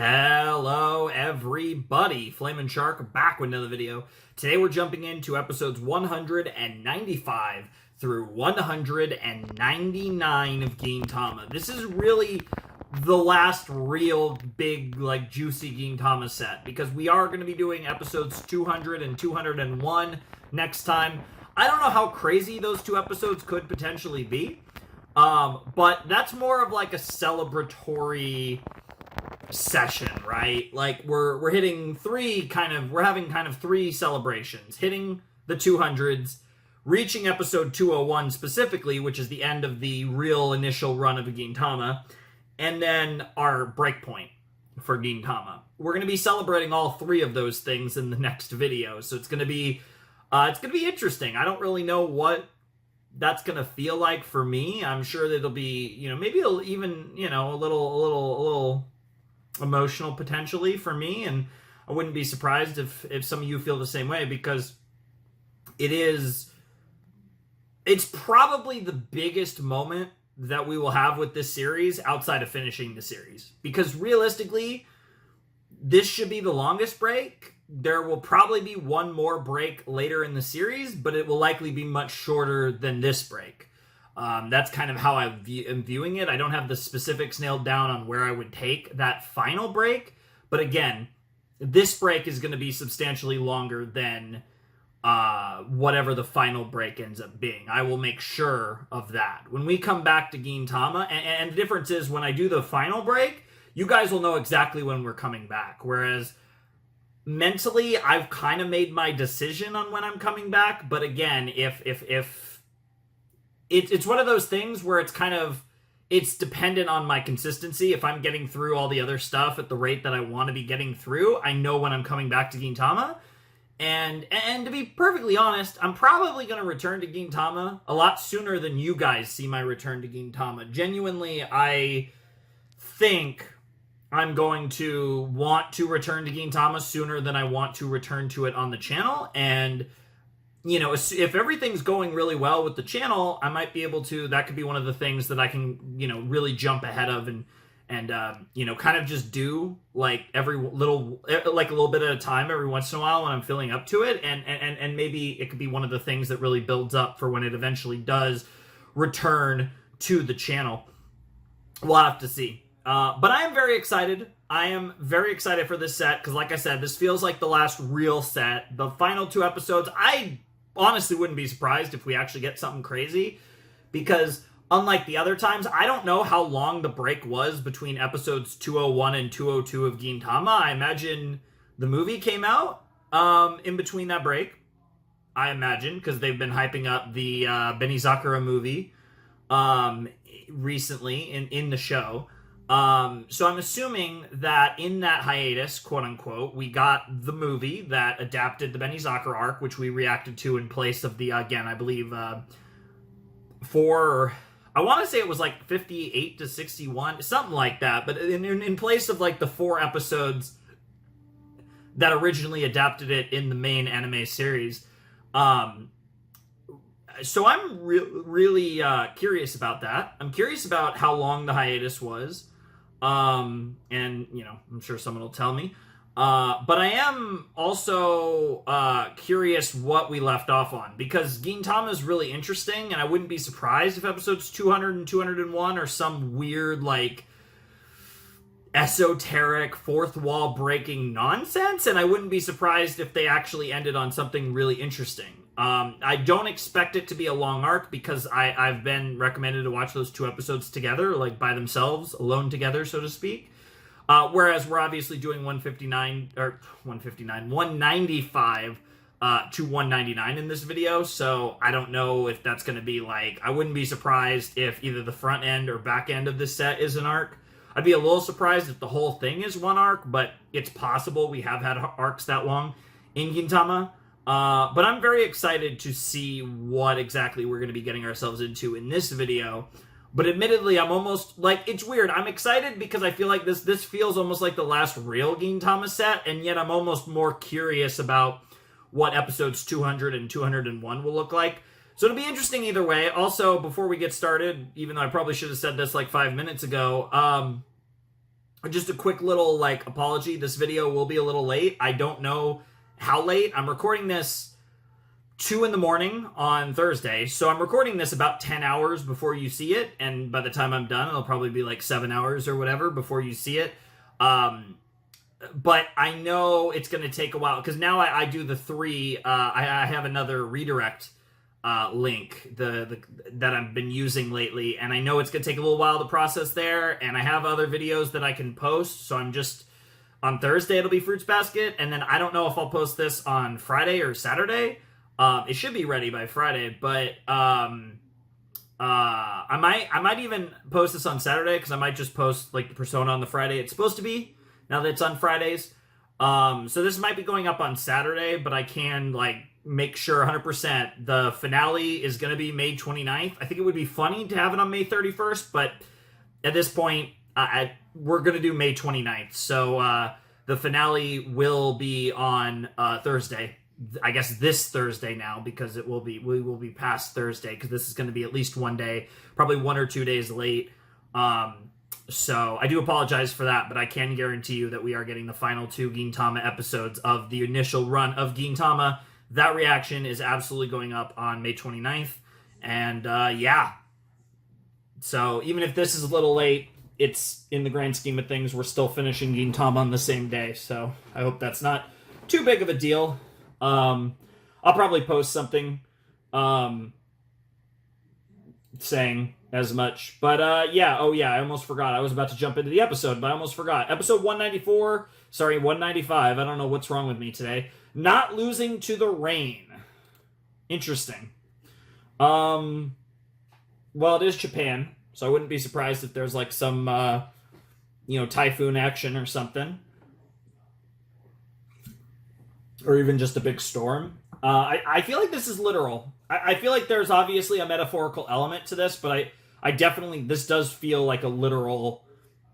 Hello everybody, Flamin' Shark back with another video. Today we're jumping into episodes 195 through 199 of Gintama. This is really the last real big, juicy Gintama set, because we are going to be doing episodes 200 and 201 next time. I don't know how crazy those two episodes could potentially be, but that's more of like a celebratory session, right? Like we're hitting we're having three celebrations, hitting the 200s, reaching episode 201 specifically, which is the end of the real initial run of Gintama, and then our breakpoint for Gintama. We're going to be celebrating all three of those things in the next video, so it's going to be interesting. I don't really know what that's going to feel like for me. I'm sure that it'll be, maybe it'll even, a little emotional potentially for me, and I wouldn't be surprised if some of you feel the same way, because it's probably the biggest moment that we will have with this series outside of finishing the series, because realistically this should be the longest break. There will probably be one more break later in the series, but it will likely be much shorter than this break. That's kind of how I am viewing it. I don't have the specifics nailed down on where I would take that final break. But again, this break is going to be substantially longer than whatever the final break ends up being. I will make sure of that. When we come back to Gintama, and the difference is when I do the final break, you guys will know exactly when we're coming back. Whereas mentally, I've kind of made my decision on when I'm coming back. But again, if it's one of those things where it's dependent on my consistency. If I'm getting through all the other stuff at the rate that I want to be getting through, I know when I'm coming back to Gintama. And to be perfectly honest, I'm probably going to return to Gintama a lot sooner than you guys see my return to Gintama. Genuinely, I think I'm going to want to return to Gintama sooner than I want to return to it on the channel. And if everything's going really well with the channel, I might be able to, that could be one of the things that I can, really jump ahead of and kind of just do like a little bit at a time every once in a while when I'm feeling up to it. And maybe it could be one of the things that really builds up for when it eventually does return to the channel. We'll have to see. But I am very excited. I am very excited for this set because, like I said, this feels like the last real set. The final two episodes, I honestly wouldn't be surprised if we actually get something crazy, because unlike the other times, I don't know how long the break was between episodes 201 and 202 of Gintama. I imagine the movie came out in between that break. I imagine, because they've been hyping up the Benizakura movie recently in the show. So I'm assuming that in that hiatus, quote unquote, we got the movie that adapted the Benizakura arc, which we reacted to in place of the, again, I believe, I want to say it was like 58 to 61, something like that, but in place of like the 4 episodes that originally adapted it in the main anime series. So I'm really curious about that. I'm curious about how long the hiatus was. And, I'm sure someone will tell me. But I am also curious what we left off on, because Gintama is really interesting, and I wouldn't be surprised if episodes 200 and 201 are some weird, esoteric, fourth wall breaking nonsense, and I wouldn't be surprised if they actually ended on something really interesting. I don't expect it to be a long arc, because I've been recommended to watch those 2 episodes together, like by themselves, alone together, so to speak. Whereas we're obviously doing 195 to 199 in this video, so I don't know if that's going to be I wouldn't be surprised if either the front end or back end of this set is an arc. I'd be a little surprised if the whole thing is one arc, but it's possible. We have had arcs that long in Gintama. But I'm very excited to see what exactly we're going to be getting ourselves into in this video. But admittedly, I'm almost, it's weird. I'm excited because I feel like this feels almost like the last real Gintama set, and yet I'm almost more curious about what episodes 200 and 201 will look like. So it'll be interesting either way. Also, before we get started, even though I probably should have said this 5 minutes ago, Just a quick little like apology. This video will be a little late. I don't know how late. I'm recording this 2 in the morning on Thursday, so I'm recording this about 10 hours before you see it, and by the time I'm done, it'll probably be like 7 hours or whatever before you see it. But I know it's going to take a while, because now I do the 3, I have another redirect link that I've been using lately, and I know it's going to take a little while to process there, and I have other videos that I can post, so I'm just, on Thursday it'll be Fruits Basket, and then I don't know if I'll post this on Friday or Saturday. It should be ready by Friday, but I might even post this on Saturday, because I might just post like the Persona on the Friday it's supposed to be, now that it's on Fridays. So this might be going up on Saturday, but I can like make sure 100% the finale is going to be May 29th. I think it would be funny to have it on May 31st, but at this point, we're going to do May 29th. So the finale will be on Thursday. I guess this Thursday now, because we will be past Thursday, because this is going to be at least one day, probably 1 or 2 days late. So I do apologize for that, but I can guarantee you that we are getting the final 2 Gintama episodes of the initial run of Gintama. That reaction is absolutely going up on May 29th. And yeah. So even if this is a little late, it's, in the grand scheme of things, we're still finishing Gintama on the same day. So I hope that's not too big of a deal. I'll probably post something saying as much. But yeah, oh yeah, I almost forgot. I was about to jump into the episode, but I almost forgot. Episode 194, sorry, 195. I don't know what's wrong with me today. Not losing to the rain. Interesting. Well, it is Japan, so I wouldn't be surprised if there's like some typhoon action or something. Or even just a big storm. I feel like this is literal. I feel like there's obviously a metaphorical element to this, but I definitely, this does feel like a literal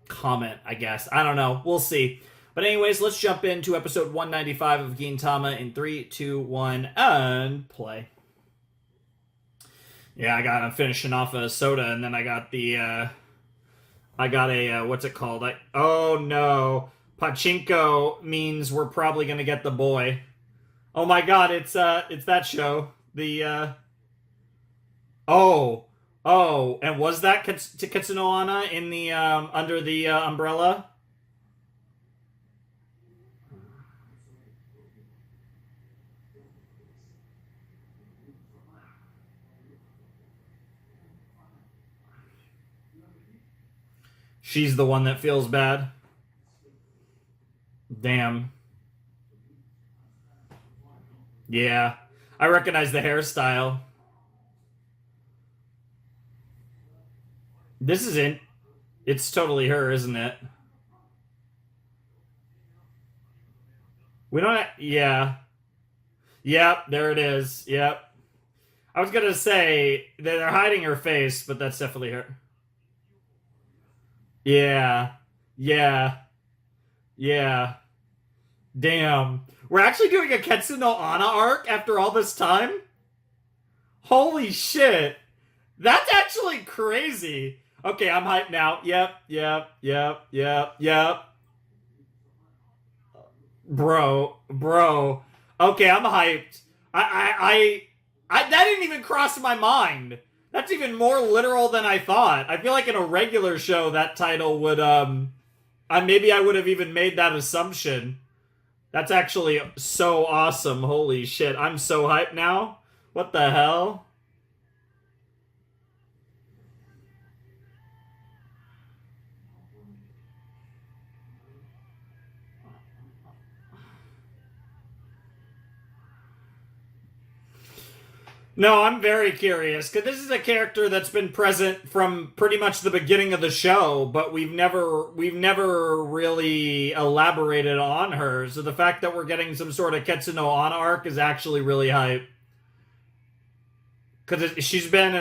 comment, I guess. I don't know. We'll see. But anyways, let's jump into episode 195 of Gintama in 3, 2, 1, and play. Yeah, I'm finishing off a soda, and then I got a, what's it called? Oh no. Pachinko means we're probably gonna get the boy. Oh my god, it's that show. Oh, and was that Ketsuno Ana in the, under the, umbrella? She's the one that feels bad. Damn. Yeah. I recognize the hairstyle. This isn't. It's totally her, isn't it? We don't. Yeah. Yep, there it is. Yep. I was gonna say they're hiding her face, but that's definitely her. Yeah. Yeah. Yeah. Damn. We're actually doing a Ketsuno Ana arc after all this time? Holy shit. That's actually crazy. Okay, I'm hyped now. Yep. Bro. Okay, I'm hyped. I that didn't even cross my mind. That's even more literal than I thought. I feel like in a regular show that title would maybe I would have even made that assumption. That's actually so awesome. Holy shit. I'm so hyped now. What the hell? No, I'm very curious, because this is a character that's been present from pretty much the beginning of the show, but we've never really elaborated on her. So the fact that we're getting some sort of Ketsuno Ana arc is actually really hype. Because she's been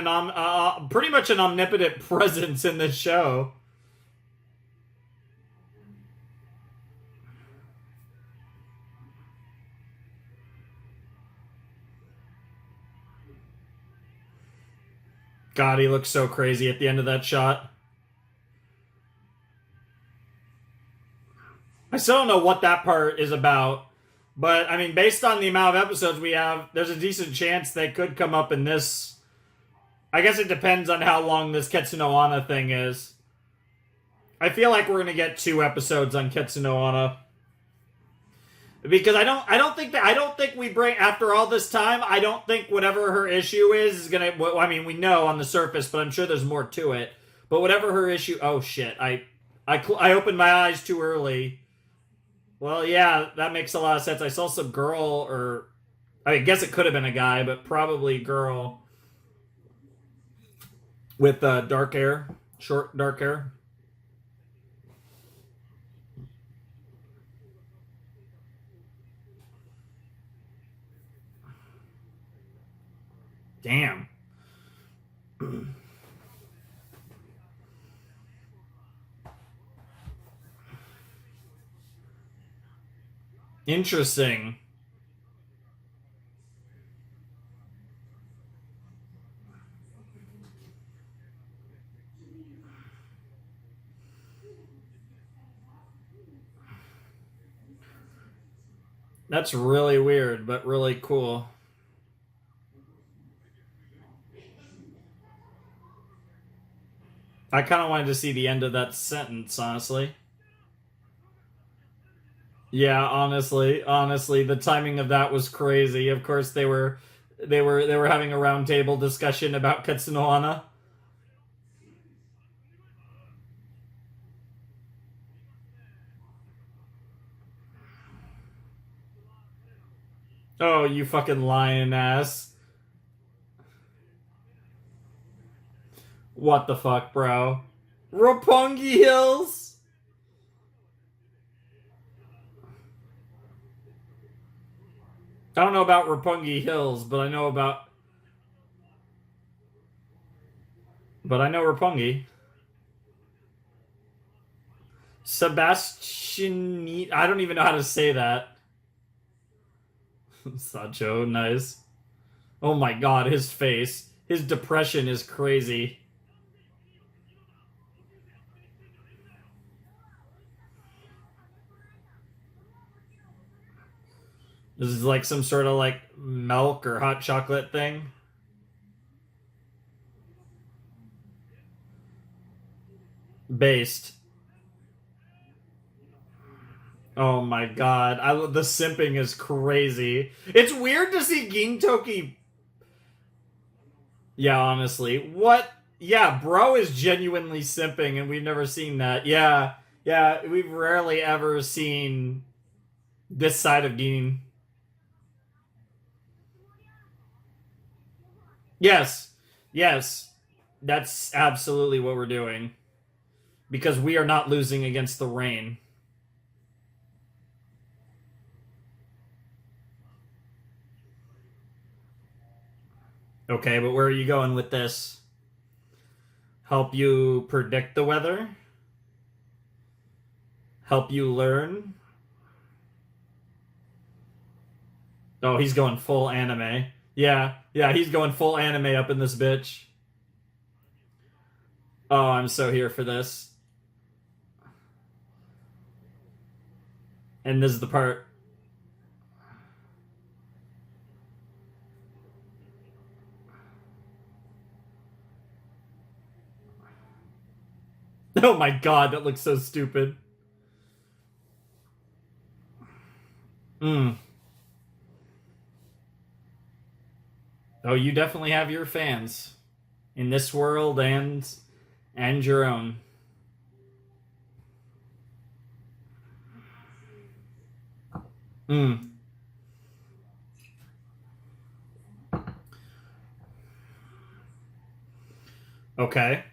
pretty much an omnipotent presence in this show. God, he looks so crazy at the end of that shot. I still don't know what that part is about. But, I mean, based on the amount of episodes we have, there's a decent chance they could come up in this. I guess it depends on how long this Ketsuno Ana thing is. I feel like we're gonna get 2 episodes on Ketsuno Ana. Because I don't think we bring, after all this time, I don't think whatever her issue is gonna, I mean, we know on the surface, but I'm sure there's more to it. But whatever her issue, oh shit, I opened my eyes too early. Well, yeah, that makes a lot of sense. I saw some girl, or, I guess it could have been a guy, but probably girl with dark hair, short dark hair. Damn. Interesting. That's really weird, but really cool. I kind of wanted to see the end of that sentence, honestly. Yeah, honestly, the timing of that was crazy. Of course, they were having a roundtable discussion about Ketsuno Ana. Oh, you fucking lying ass. What the fuck, bro? Roppongi Hills? I don't know about Roppongi Hills, but I know about... But I know Roppongi. Sebastian... I don't even know how to say that. Sacho, nice. Oh my god, his face. His depression is crazy. This is like some sort of like milk or hot chocolate thing. Based. Oh my god. The simping is crazy. It's weird to see Gintoki. Yeah, honestly. What? Yeah, bro is genuinely simping and we've never seen that. Yeah. Yeah, we've rarely ever seen this side of Gin. Yes. Yes. That's absolutely what we're doing. Because we are not losing against the rain. Okay, but where are you going with this? Help you predict the weather? Help you learn? Oh, he's going full anime. Yeah, yeah, he's going full anime up in this bitch. Oh, I'm so here for this. And this is the part. Oh my god, that looks so stupid. Hmm. Oh, you definitely have your fans in this world and your own. Hmm. Okay.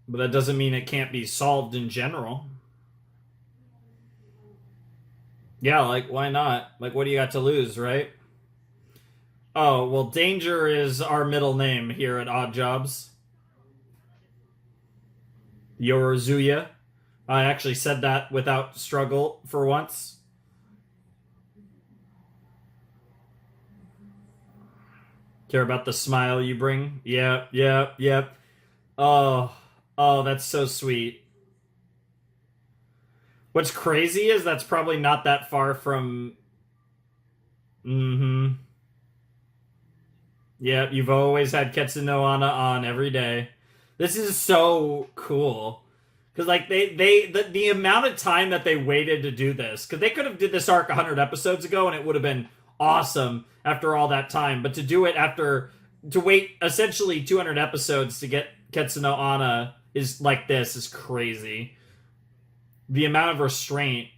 But that doesn't mean it can't be solved in general. Yeah, like, why not? Like, what do you got to lose, right? Oh, well, Danger is our middle name here at Odd Jobs. Yorozuya. I actually said that without struggle for once. Care about the smile you bring? Yep, yep, yep. Oh, oh, that's so sweet. What's crazy is that's probably not that far from. Mm-hmm. Yep, you've always had Ketsuno Ana on every day. This is so cool. Because, like, the amount of time that they waited to do this, because they could have did this arc 100 episodes ago and it would have been awesome after all that time. But to do it to wait essentially 200 episodes to get Ketsuno Ana is like this is crazy. The amount of restraint.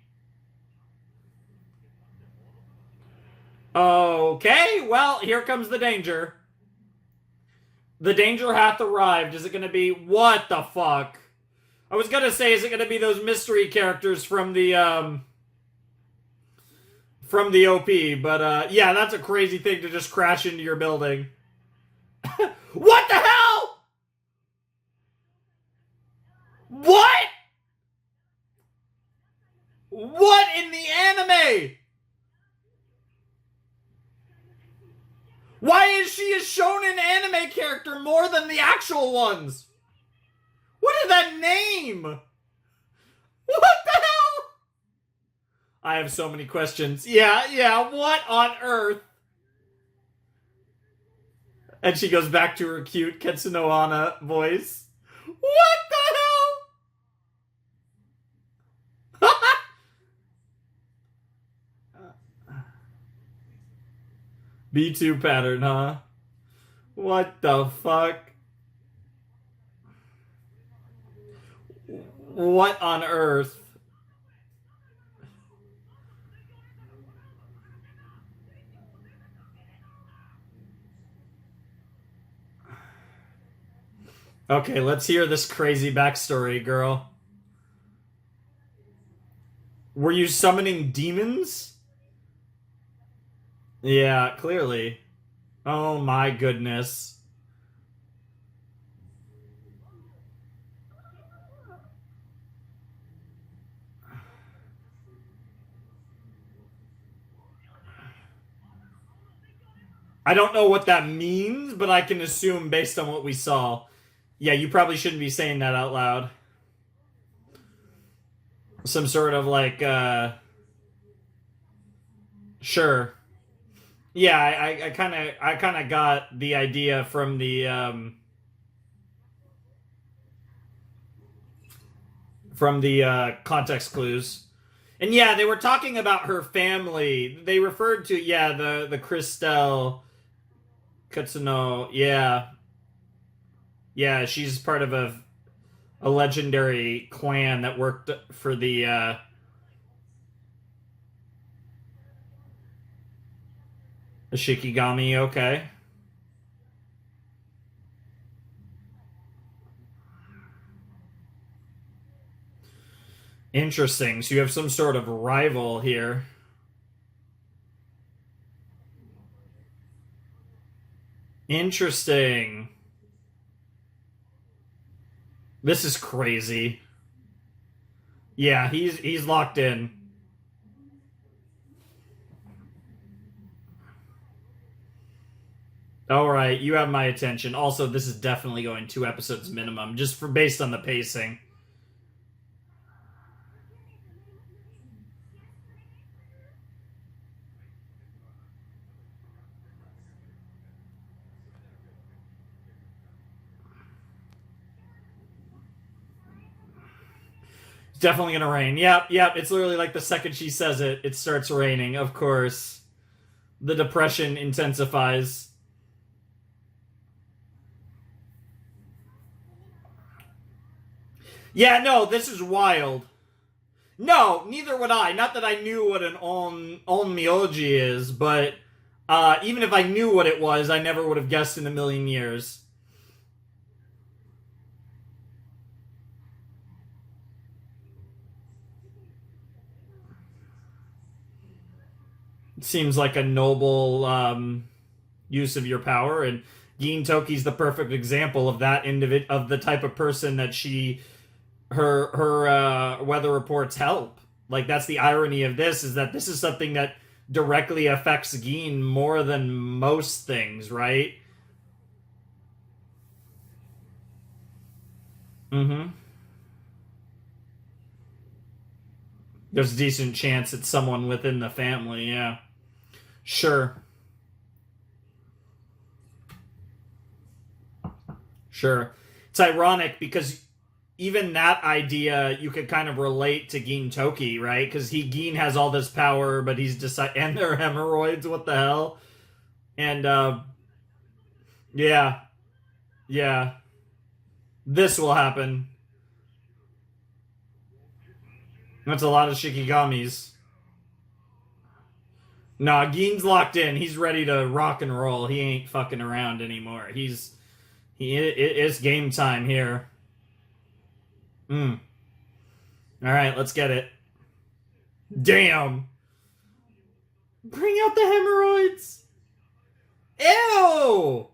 Okay, well, here comes the danger. The danger hath arrived. Is it going to be... What the fuck? I was going to say, is it going to be those mystery characters from the OP? But, yeah, that's a crazy thing to just crash into your building. What the hell? What? What in the anime? Why is she a shonen anime character more than the actual ones? What is that name? What the hell? I have so many questions. Yeah, what on earth? And she goes back to her cute Ketsuno Ana voice. What the hell? B2 pattern, huh? What the fuck? What on earth? Okay, let's hear this crazy backstory, girl. Were you summoning demons? Yeah, clearly. Oh my goodness. I don't know what that means, but I can assume based on what we saw. Yeah, you probably shouldn't be saying that out loud. Some sort of like, sure. Yeah, I kind of got the idea from the context clues. And yeah, they were talking about her family. They referred to the Christelle Katsuno. Yeah, she's part of a legendary clan that worked for the Shikigami. Okay. Interesting. So you have some sort of rival here. Interesting. This is crazy. Yeah, he's locked in. All right, you have my attention. Also, this is definitely going 2 episodes minimum, just for based on the pacing. It's definitely gonna rain. Yep. It's literally like the second she says it, it starts raining. Of course, the depression intensifies. Yeah, no, this is wild. No, neither would I. Not that I knew what an onmyoji is, but even if I knew what it was, I never would have guessed in a million years. It seems like a noble use of your power, and Gin Toki's the perfect example of that of the type of person that her weather reports help. Like, that's the irony of this, is that this is something that directly affects Gin more than most things, right? Mm-hmm. There's a decent chance it's someone within the family, yeah. Sure. Sure. It's ironic because even that idea you could kind of relate to Gin Toki, right? Because Gin has all this power, but he's and they're hemorrhoids. What the hell? And yeah, yeah, this will happen. That's a lot of Shikigamis. Nah, Gin's locked in. He's ready to rock and roll. He ain't fucking around anymore. It's game time here. All right, let's get it. Damn. Bring out the hemorrhoids. Ew.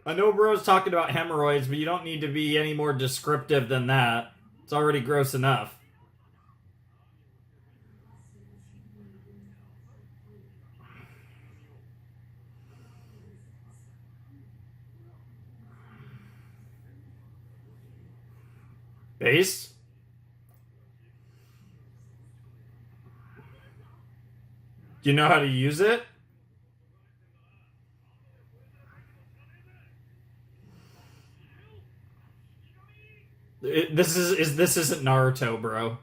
I know bro's talking about hemorrhoids, but you don't need to be any more descriptive than that. It's already gross enough. Base? Do you know how to use it? This isn't Naruto, bro.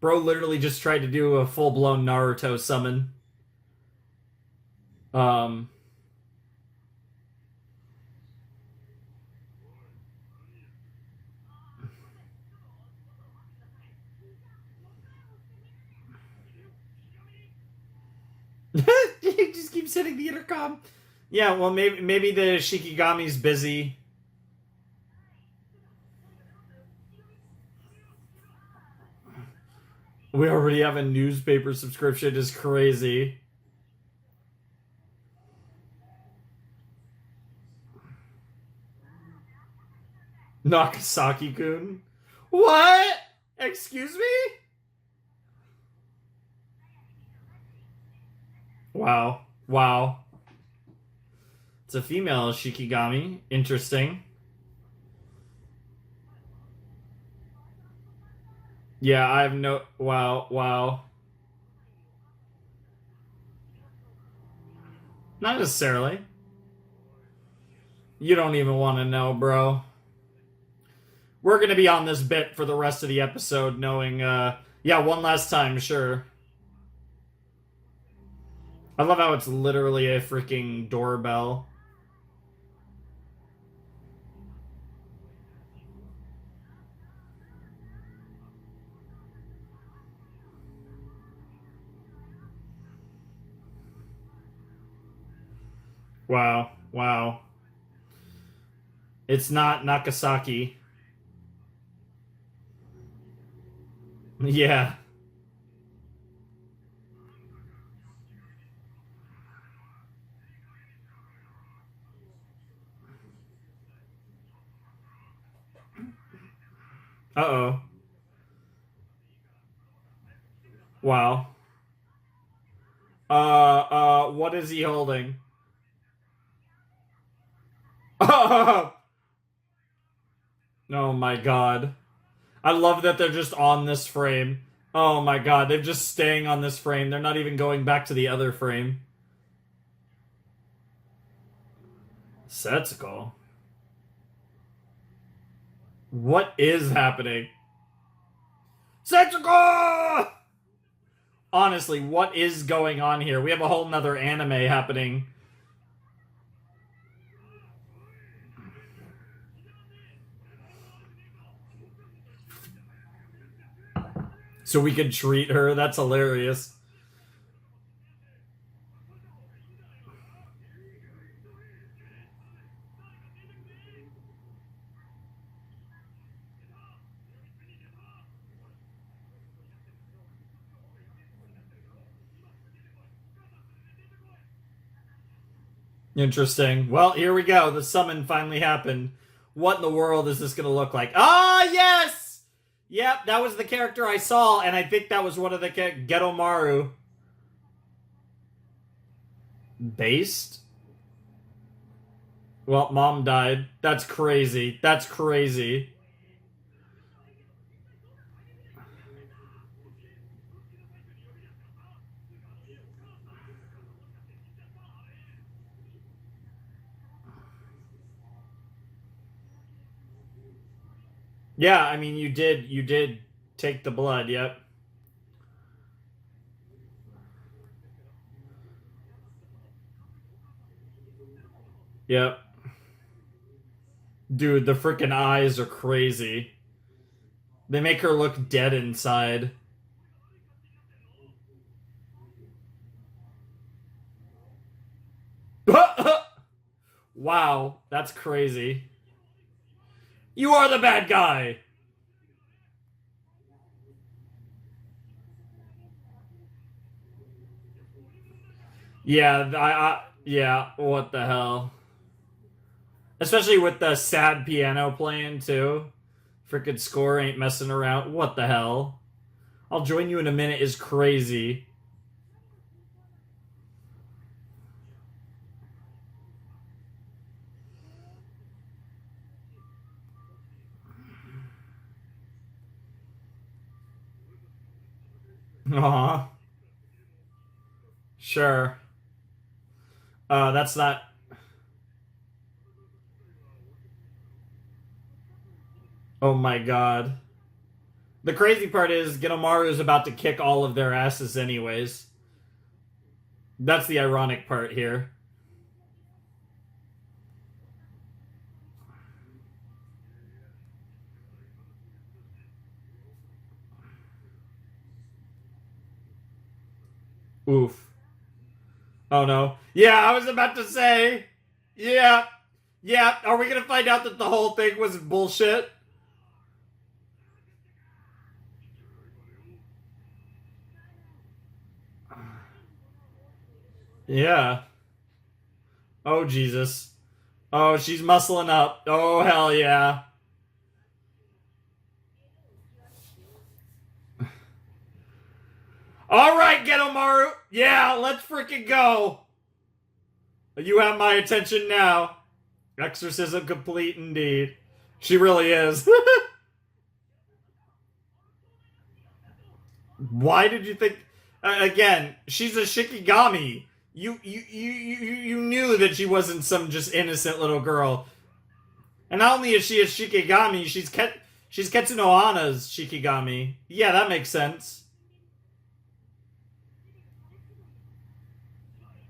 Bro literally just tried to do a full-blown Naruto summon. He just keeps hitting the intercom. Yeah, well, maybe the Shikigami's busy. We already have a newspaper subscription. Is crazy. Nakasaki-kun? What? Excuse me? Wow. Wow. It's a female Shikigami. Interesting. Yeah, I have no... Wow, wow. Not necessarily. You don't even want to know, bro. We're going to be on this bit for the rest of the episode, knowing, yeah, one last time, sure. I love how it's literally a freaking doorbell. Wow, wow. It's not Nakasaki. Yeah. Uh-oh. Wow. What is he holding? Oh my god. I love that they're just on this frame. Oh my god, they're just staying on this frame. They're not even going back to the other frame. Setsuko? What is happening? Setsuko! Honestly, what is going on here? We have a whole nother anime happening. So we could treat her? That's hilarious. Interesting. Well, here we go. The summon finally happened. What in the world is this going to look like? Ah, yes! Yep, that was the character I saw, and I think that was one of the Getomaru. Based? Well, mom died. That's crazy. That's crazy. Yeah, I mean, you did take the blood, yep. Yep. Dude, the freaking eyes are crazy. They make her look dead inside. Wow, that's crazy. You are the bad guy! Yeah, yeah, what the hell? Especially with the sad piano playing, too. Freaking score ain't messing around. What the hell? I'll join you in a minute is crazy. Aw. Sure. That's not. Oh my god. The crazy part is Ginomaru is about to kick all of their asses anyways. That's the ironic part here. Oof. Oh no. Yeah, I was about to say. Yeah. Yeah. Are we gonna find out that the whole thing was bullshit? Yeah. Oh Jesus. Oh, she's muscling up. Oh hell yeah. All right, Getomaru. Yeah, let's freaking go. You have my attention now. Exorcism complete indeed. She really is. Why did you think? Again, she's a Shikigami. You knew that she wasn't some just innocent little girl. And not only is she a Shikigami, she's Ketsuno Ana's Shikigami. Yeah, that makes sense.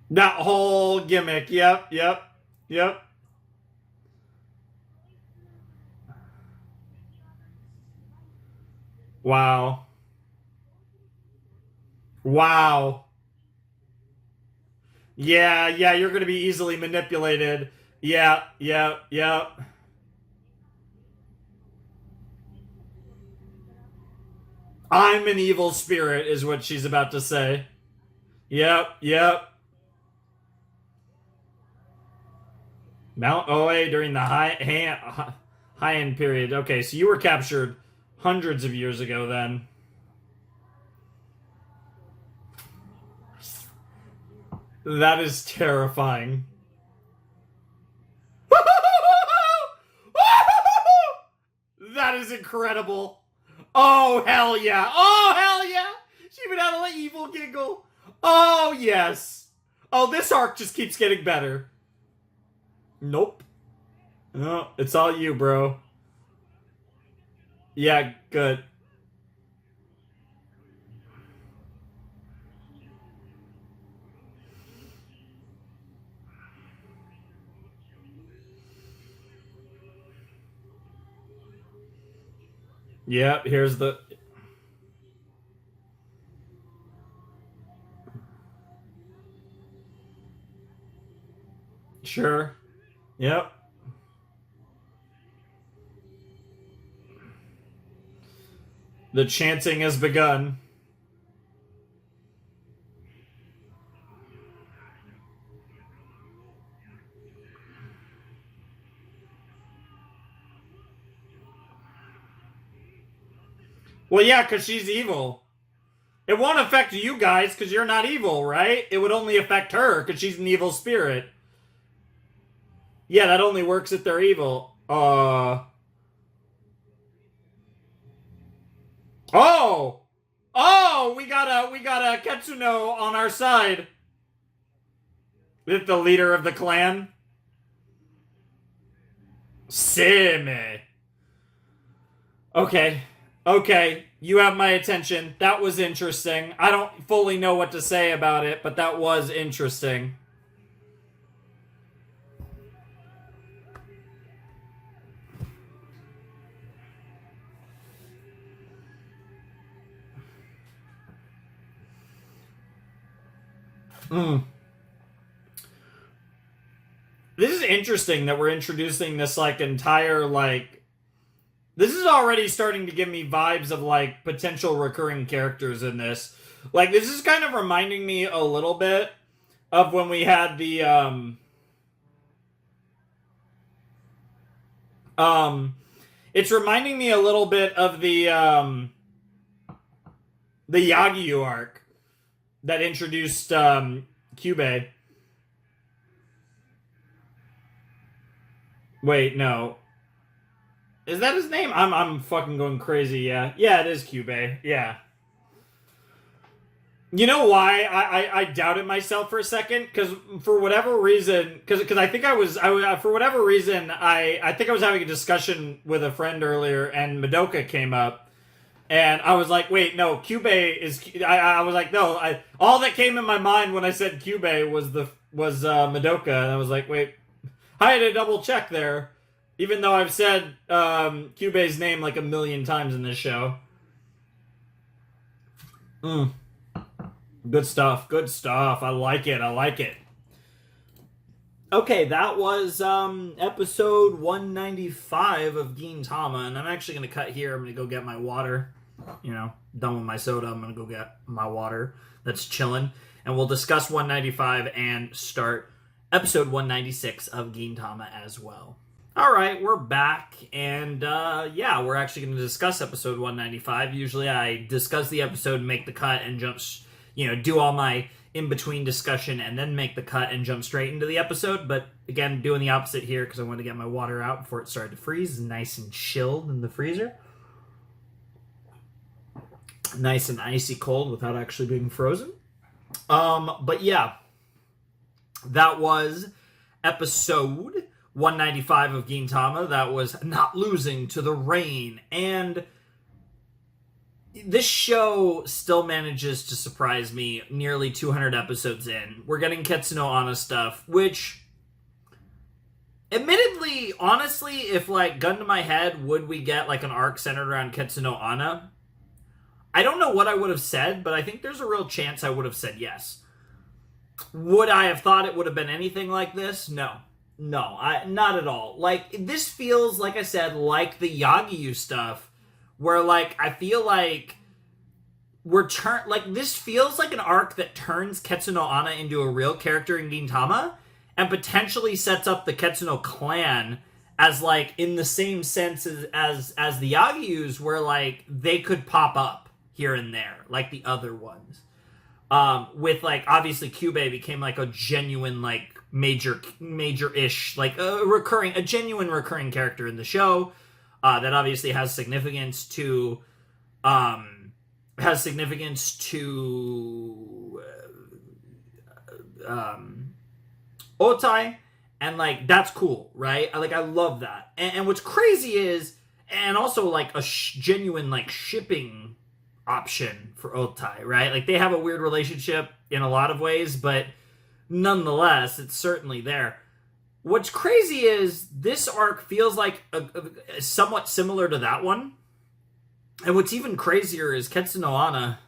That whole gimmick. Yep, yep, yep. Wow. Wow. Yeah, yeah, you're going to be easily manipulated. Yeah, yeah, yeah. I'm an evil spirit, is what she's about to say. Yep, yep. Mount Oe during the high end period. Okay, so you were captured hundreds of years ago then. That is terrifying. That is incredible. Oh, hell yeah. Oh, hell yeah. She even had an evil giggle. Oh, yes. Oh, this arc just keeps getting better. Nope. No, it's all you, bro. Yeah, good. Yep, here's the. Sure. Yep. The chanting has begun. Well, yeah, because she's evil. It won't affect you guys because you're not evil, right? It would only affect her because she's an evil spirit. Yeah, that only works if they're evil. Oh! Oh, we got a Ketsuno on our side. With the leader of the clan. Seme. Okay. Okay. You have my attention. That was interesting. I don't fully know what to say about it, but that was interesting. This is interesting that we're introducing this, like, entire, like... This is already starting to give me vibes of, like, potential recurring characters in this. Like, this is kind of reminding me a little bit of when we had the, It's reminding me a little bit of the Yagyu arc that introduced, Kyubey. Wait, no. Is that his name? I'm fucking going crazy, yeah. Yeah, it is Kyubey, yeah. You know why I doubted myself for a second? Because for whatever reason, because I think for whatever reason, I think I was having a discussion with a friend earlier, and Madoka came up, and I was like, wait, no, Kyubey is, I was like, no, all that came in my mind when I said Kyubey was Madoka, and I was like, wait, I had to double check there, even though I've said Kyubey's name like a million times in this show. Good stuff. Good stuff. I like it. I like it. Okay, that was episode 195 of Gintama, and I'm actually going to cut here. I'm going to go get my water. You know, done with my soda. I'm going to go get my water that's chilling, and we'll discuss 195 and start episode 196 of Gintama as well. All right, we're back, and yeah, we're actually going to discuss episode 195. Usually I discuss the episode, make the cut, and jump... do all my in-between discussion and then make the cut and jump straight into the episode. But again, doing the opposite here because I wanted to get my water out before it started to freeze. Nice and chilled in the freezer. Nice and icy cold without actually being frozen. But yeah, that was episode 195 of Gintama. That was Not Losing to the Rain. And this show still manages to surprise me nearly 200 episodes in. We're getting Ketsuno Ana stuff, which, admittedly, honestly, if, like, gun to my head, would we get, like, an arc centered around Ketsuno Ana? I don't know what I would have said, but I think there's a real chance I would have said yes. Would I have thought it would have been anything like this? No. No, not at all. Like, this feels, like I said, like the Yagyu stuff, where, like, I feel like this feels like an arc that turns Ketsuno Ana into a real character in Gintama and potentially sets up the Ketsuno clan as, like, in the same sense as the Yagyus, where, like, they could pop up here and there, like the other ones. With, like, obviously Kyubey became, like, a genuine, like, major-ish, like, a genuine recurring character in the show. That obviously has significance to Otai, and, like, that's cool, right? I love that. And what's crazy is, and also, like, a genuine, like, shipping option for Otai, right? Like, they have a weird relationship in a lot of ways, but nonetheless, it's certainly there. What's crazy is this arc feels like a somewhat similar to that one. And what's even crazier is Ketsuno Ana.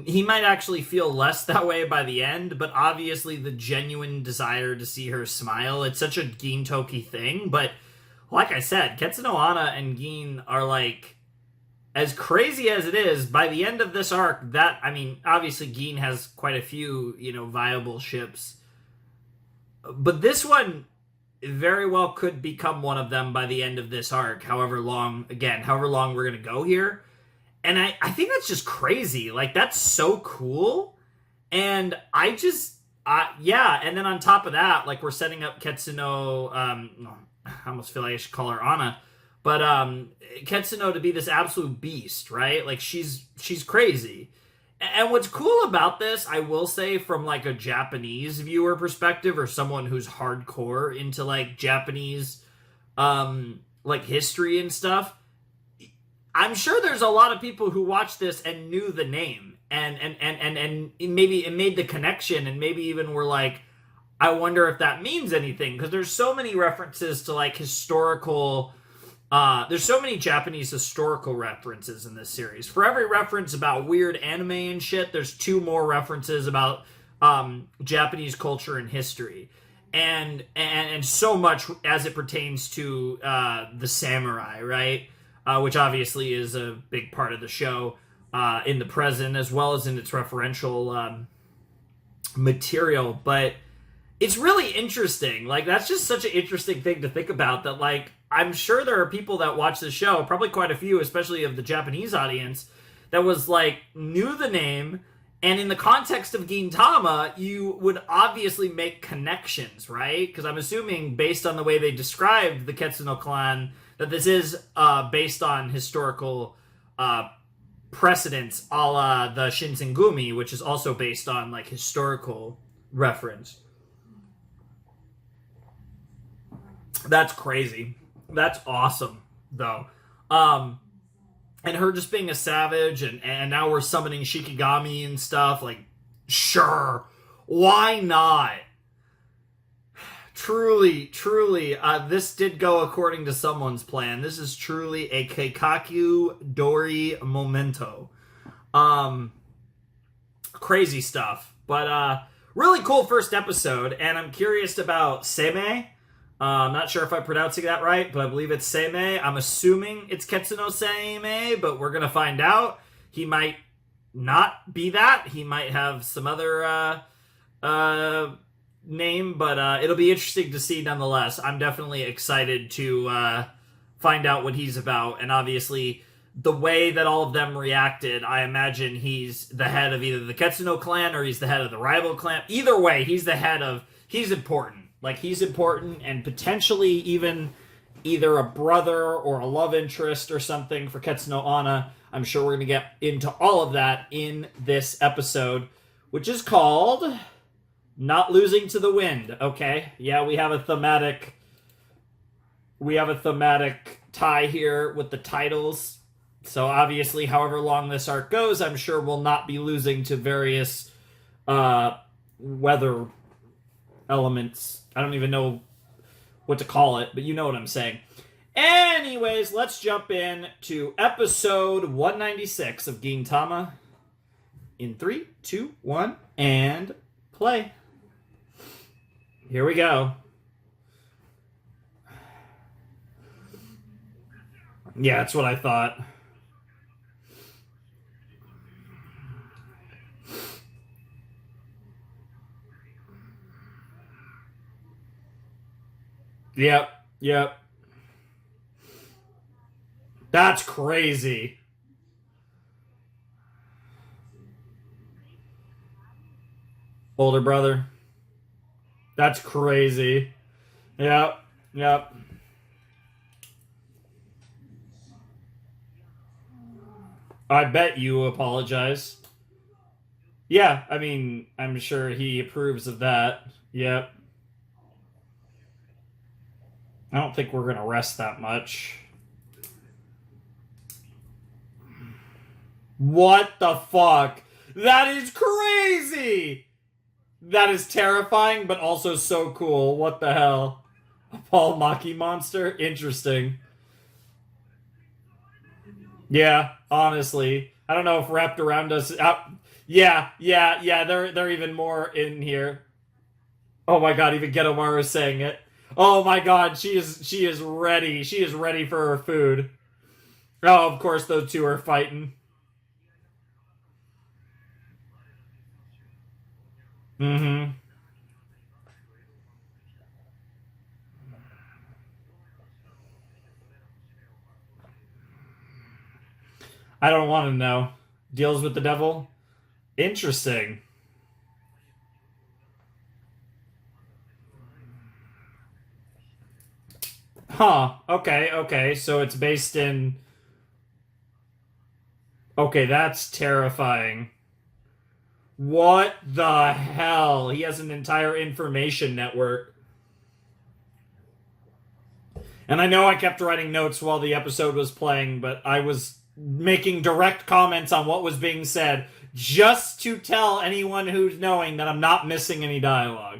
He might actually feel less that way by the end, but obviously the genuine desire to see her smile, it's such a Gintoki thing. But like I said, Ketsuno Ana and Gin are, like, as crazy as it is, by the end of this arc, obviously Gin has quite a few, viable ships. But this one very well could become one of them by the end of this arc, however long we're going to go here. And I think that's just crazy. Like, that's so cool. And and then on top of that, like, we're setting up Ketsuno, I almost feel like I should call her Ana, but Ketsuno to be this absolute beast, right? Like, she's crazy. And what's cool about this, I will say, from, like, a Japanese viewer perspective, or someone who's hardcore into, like, Japanese, like history and stuff, I'm sure there's a lot of people who watched this and knew the name and maybe it made the connection, and maybe even were like, I wonder if that means anything, because there's so many references to like historical. There's so many Japanese historical references in this series. For every reference about weird anime and shit, there's 2 more references about Japanese culture and history, and so much as it pertains to the samurai, right? Which obviously is a big part of the show in the present, as well as in its referential material. But it's really interesting. Like, that's just such an interesting thing to think about, that, like, I'm sure there are people that watch the show, probably quite a few, especially of the Japanese audience, that was, like, knew the name, and in the context of Gintama, you would obviously make connections, right? Because I'm assuming, based on the way they described the Ketsuno clan, that this is based on historical precedents, a la the Shinsengumi, which is also based on, like, historical reference. That's crazy. That's awesome, though. And her just being a savage, and now we're summoning Shikigami and stuff. Like, sure, why not? Truly, this did go according to someone's plan. This is truly a Keikaku Dori momento. Crazy stuff. But really cool first episode, and I'm curious about Seimei. I'm not sure if I'm pronouncing that right, but I believe it's Seimei. I'm assuming it's Ketsuno Seimei, but we're going to find out. He might not be that. He might have some other name, but it'll be interesting to see nonetheless. I'm definitely excited to find out what he's about, and obviously the way that all of them reacted, I imagine he's the head of either the Ketsuno clan or he's the head of the rival clan. Either way, he's important. Like, he's important, and potentially even either a brother or a love interest or something for Ketsuno Ana. I'm sure we're going to get into all of that in this episode, which is called Not Losing to the Wind. Okay, yeah, we have a thematic tie here with the titles. So obviously, however long this arc goes, I'm sure we'll not be losing to various weather elements. I don't even know what to call it, but you know what I'm saying. Anyways, let's jump in to episode 196 of Gintama in 3, 2, 1, and play. Here we go. Yeah, that's what I thought. Yep. That's crazy. Older brother. That's crazy. Yep. I bet you apologize. Yeah, I mean, I'm sure he approves of that. Yep. I don't think we're going to rest that much. What the fuck? That is crazy! That is terrifying, but also so cool. What the hell? A Paul Maki monster? Interesting. Yeah, honestly. I don't know if wrapped around us... Yeah, they're even more in here. Oh my god, even Getomaru is saying it. Oh my god, she is ready. She is ready for her food. Oh, of course those two are fighting. Mm-hmm. I don't want to know. Deals with the devil? Interesting. Huh. Okay. So it's based in... Okay, that's terrifying. What the hell? He has an entire information network. And I know I kept writing notes while the episode was playing, but I was making direct comments on what was being said just to tell anyone who's knowing that I'm not missing any dialogue.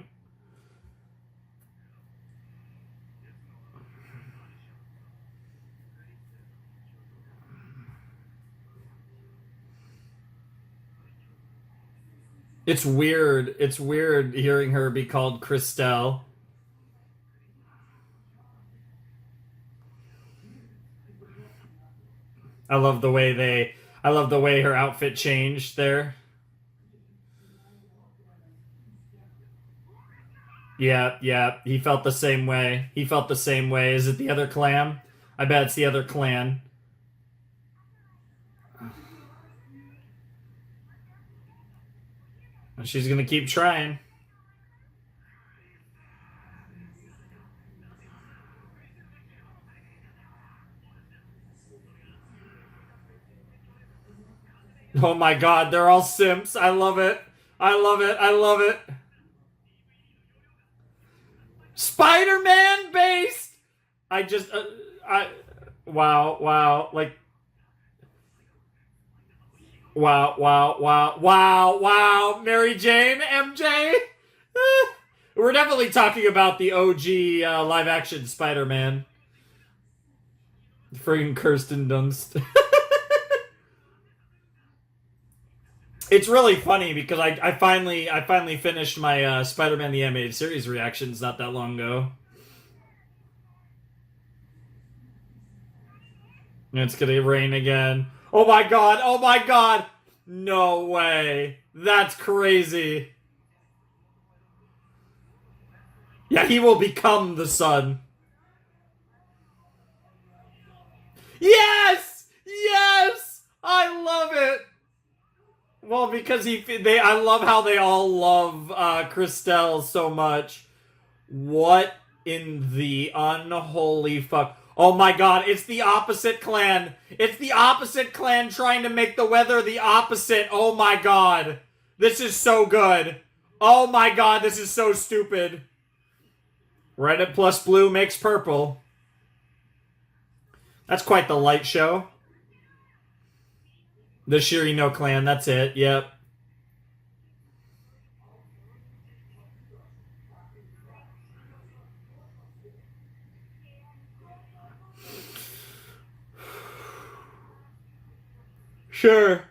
It's weird. It's weird hearing her be called Christelle. I love the way her outfit changed there. Yeah, yeah, he felt the same way. He felt the same way. Is it the other clan? I bet it's the other clan. She's gonna keep trying. Oh my god, they're all simps. I love it. I love it. I love it. Spider-Man based. Wow, wow, like wow, wow, wow, wow, wow. Mary Jane, MJ. We're definitely talking about the OG live action Spider-Man. Friggin' Kirsten Dunst. It's really funny because I finally finished my Spider-Man the Animated Series reactions not that long ago. And it's gonna rain again. Oh my god! Oh my god! No way! That's crazy. Yeah, he will become the sun. Yes! Yes! I love it! Well, because I love how they all love Christelle so much. What in the unholy fuck? Oh my god, it's the opposite clan. It's the opposite clan trying to make the weather the opposite. Oh my god. This is so good. Oh my god, this is so stupid. Red plus blue makes purple. That's quite the light show. The Shirino clan, that's it, yep. Sure.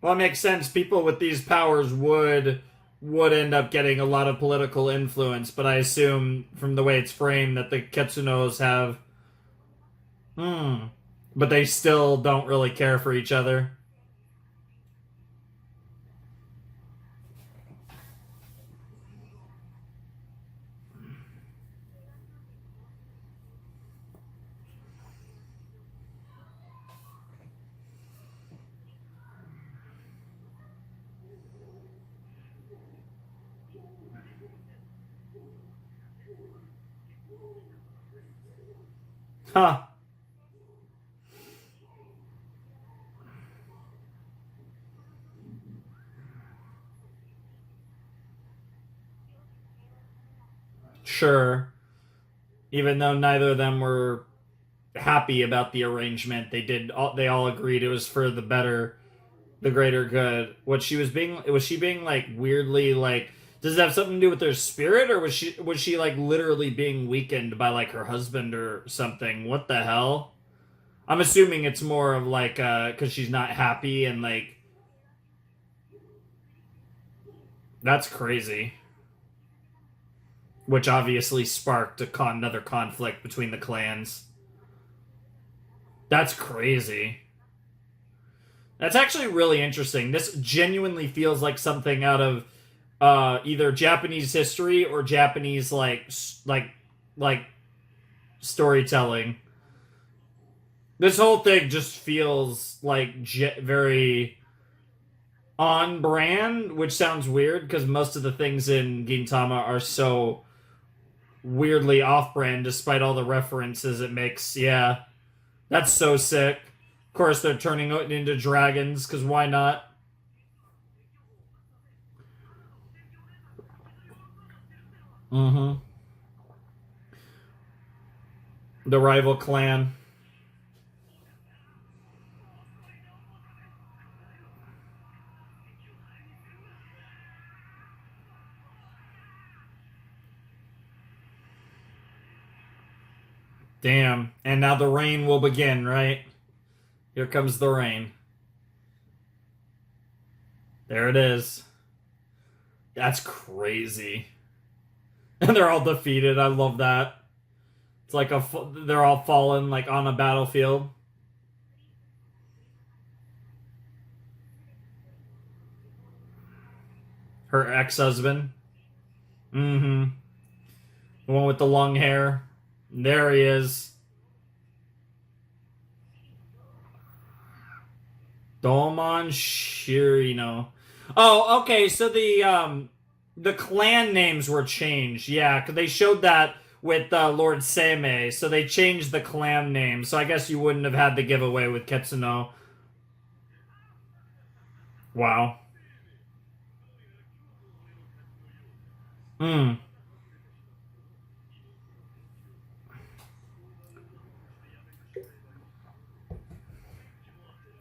Well, it makes sense. People with these powers would end up getting a lot of political influence, but I assume from the way it's framed that the Ketsunos have... But they still don't really care for each other. Huh. Sure. Even though neither of them were happy about the arrangement, they all agreed it was for the better, the greater good. Was she being like weirdly like, does it have something to do with their spirit, or was she like literally being weakened by like her husband or something? What the hell? I'm assuming it's more of like cuz she's not happy and like that's crazy. Which obviously sparked another conflict between the clans. That's crazy. That's actually really interesting. This genuinely feels like something out of either Japanese history or Japanese like storytelling. This whole thing just feels like very on brand, which sounds weird because most of the things in Gintama are so weirdly off-brand despite all the references it makes. Yeah, that's so sick. Of course, they're turning it into dragons, because why not? The rival clan. Damn. And now the rain will begin, right? Here comes the rain. There it is. That's crazy. And they're all defeated. I love that. It's like they're all fallen like on a battlefield. Her ex-husband. Mm-hmm. The one with the long hair. There he is. Domon Shirino. Oh, okay, so the clan names were changed. Yeah, because they showed that with Lord Seimei, so they changed the clan name. So I guess you wouldn't have had the giveaway with Ketsuno. Wow. Hmm.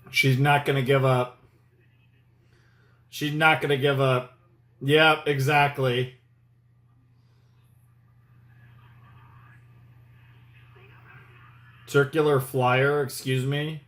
She's not gonna give up. She's not gonna give up. Yep, exactly. Circular flyer, excuse me.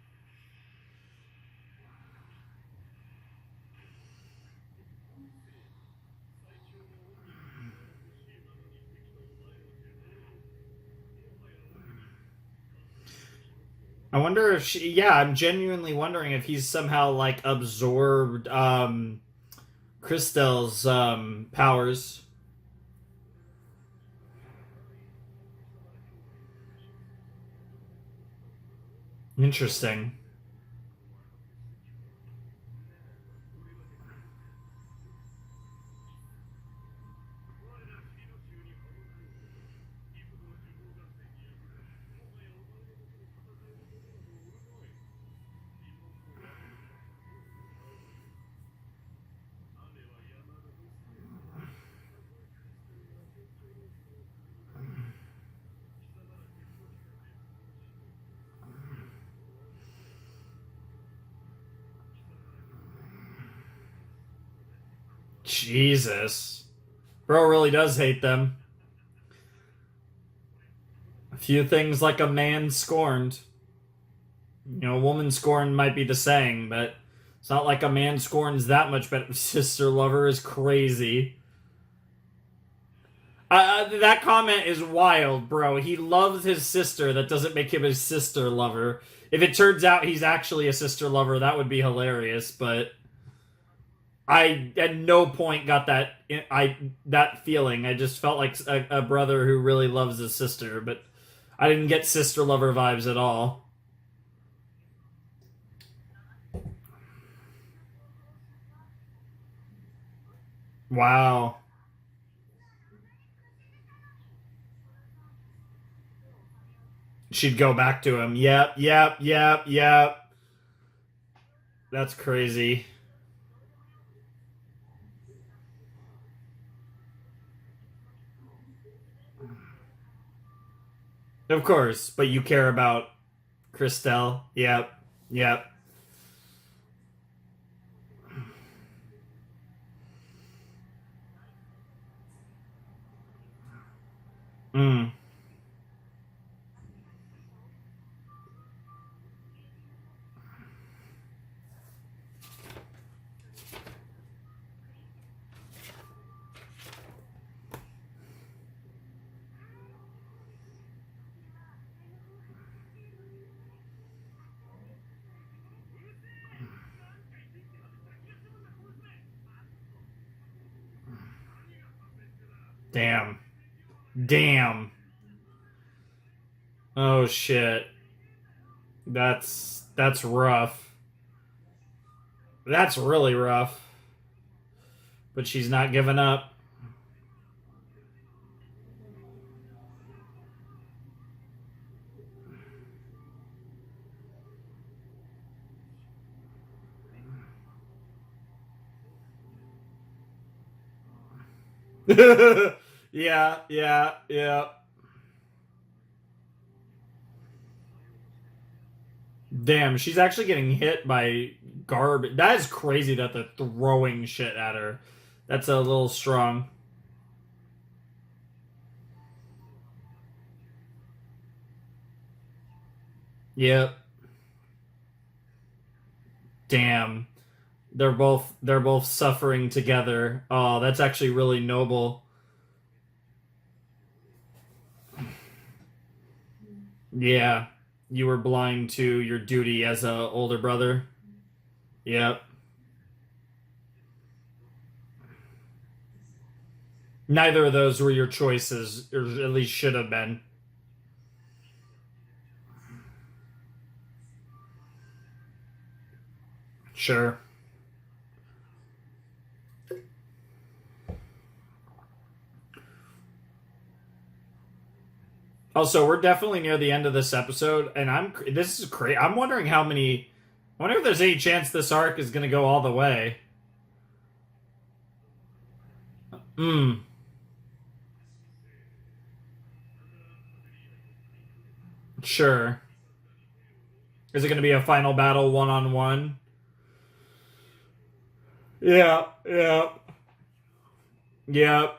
I wonder if she, yeah, I'm genuinely wondering if he's somehow like absorbed Christel's powers. Interesting. Jesus. Bro really does hate them. A few things like a man scorned. You know, a woman scorned might be the saying, but it's not like a man scorns that much, but sister lover is crazy. That comment is wild, bro. He loves his sister. That doesn't make him his sister lover. If it turns out he's actually a sister lover, that would be hilarious, but I at no point got that feeling. I just felt like a brother who really loves his sister, but I didn't get sister lover vibes at all. Wow. She'd go back to him. Yep, yep, yep, yep. That's crazy. Of course, but you care about Christelle. Yep, yep. Mm. Damn. Damn. Oh shit. That's rough. That's really rough. But she's not giving up. Yeah, yeah, yeah. Damn, she's actually getting hit by garbage. That is crazy that they're throwing shit at her. That's a little strong. Yep. Damn. They're both suffering together. Oh, that's actually really noble. Yeah. You were blind to your duty as a older brother. Yep. Neither of those were your choices, or at least should have been. Sure. Also, we're definitely near the end of this episode, and this is crazy. I'm wondering how many. I wonder if there's any chance this arc is going to go all the way. Hmm. Sure. Is it going to be a final battle one on one? Yeah. Yeah. Yeah.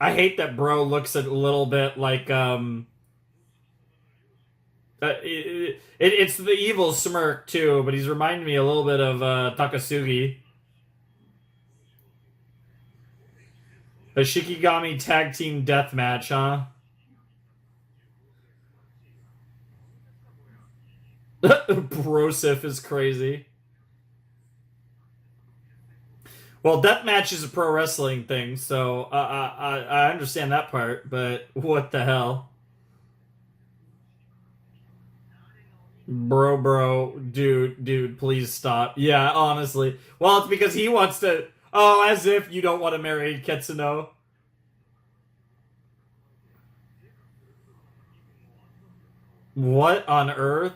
I hate that bro looks a little bit like it's the evil smirk too, but he's reminding me a little bit of Takasugi. The Shikigami tag team death match, huh? Brosif is crazy. Well, deathmatch is a pro wrestling thing, so I understand that part. But what the hell, bro, dude, please stop. Yeah, honestly. Well, it's because he wants to. Oh, as if you don't want to marry Ketsuno. What on earth?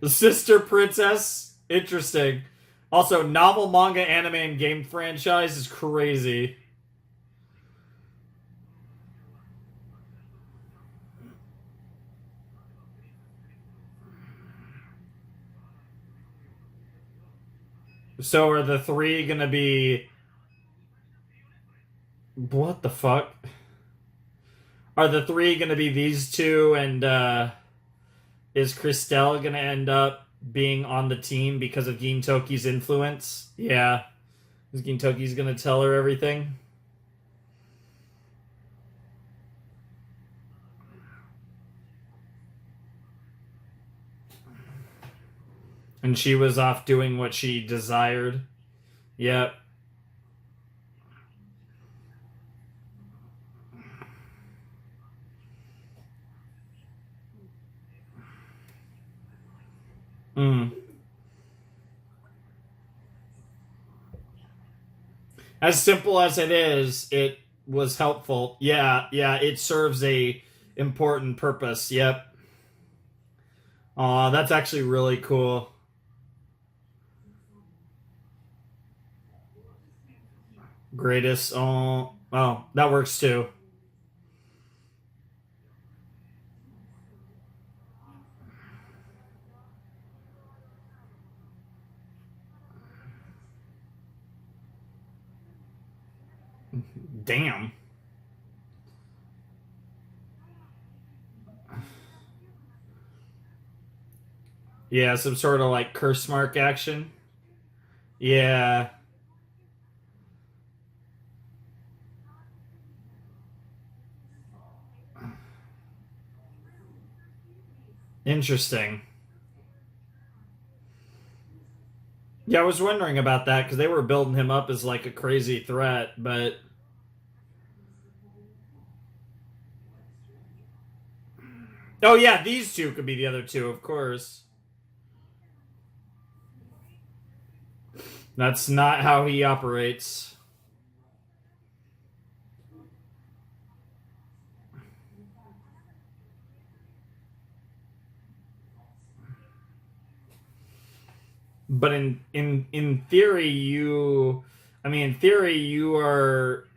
The sister princess. Interesting. Also, novel, manga, anime, and game franchise is crazy. So are the three gonna be? What the fuck? Are the three gonna be these two, and is Christelle gonna end up being on the team because of Gintoki's influence? Yeah, is Gintoki's gonna tell her everything? And she was off doing what she desired. Yep. Mm. As simple as it is, it was helpful. Yeah, yeah, it serves a important purpose. Yep. Aw, that's actually really cool. Greatest. Oh, that works too. Damn. Yeah, some sort of like curse mark action. Yeah, interesting. Yeah, I was wondering about that because they were building him up as like a crazy threat, but oh yeah, these two could be the other two, of course. That's not how he operates. But in theory, I mean, in theory, you are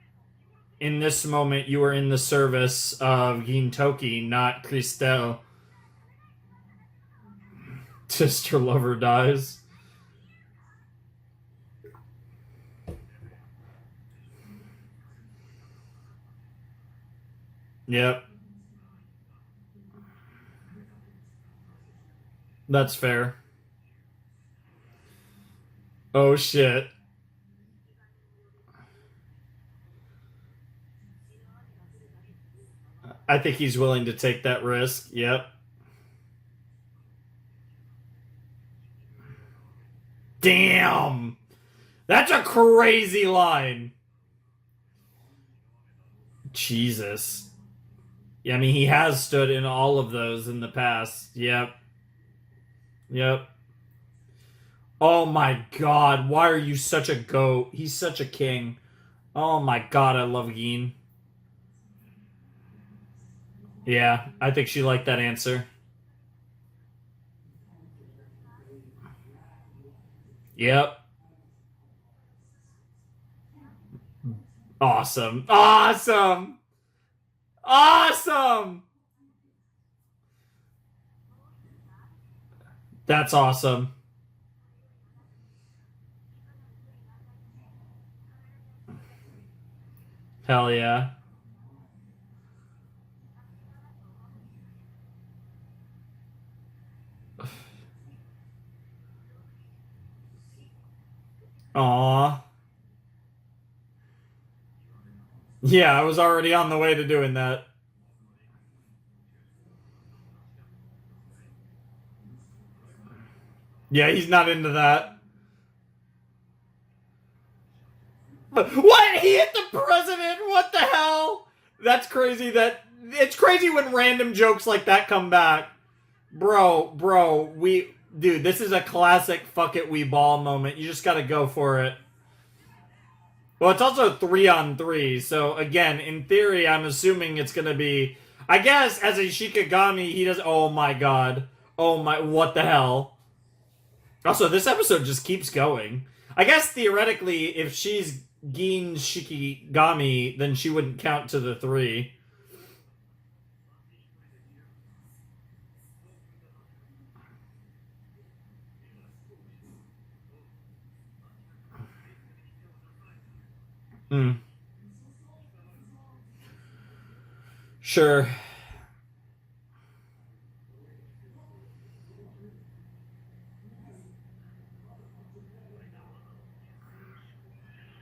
in this moment. You are in the service of Gintoki, not Christelle. Just her lover dies. Yep. That's fair. Oh shit. I think he's willing to take that risk. Yep. Damn! That's a crazy line. Jesus. Yeah, I mean, he has stood in all of those in the past. Yep. Yep. Oh my god, why are you such a goat? He's such a king. Oh my god, I love Gin. Yeah, I think she liked that answer. Yep. Awesome. Awesome! Awesome! That's awesome. Hell yeah. Aw. Yeah, I was already on the way to doing that. Yeah, he's not into that. What? He hit the president? What the hell? That's crazy that... It's crazy when random jokes like that come back. Bro, Dude, this is a classic fuck it, we ball moment. You just gotta go for it. Well, it's also 3-on-3, so again, in theory, I'm assuming it's gonna be... I guess, as a Shikigami, he does... Oh my god. Oh my... What the hell? Also, this episode just keeps going. I guess, theoretically, if she's Gin Shikigami, then she wouldn't count to the 3. Hmm. Sure.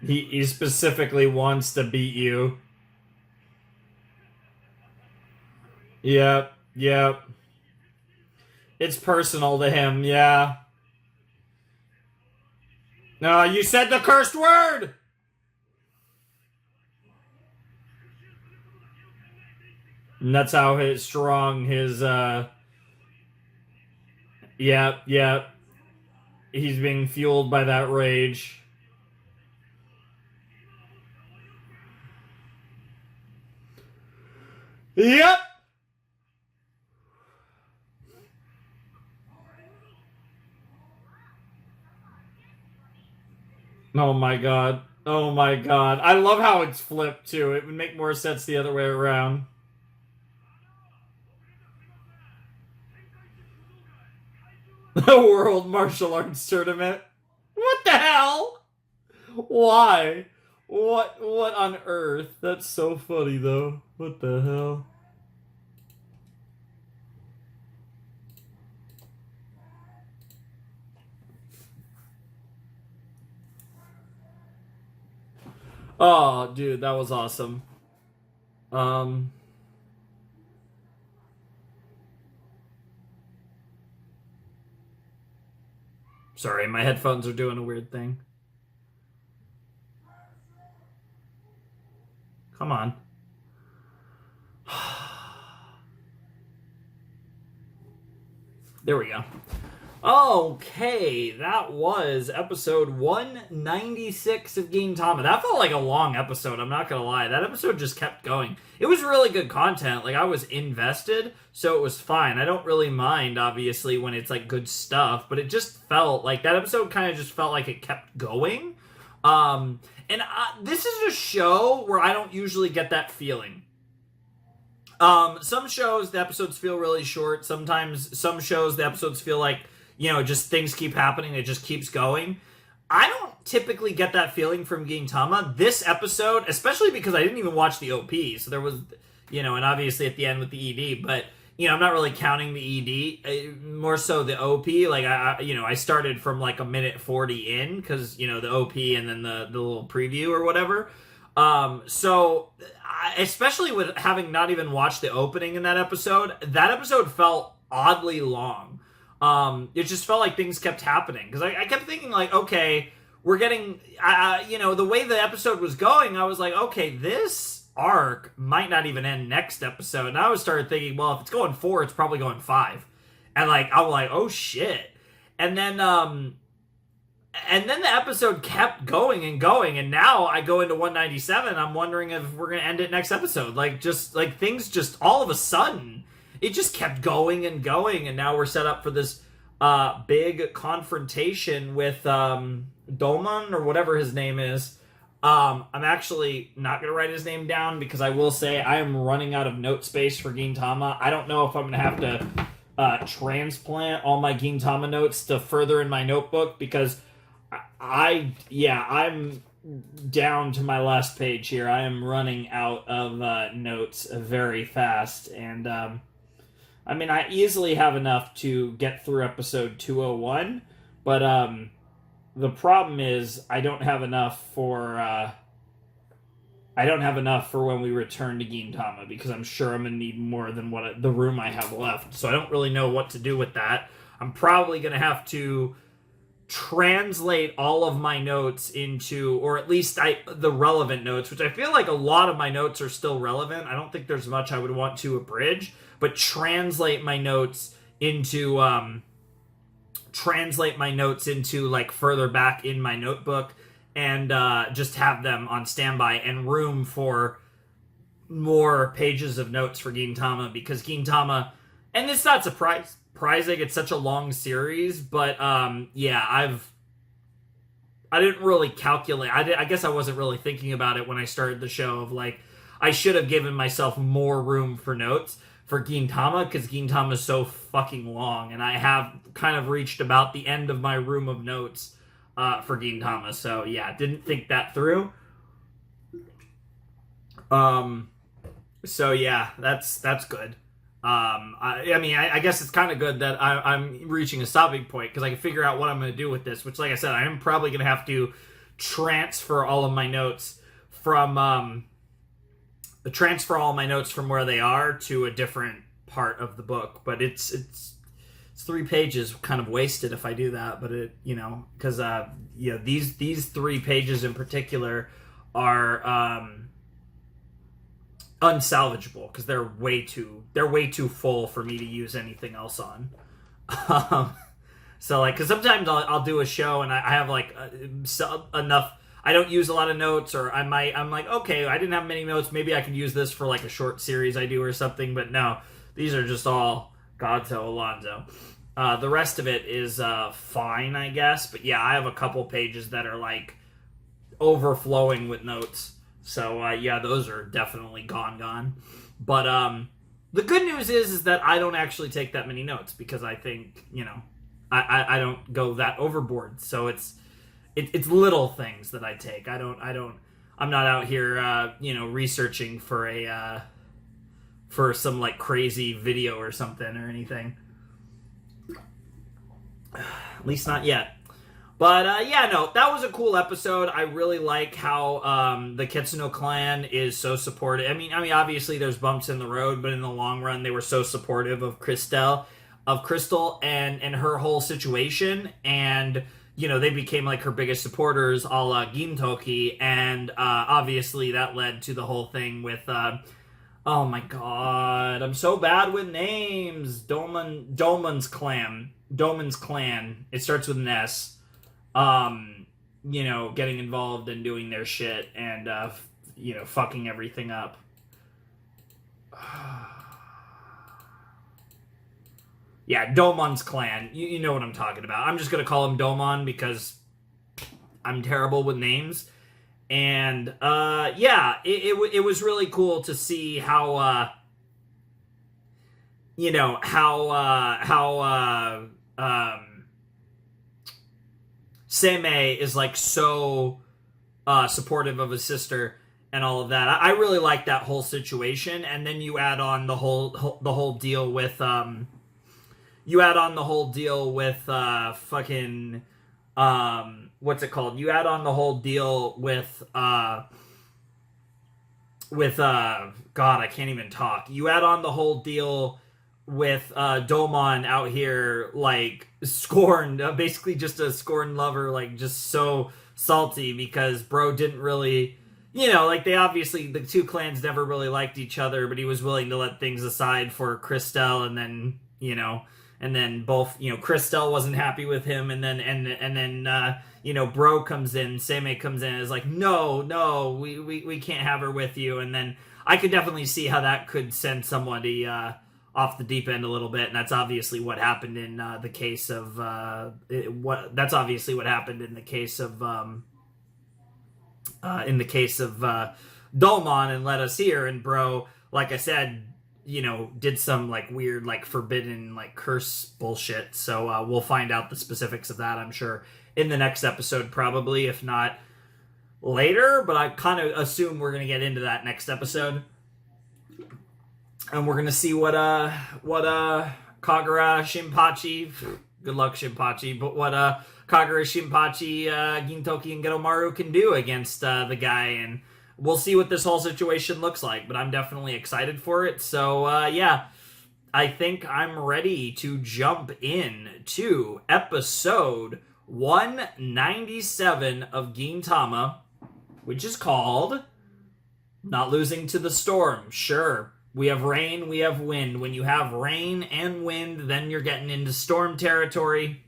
He specifically wants to beat you. Yep. It's personal to him, yeah. No, you said the cursed word! And that's how strong his, Yep. He's being fueled by that rage. Yep! Oh my god. Oh my god. I love how it's flipped, too. It would make more sense the other way around. The World Martial Arts Tournament? What the hell? Why? What on earth? That's so funny, though. What the hell? Oh, dude, that was awesome. Um... Sorry, my headphones are doing a weird thing. Come on. There we go. Okay, that was episode 196 of Gintama. That felt like a long episode, I'm not gonna lie. That episode just kept going. It was really good content. Like, I was invested, so it was fine. I don't really mind, obviously, when it's, like, good stuff, but it just felt like that episode kind of just felt like it kept going. This is a show where I don't usually get that feeling. Some shows, the episodes feel really short. Sometimes some shows, the episodes feel like just things keep happening. It just keeps going. I don't typically get that feeling from Gintama. This episode, especially because I didn't even watch the OP, so there was, and obviously at the end with the ED, but, I'm not really counting the ED, more so the OP. Like, I started from like a minute 40 in, because, the OP and then the little preview or whatever. Especially with having not even watched the opening in that episode felt oddly long. It just felt like things kept happening, because I kept thinking like, okay, we're getting, the way the episode was going, I was like, okay, this arc might not even end next episode. And I started thinking, well, if it's going 4, it's probably going 5. And like, I'm like, oh shit. And then the episode kept going and going, and now I go into 197, I'm wondering if we're going to end it next episode. Like, just, like, things just, all of a sudden, it just kept going and going, and now we're set up for this big confrontation with Domon, or whatever his name is. I'm actually not going to write his name down, because I will say I am running out of note space for Gintama. I don't know if I'm going to have to transplant all my Gintama notes to further in my notebook, because I'm down to my last page here. I am running out of notes very fast, and I easily have enough to get through episode 201, but the problem is I don't have enough for when we return to Gintama, because I'm sure I'm gonna need more than the room I have left. So I don't really know what to do with that. I'm probably gonna have to translate all of my notes into, or at least the relevant notes, which I feel like a lot of my notes are still relevant. I don't think there's much I would want to abridge, but translate my notes into like further back in my notebook, and just have them on standby and room for more pages of notes for Gintama, because Gintama, and it's not surprising, it's such a long series, but I didn't really calculate. I guess I wasn't really thinking about it when I started the show, of like, I should have given myself more room for notes for Gintama, because Gintama is so fucking long, and I have kind of reached about the end of my room of notes for Gintama. So yeah, didn't think that through. So yeah, that's good. I guess it's kind of good that I'm reaching a stopping point, because I can figure out what I'm going to do with this, which, like I said, I am probably going to have to transfer all of my notes from where they are to a different part of the book. But it's 3 pages kind of wasted if I do that. But because these 3 pages in particular are unsalvageable, because they're way too full for me to use anything else on. So like, because sometimes I'll do a show and I have like enough. I don't use a lot of notes, or I'm like, okay, I didn't have many notes. Maybe I could use this for like a short series I do or something. But no, these are just all Godso Alonzo. The rest of it is fine, I guess. But yeah, I have a couple pages that are like overflowing with notes. So those are definitely gone. But the good news is that I don't actually take that many notes, because I think I don't go that overboard. So it's little things that I take. I'm not out here researching for some like crazy video or something or anything. At least not yet. But, that was a cool episode. I really like how the Ketsuno clan is so supportive. I mean, obviously there's bumps in the road, but in the long run, they were so supportive of Crystal and her whole situation. And, they became like her biggest supporters, a la Gintoki. And obviously that led to the whole thing with, oh my god, I'm so bad with names. Domon's clan. It starts with an S. Getting involved and doing their shit and, fucking everything up. Yeah, Domon's clan. You know what I'm talking about. I'm just gonna call him Domon because I'm terrible with names. And, it was really cool to see how, Seimei is like so supportive of his sister and all of that. I really like that whole situation. And then you add on the whole deal with fucking what's it called? You add on the whole deal with God, I can't even talk. You add on the whole deal with Domon out here like scorned, basically just a scorned lover, like just so salty because bro didn't really, like they obviously, the two clans never really liked each other, but he was willing to let things aside for Christelle, and then both, Christelle wasn't happy with him, and then bro comes in, Seimei comes in, and is like, no, we can't have her with you, and then I could definitely see how that could send somebody off the deep end a little bit, and that's obviously what happened in the case of Dolmon and Let Us Hear, and bro, like I said, did some like weird like forbidden like curse bullshit. So we'll find out the specifics of that, I'm sure, in the next episode, probably, if not later, but I kind of assume we're going to get into that next episode. And we're going to see what Kagura Shinpachi, good luck Shinpachi, but what Kagura Shinpachi, Gintoki, and Geromaru can do against the guy, and we'll see what this whole situation looks like, but I'm definitely excited for it. So, yeah, I think I'm ready to jump in to episode 197 of Gintama, which is called Not Losing to the Storm. Sure, we have rain, we have wind. When you have rain and wind, then you're getting into storm territory,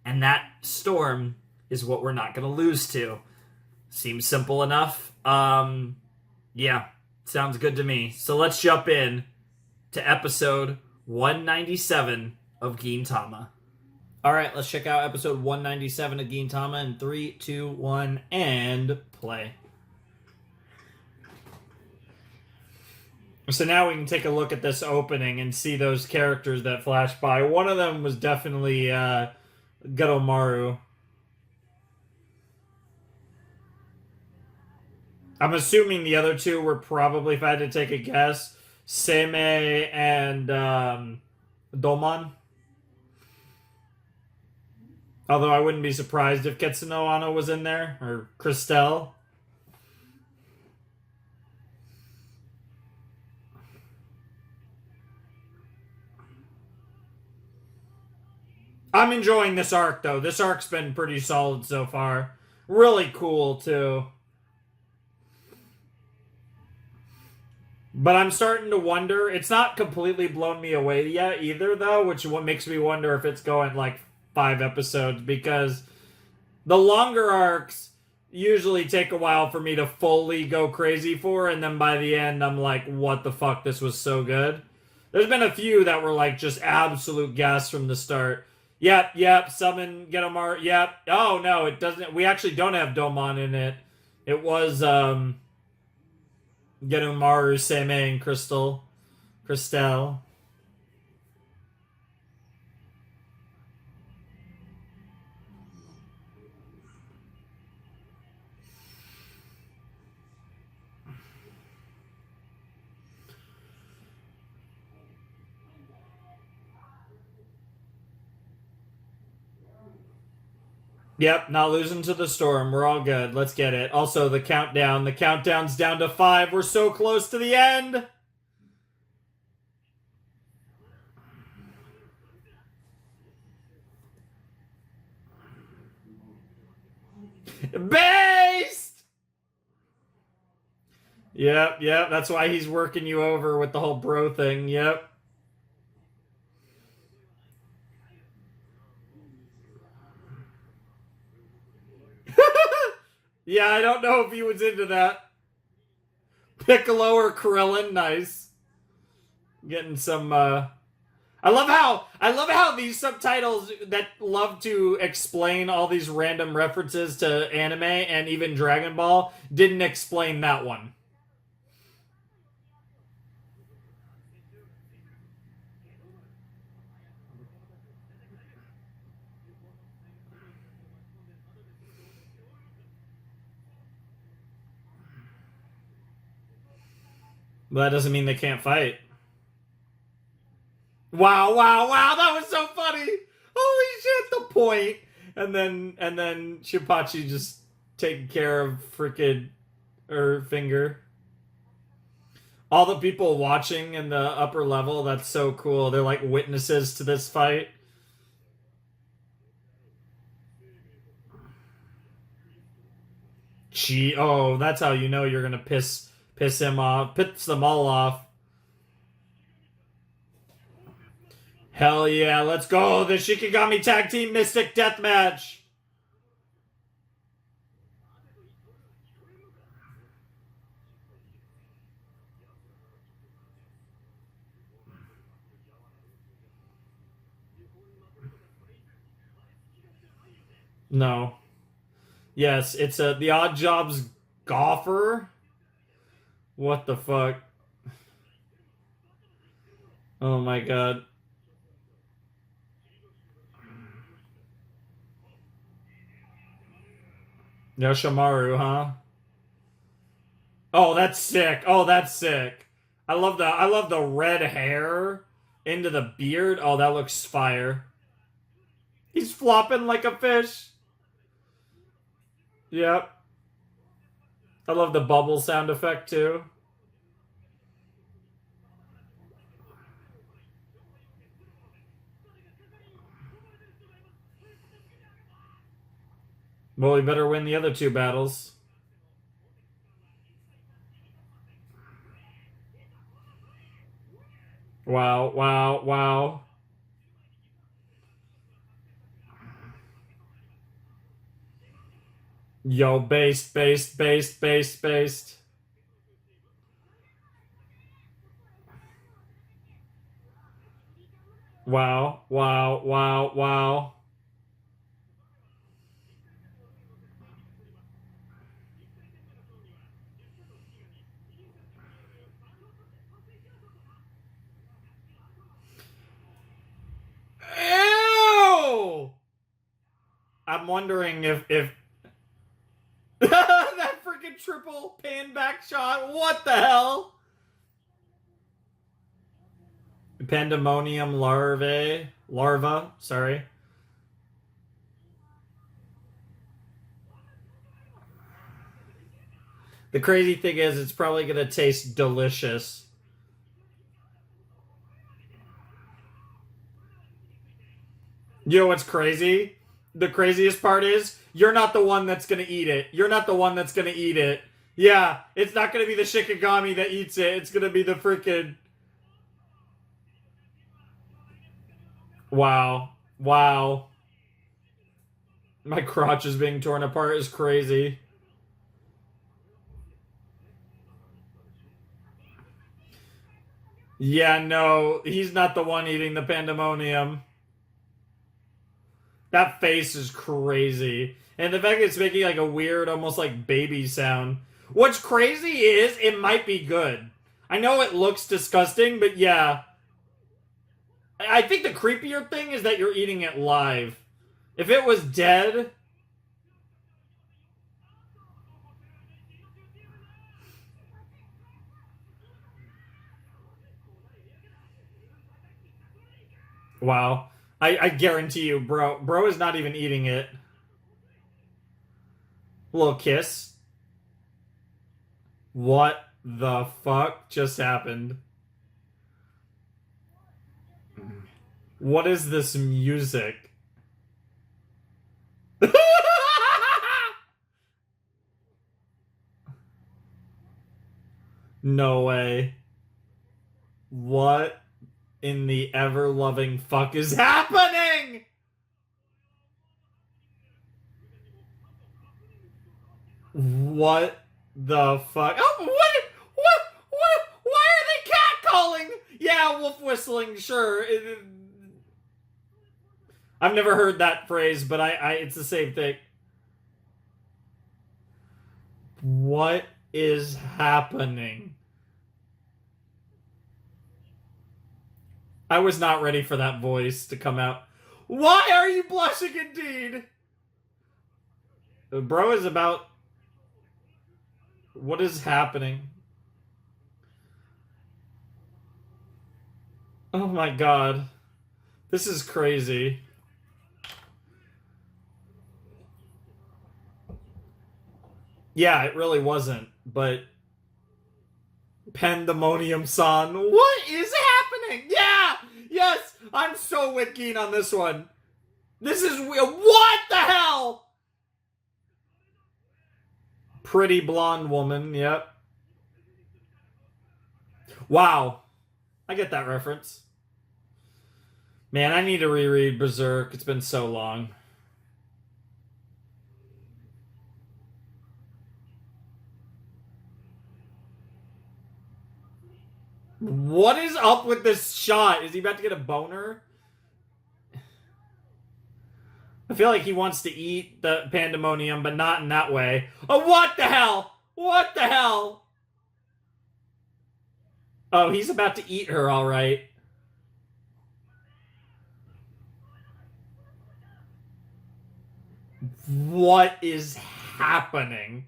and that storm is what we're not going to lose to. Seems simple enough. Yeah, sounds good to me. So let's jump in to episode 197 of Gintama. All right, let's check out episode 197 of Gintama in 3, 2, 1, and play. So now we can take a look at this opening and see those characters that flash by. One of them was definitely Geromaru. I'm assuming the other two were probably, if I had to take a guess, Seimei and Domon. Although I wouldn't be surprised if Ketsuno Ana was in there, or Christelle. I'm enjoying this arc, though. This arc's been pretty solid so far. Really cool, too. But I'm starting to wonder, it's not completely blown me away yet either, though, which what makes me wonder if it's going like 5 episodes, because the longer arcs usually take a while for me to fully go crazy for, and then by the end I'm like, what the fuck, this was so good. There's been a few that were like just absolute gas from the start. Yep, summon Geromaru, yep. Oh no, it doesn't, we actually don't have Domon in it. It was Geromaru, Seimei, and Christelle. Yep, not losing to the storm. We're all good. Let's get it. Also, the countdown. The countdown's down to 5. We're so close to the end. Based! Yep. That's why he's working you over with the whole bro thing. Yep. Yeah, I don't know if he was into that. Piccolo or Krillin, nice. Getting some I love how these subtitles that love to explain all these random references to anime and even Dragon Ball didn't explain that one. But that doesn't mean they can't fight. Wow, wow, wow, that was so funny! Holy shit, the point! And then Shipachi just taking care of freaking her finger. All the people watching in the upper level, that's so cool. They're like witnesses to this fight. Gee, oh, that's how you know you're gonna piss him off, piss them all off. Hell yeah, let's go! The Shikigami Tag Team Mystic Deathmatch! No. Yes, it's the Odd Jobs golfer. What the fuck? Oh my god. Yoshimaru, huh? Oh, that's sick. Oh, that's sick. I love the red hair into the beard. Oh, that looks fire. He's flopping like a fish. Yep. I love the bubble sound effect too. Well, we better win the other two battles. Wow, wow, wow. Yo, based. Wow, wow, wow, wow. Ew! I'm wondering if that freaking triple pan back shot. What the hell? Pandemonium larva, sorry. The crazy thing is it's probably going to taste delicious. You know what's crazy? The craziest part is you're not the one that's going to eat it. You're not the one that's going to eat it. Yeah, it's not going to be the Shikigami that eats it. It's going to be the freaking... Wow. Wow. My crotch is being torn apart is crazy. Yeah, no, he's not the one eating the pandemonium. That face is crazy. And the fact that it's making like a weird, almost like baby sound. What's crazy is it might be good. I know it looks disgusting, but yeah. I think the creepier thing is that you're eating it live. If it was dead... Wow. I guarantee you, bro is not even eating it. Little kiss. What the fuck just happened? What is this music? No way. What in the ever-loving fuck is happening? What the fuck? Oh, what? Why are they catcalling? Yeah, wolf whistling, sure. I've never heard that phrase, but it's the same thing. What is happening? I was not ready for that voice to come out. Why are you blushing indeed? Bro is about... What is happening? Oh my god. This is crazy. Yeah, it really wasn't, but Pandemonium-san, what is happening? Yeah! Yes! I'm so with Geen on this one. This is weird. What the hell? Pretty blonde woman, yep. Wow. I get that reference. Man, I need to reread Berserk. It's been so long. What is up with this shot? Is he about to get a boner? I feel like he wants to eat the Pandemonium, but not in that way. Oh, what the hell? What the hell? Oh, he's about to eat her, all right. What is happening?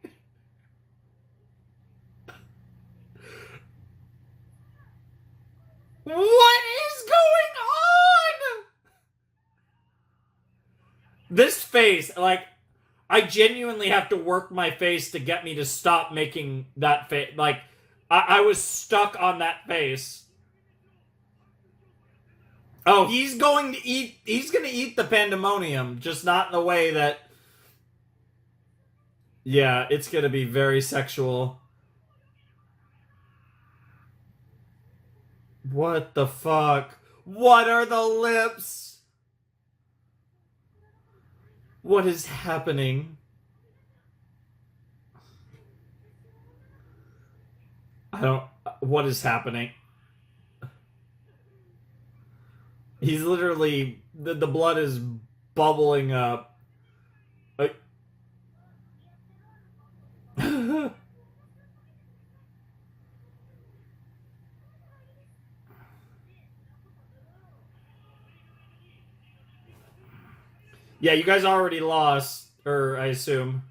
What is going on? This face, like, I genuinely have to work my face to get me to stop making that face. Like, I was stuck on that face. Oh, he's going to eat the Pandemonium, just not in the way that... Yeah, it's gonna be very sexual. What the fuck? What are the lips? What is happening? I don't... What is happening? He's literally... The blood is bubbling up. Yeah, you guys already lost, or I assume.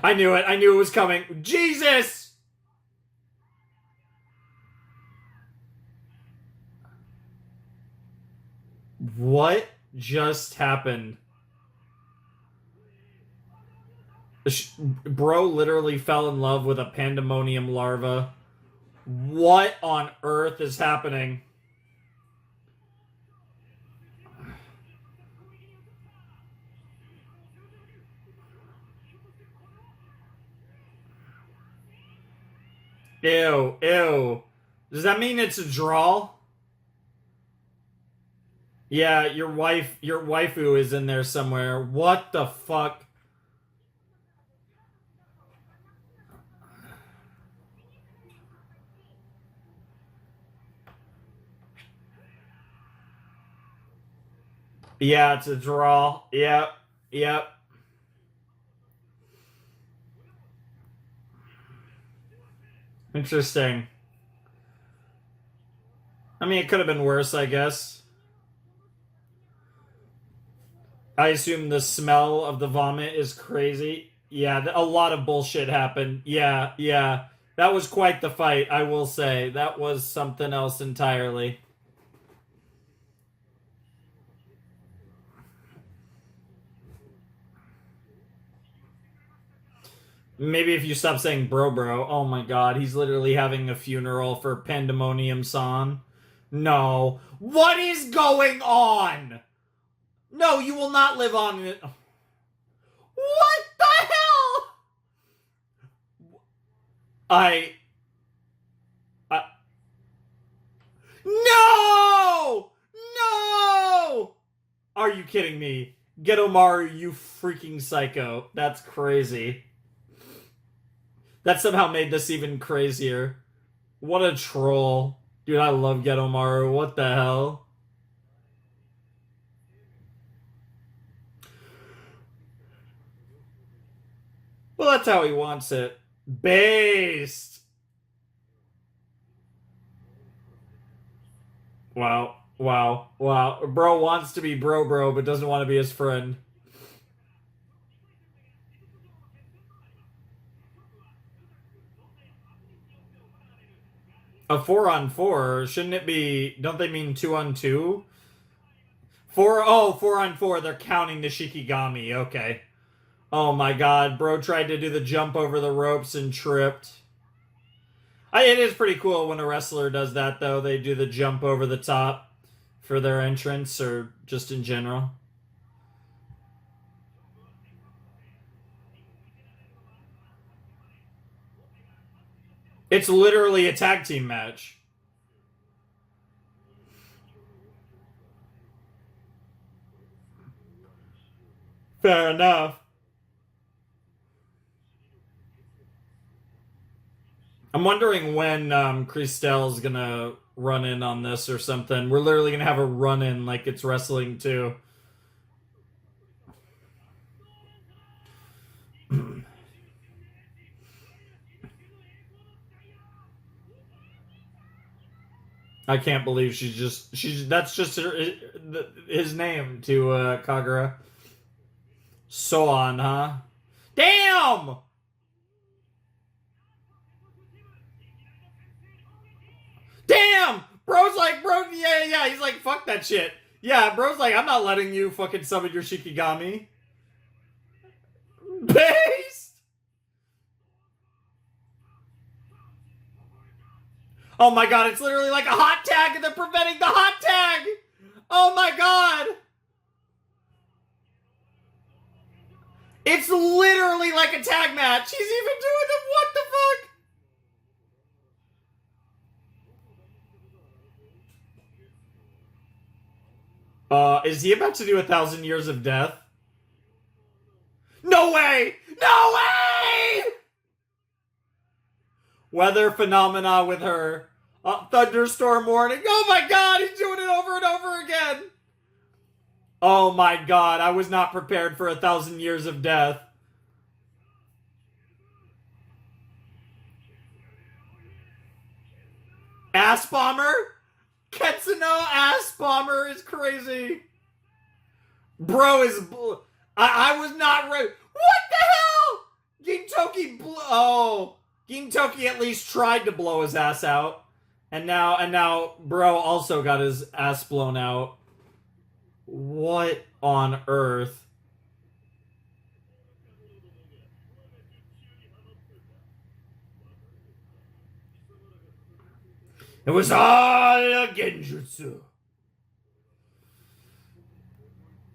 I knew it. I knew it was coming. Jesus! What just happened? Bro literally fell in love with a Pandemonium larva. What on earth is happening? Ew, ew. Does that mean it's a draw? Yeah, your waifu is in there somewhere. What the fuck? Yeah, it's a draw. Yep, yep. Interesting. I mean, it could have been worse, I guess. I assume the smell of the vomit is crazy. Yeah, a lot of bullshit happened. Yeah, yeah. That was quite the fight, I will say. That was something else entirely. Maybe if you stop saying bro. Oh my god, he's literally having a funeral for Pandemonium-san. No. What is going on? No, you will not live on it. What the hell? I... No! No! Are you kidding me? Getomaru, you freaking psycho. That's crazy. That somehow made this even crazier. What a troll. Dude, I love Getomaru. What the hell? Well, that's how he wants it. Based. Wow. Wow. Wow. Bro wants to be bro, but doesn't want to be his friend. A 4-on-4? Shouldn't it be... Don't they mean 2-on-2? 4-on-4. They're counting the Shikigami. Okay. Oh my god. Bro tried to do the jump over the ropes and tripped. It is pretty cool when a wrestler does that, though. They do the jump over the top for their entrance, or just in general. It's literally a tag team match. Fair enough. I'm wondering when Christelle's gonna run in on this or something. We're literally gonna have a run in like it's wrestling too. I can't believe that's just his name to Kagura. So on, huh? Damn! Damn! Bro's like, yeah, he's like, fuck that shit. Yeah, bro's like, I'm not letting you fucking summon your Shikigami. Based! Oh my god, it's literally like a hot tag and they're preventing the hot tag! Oh my god! It's literally like a tag match! He's even doing it! What the fuck? Is he about to do 1,000 Years of Death? No way! No way! Weather phenomena with her. Thunderstorm warning. Oh my god, he's doing it over and over again. Oh my god, I was not prepared for 1,000 Years of Death. Ass bomber? Ketsuno ass bomber is crazy. Bro is... I was not ready. What the hell? Oh. Gintoki at least tried to blow his ass out. And now bro also got his ass blown out. What on earth? It was all a genjutsu.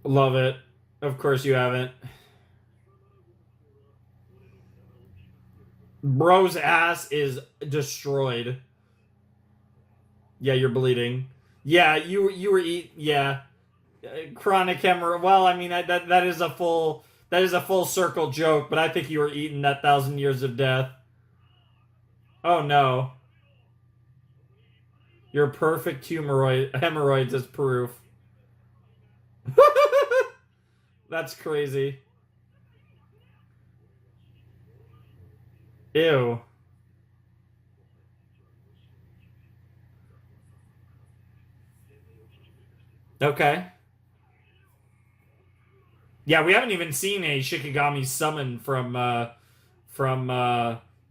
Love it. Of course you haven't. Bro's ass is destroyed. Yeah, you're bleeding. Yeah, you were yeah. Chronic hemorrhage. Well, I mean that is a full circle joke, but I think you were eating that 1,000 Years of Death. Oh no. Your perfect hemorrhoids is proof. That's crazy. Ew. Okay. Yeah, we haven't even seen a Shikigami summon from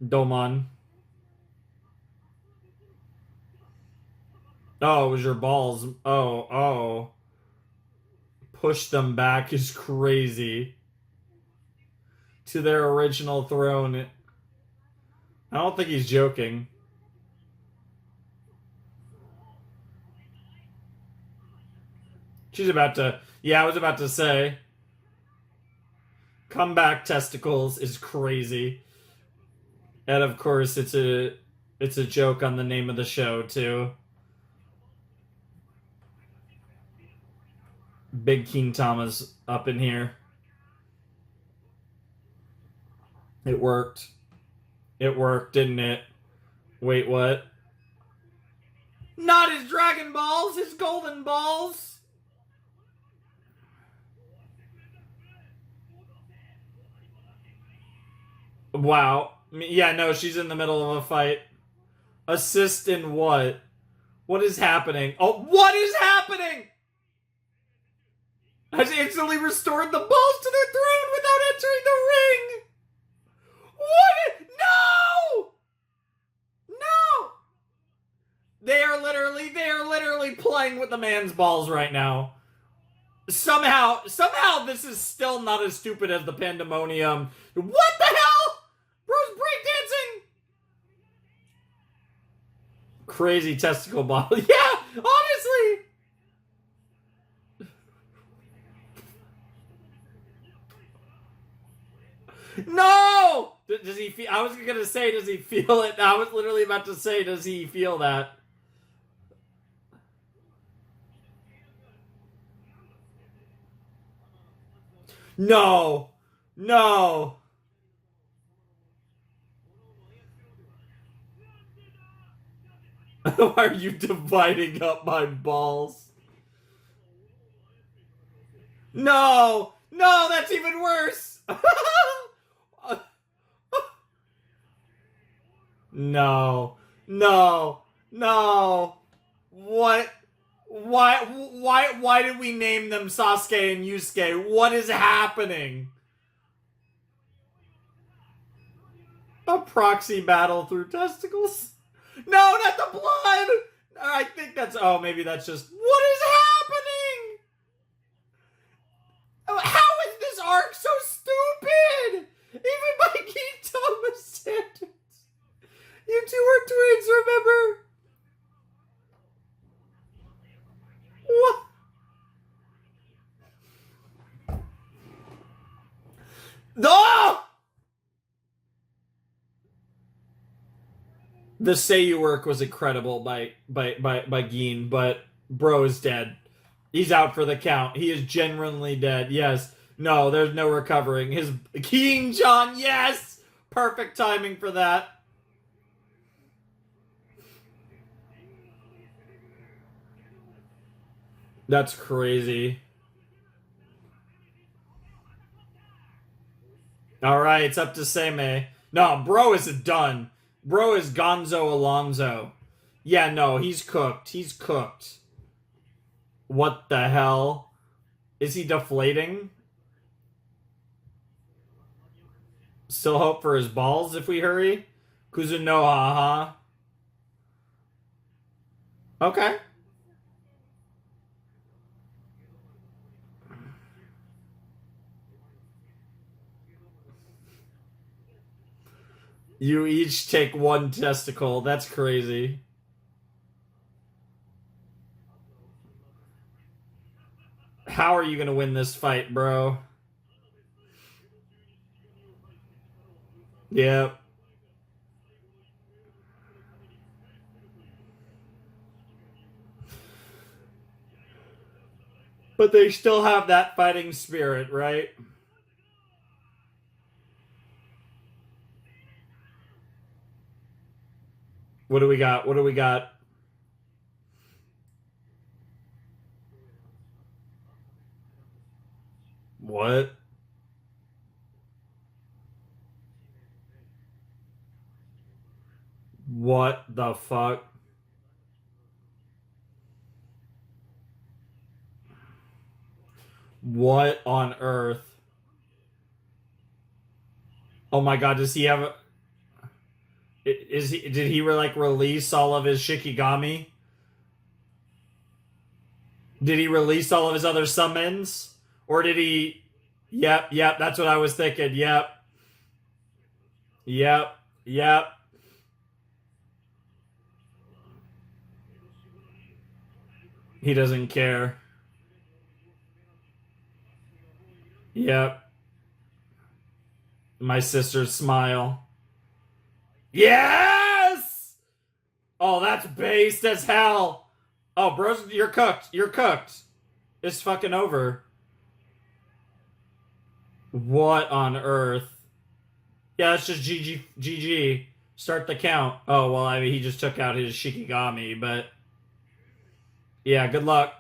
Domon. Oh, it was your balls. Oh. Push them back is crazy. To their original throne. I don't think he's joking. She's about to... Yeah, I was about to say. Comeback testicles is crazy. And of course, it's a joke on the name of the show, too. Big Gintama's up in here. It worked. It worked, didn't it? Wait, what? Not his Dragon Balls, his Golden Balls! Wow. Yeah, no, she's in the middle of a fight. Assist in what? What is happening? Oh, what is happening? Has instantly restored the balls to their throne without entering the ring! What? No! No! they are literally playing with the man's balls right now. Somehow this is still not as stupid as the Pandemonium. What the hell? Bro's breakdancing! Crazy testicle bottle. Yeah, honestly! No! Does he feel... I was gonna say, does he feel it? I was literally about to say, does he feel that? No! No! Why are you dividing up my balls? No! No, that's even worse! No. No. No. What? Why did we name them Sasuke and Yusuke? What is happening? A proxy battle through testicles? No, not the blood! I think that's... Oh, maybe that's just... What is happening? How is this arc so stupid? Even by Gintama standards. You two are twins, remember? What? No! The Seiyu work was incredible by Gin, but bro is dead. He's out for the count. He is genuinely dead. Yes. No, there's no recovering. His King John, yes! Perfect timing for that. That's crazy. Alright, it's up to Seimei. No, bro is done. Bro is Gonzo Alonzo. Yeah, no, he's cooked. He's cooked. What the hell? Is he deflating? Still hope for his balls if we hurry? Kuzunoha, huh? Okay. You each take one testicle. That's crazy. How are you gonna win this fight, bro? Yep. But they still have that fighting spirit, right? What do we got? What do we got? What? What the fuck? What on earth? Oh my god, does he have a... did he like release all of his Shikigami? Did he release all of his other summons? Or did he... Yep, that's what I was thinking. Yep. He doesn't care. Yep. My sister's smile. Yes! Oh, that's based as hell. Oh, bros, you're cooked. You're cooked. It's fucking over. What on earth? Yeah, that's just GG. Start the count. Oh, well, I mean, he just took out his Shikigami, but... Yeah, good luck.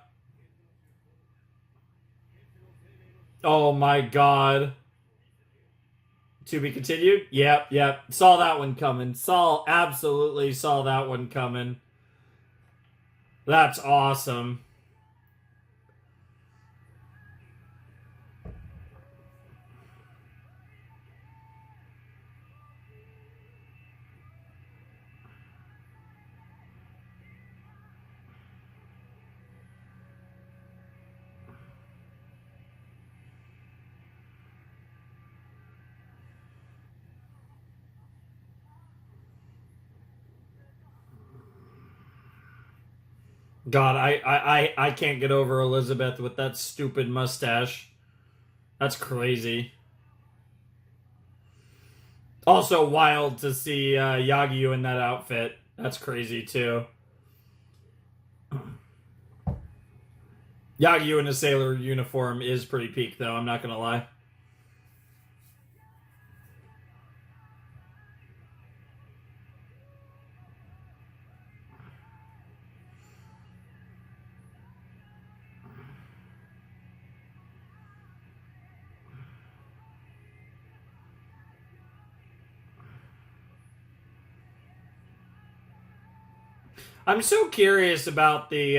Oh my god. To be continued? Yep. Saw that one coming. Absolutely saw that one coming. That's awesome. God, I can't get over Elizabeth with that stupid mustache. That's crazy. Also wild to see Yagyu in that outfit. That's crazy too. Yagyu in a sailor uniform is pretty peak, though. I'm not gonna lie. I'm so curious about the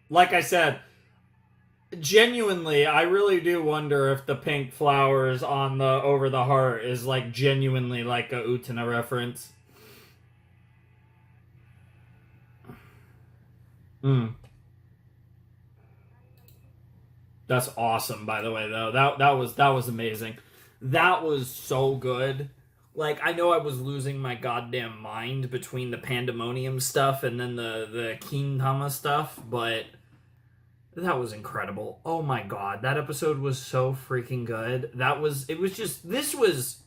like I said, genuinely, I really do wonder if the pink flowers on the over the heart is like genuinely like a Utena reference. Hmm. That's awesome, by the way, though. That was amazing. That was so good. Like, I know I was losing my goddamn mind between the Pandemonium stuff and then the Gintama stuff, but that was incredible. Oh my god, that episode was so freaking good. It was just, this was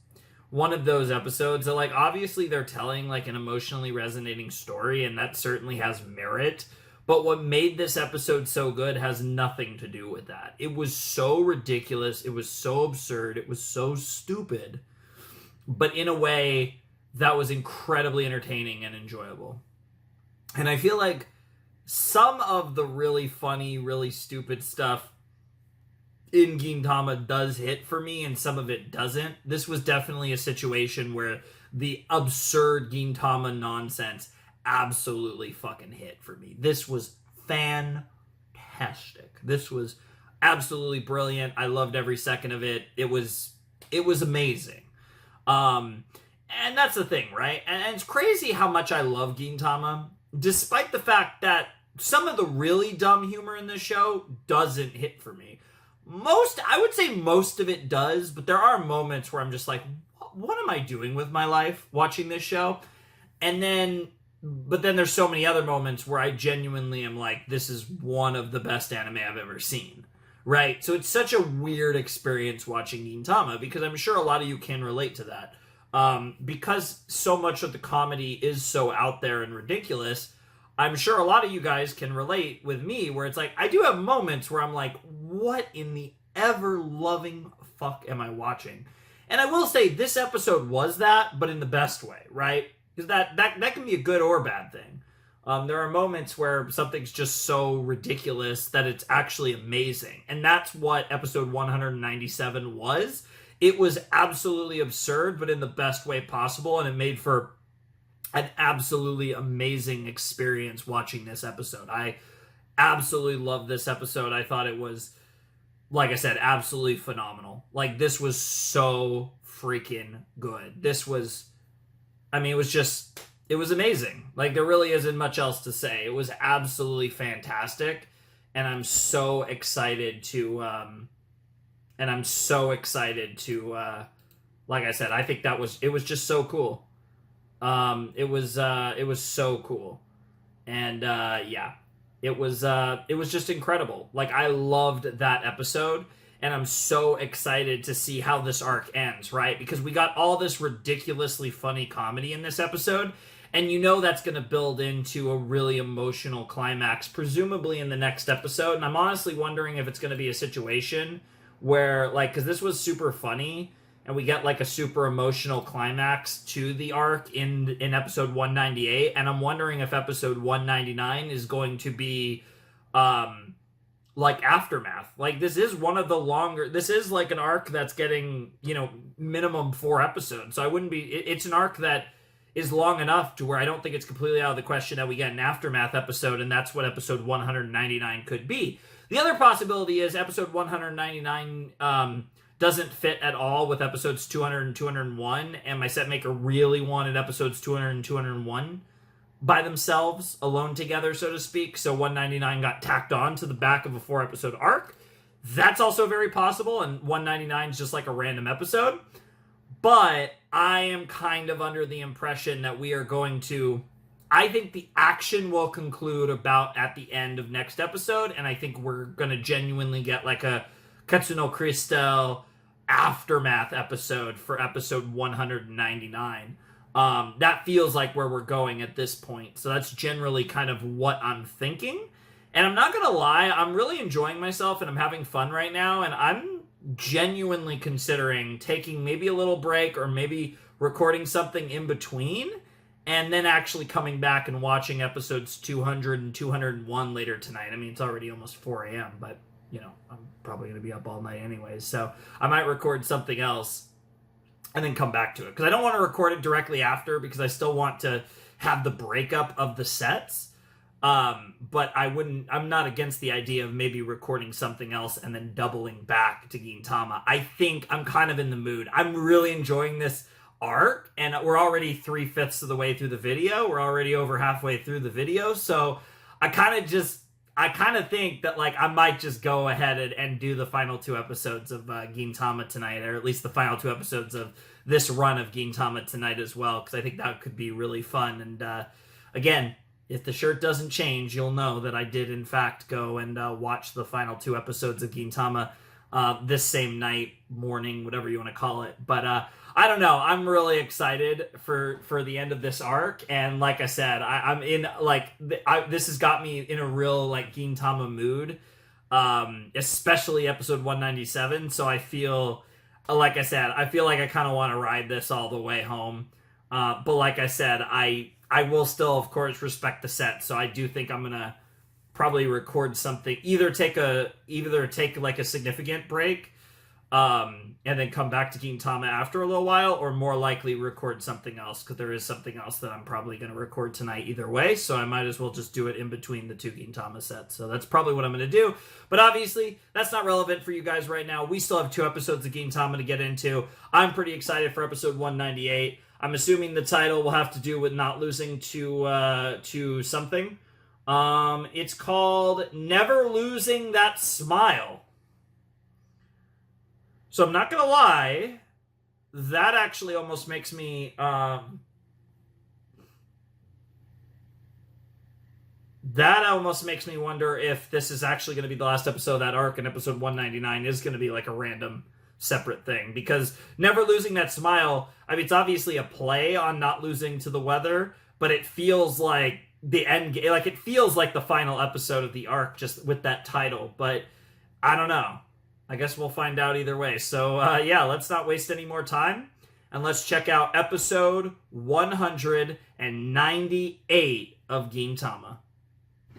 one of those episodes that, like, obviously they're telling, like, an emotionally resonating story, and that certainly has merit. But what made this episode so good has nothing to do with that. It was so ridiculous. It was so absurd. It was so stupid. But in a way that was incredibly entertaining and enjoyable. And I feel like some of the really funny, really stupid stuff in Gintama does hit for me and some of it doesn't. This was definitely a situation where the absurd Gintama nonsense absolutely fucking hit for me. This was fantastic. This was absolutely brilliant. I loved every second of it. It was amazing. And that's the thing, right? And it's crazy how much I love Gintama, despite the fact that some of the really dumb humor in this show doesn't hit for me. I would say most of it does, but there are moments where I'm just like, what am I doing with my life watching this show? But then there's so many other moments where I genuinely am like, this is one of the best anime I've ever seen. Right? So it's such a weird experience watching Gintama, because I'm sure a lot of you can relate to that. Because so much of the comedy is so out there and ridiculous, I'm sure a lot of you guys can relate with me, where it's like, I do have moments where I'm like, what in the ever-loving fuck am I watching? And I will say, this episode was that, but in the best way, right? Because that can be a good or bad thing. There are moments where something's just so ridiculous that it's actually amazing. And that's what episode 197 was. It was absolutely absurd, but in the best way possible, and it made for an absolutely amazing experience watching this episode. I absolutely loved this episode. I thought it was, like I said, absolutely phenomenal. Like, this was so freaking good. It was amazing. Like, there really isn't much else to say. It was absolutely fantastic, and I'm so excited to like I said, I think it was just so cool. It was so cool. And yeah, it was just incredible. Like, I loved that episode, and I'm so excited to see how this arc ends, right? Because we got all this ridiculously funny comedy in this episode, and you know that's going to build into a really emotional climax, presumably in the next episode. And I'm honestly wondering if it's going to be a situation where, like, because this was super funny, and we get like a super emotional climax to the arc in episode 198, and I'm wondering if episode 199 is going to be like aftermath. Like, this is one of the longer, this is like an arc that's getting, minimum 4 episodes. So I wouldn't be, it's an arc that is long enough to where I don't think it's completely out of the question that we get an aftermath episode, and that's what episode 199 could be. The other possibility is episode 199 doesn't fit at all with episodes 200 and 201, and my set maker really wanted episodes 200 and 201 by themselves, alone together, so to speak, so 199 got tacked on to the back of a 4-episode arc. That's also very possible, and 199 is just like a random episode. But I am kind of under the impression that we are going to I think the action will conclude about at the end of next episode, and I think we're gonna genuinely get like a Ketsuno Crystal aftermath episode for episode 199. That feels like where we're going at this point. So that's generally kind of what I'm thinking. And I'm not gonna lie, I'm really enjoying myself and I'm having fun right now, and I'm genuinely considering taking maybe a little break or maybe recording something in between and then actually coming back and watching episodes 200 and 201 later tonight. I mean, it's already almost 4 a.m., but, you know, I'm probably going to be up all night anyways, so I might record something else and then come back to it. Because I don't want to record it directly after, because I still want to have the breakup of the sets. But I'm not against the idea of maybe recording something else and then doubling back to Gintama. I think I'm kind of in the mood. I'm really enjoying this arc, and we're already 3/5 of the way through the video. We're already over halfway through the video, so I kind of think that like I might just go ahead and do the final 2 episodes of Gintama tonight, or at least the final 2 episodes of this run of Gintama tonight as well, because I think that could be really fun. And again, if the shirt doesn't change, you'll know that I did in fact go and watch the final 2 episodes of Gintama this same night, morning, whatever you want to call it. But I don't know. I'm really excited for the end of this arc, and like I said, I'm in like this has got me in a real like Gintama mood, especially episode 197. So I feel, like I said, I feel like I kind of want to ride this all the way home. But like I said, I will still, of course, respect the set. So I do think I'm gonna probably record something, either take like a significant break, and then come back to Gintama after a little while, or more likely record something else, because there is something else that I'm probably going to record tonight either way, so I might as well just do it in between the 2 Gintama sets. So that's probably what I'm going to do, but obviously that's not relevant for you guys right now. We still have 2 episodes of Gintama to get into. I'm pretty excited for episode 198. I'm assuming the title will have to do with not losing to something. It's called Never Losing That Smile. So I'm not gonna lie, that actually almost makes me wonder if this is actually going to be the last episode of that arc, and episode 199 is going to be like a random separate thing. Because Never Losing That Smile, I mean, it's obviously a play on not losing to the weather, but it feels like the end, like it feels like the final episode of the arc just with that title. But I don't know. I guess we'll find out either way. So, yeah, let's not waste any more time. And let's check out episode 198 of Gintama.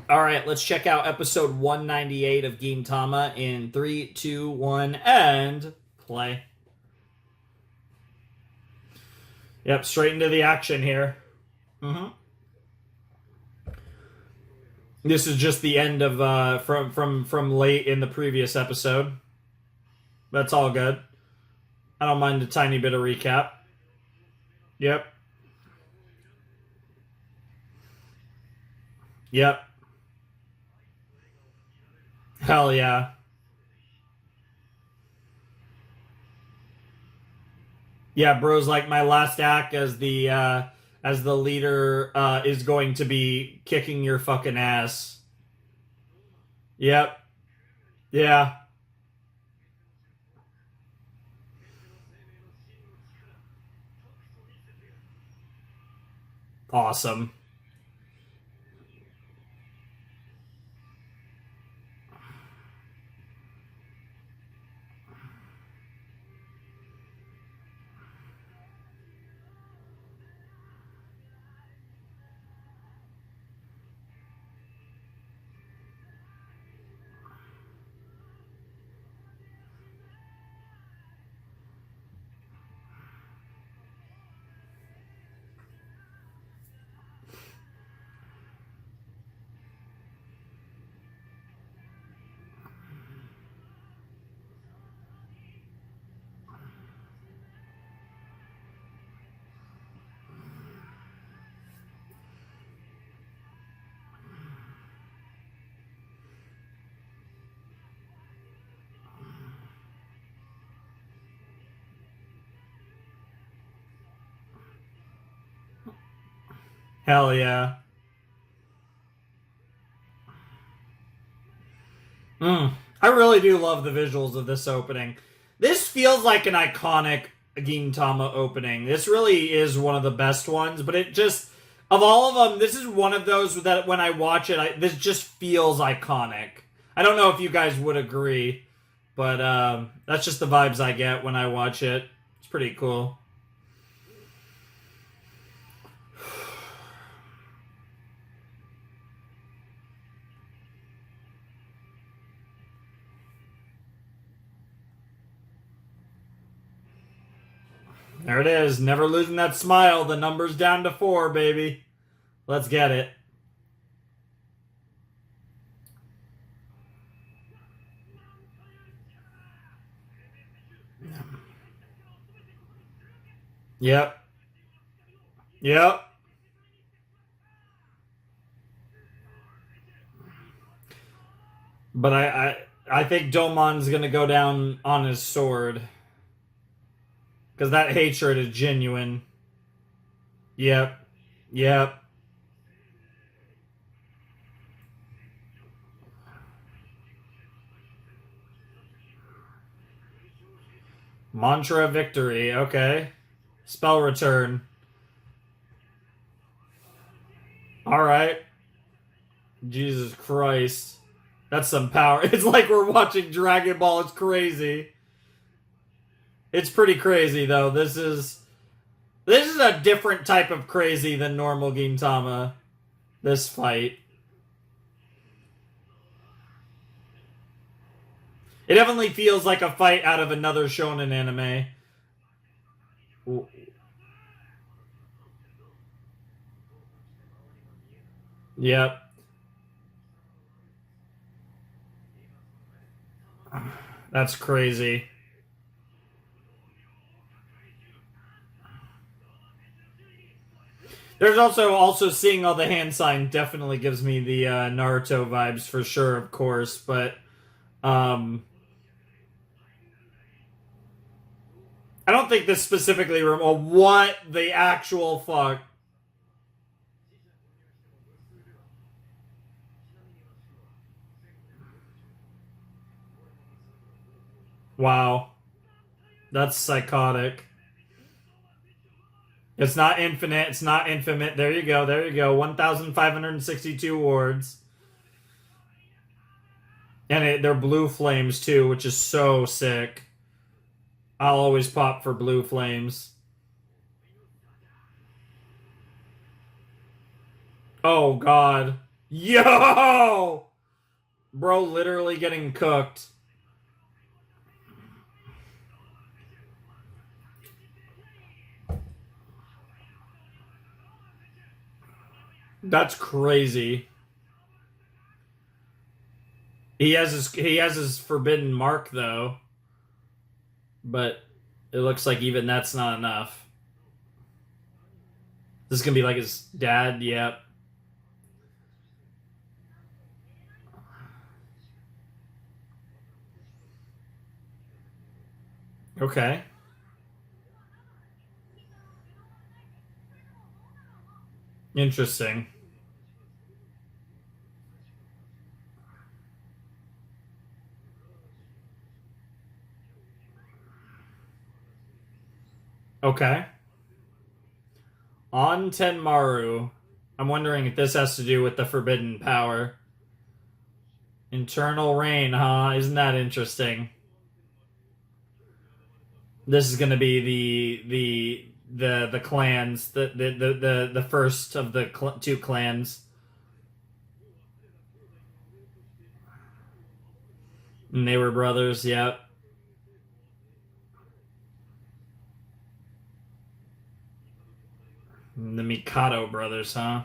All right, let's check out episode 198 of Gintama in 3, 2, 1, and play. Yep, straight into the action here. This is just the end of from late in the previous episode. That's all good. I don't mind a tiny bit of recap. Yep. Yep. Hell yeah. Yeah, bro's like, my last act as the leader is going to be kicking your fucking ass. Yep. Yeah. Awesome. Hell yeah. I really do love the visuals of this opening. This feels like an iconic Gintama opening. This really is one of the best ones, but it just, of all of them, this is one of those that when I watch it, this just feels iconic. I don't know if you guys would agree, but that's just the vibes I get when I watch it. It's pretty cool. There it is. Never losing that smile. The number's down to 4, baby. Let's get it. Yep. Yep. But I think Domon's gonna go down on his sword. Because that hatred is genuine. Yep. Yep. Mantra of victory. Okay. Spell return. Alright. Jesus Christ. That's some power. It's like we're watching Dragon Ball. It's crazy. It's pretty crazy, though. This is a different type of crazy than normal Gintama. This fight. It definitely feels like a fight out of another shonen anime. Ooh. Yep. That's crazy. There's also seeing all the hand sign definitely gives me the Naruto vibes for sure, of course, but I don't think this specifically. What the actual fuck? Wow, that's psychotic. It's not infinite. It's not infinite. There you go. There you go. 1,562 wards. And they're blue flames, too, which is so sick. I'll always pop for blue flames. Oh, God. Yo! Bro literally getting cooked. That's crazy. He has his forbidden mark though. But it looks like even that's not enough. This is gonna be like his dad, yep. Okay. Interesting. Okay. On Tenmaru. I'm wondering if this has to do with the forbidden power. Internal rain, huh? Isn't that interesting? This is gonna be the clans, the first of the two clans. And they were brothers, yep. The Mikado brothers, huh?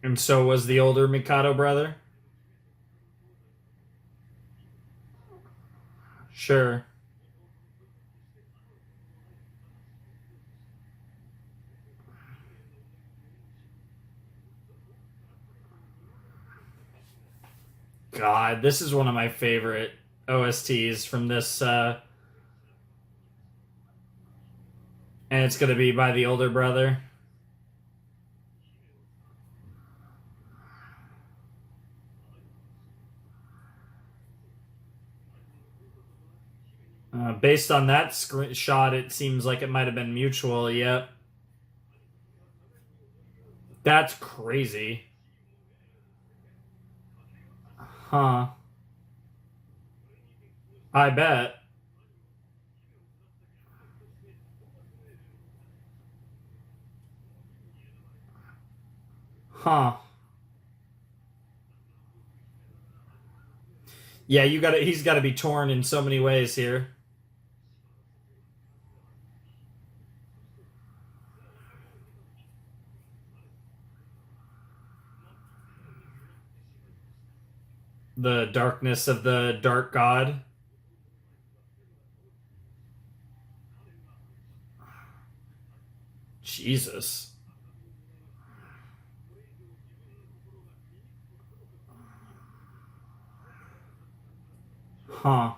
And so was the older Mikado brother? Sure. God, this is one of my favorite OSTs from this, and it's gonna be by the older brother. Based on that screenshot, it seems like it might have been mutual. Yep. That's crazy. Huh. I bet. Huh. Yeah, he's gotta be torn in so many ways here. The darkness of the dark god. Jesus. Huh.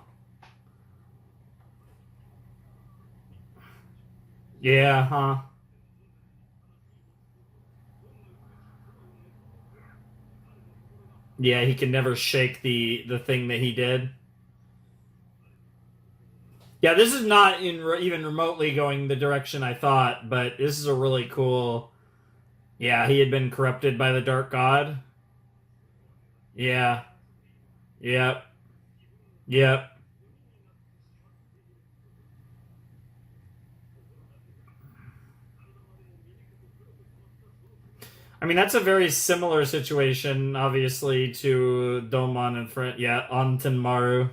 Yeah, huh. Yeah, he can never shake the thing that he did. Yeah, this is not even remotely going the direction I thought, but this is a really cool. Yeah, he had been corrupted by the dark god. Yeah. Yep. Yep. I mean, that's a very similar situation, obviously, to Domon and yeah, Antenmaru.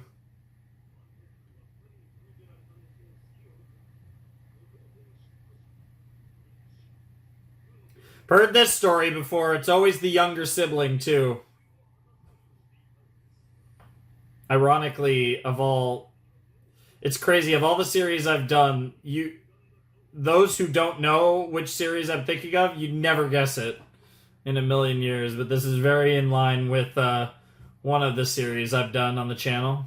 Heard this story before. It's always the younger sibling, too. Ironically, it's crazy. Of all the series I've done, those who don't know which series I'm thinking of, you'd never guess it in a million years. But this is very in line with one of the series I've done on the channel.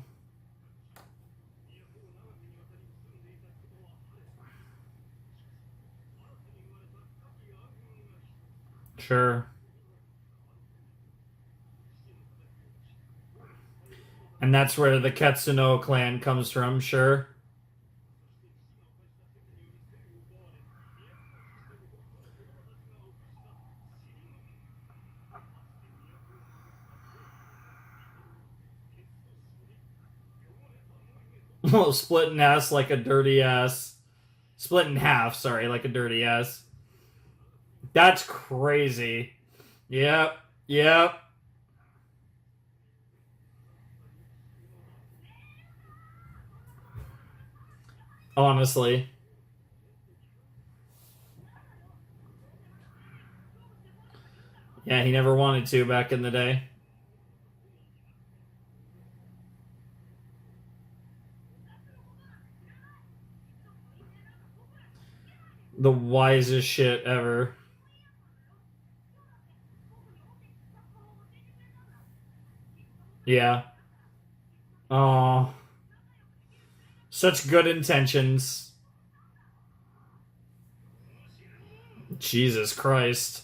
Sure. And that's where the Ketsuno clan comes from, sure. Well, split in ass like a dirty ass. Split in half, sorry, like a dirty ass. That's crazy. Yep. Yep. Honestly. Yeah, he never wanted to back in the day. The wisest shit ever. Yeah. Oh. Such good intentions. Jesus Christ.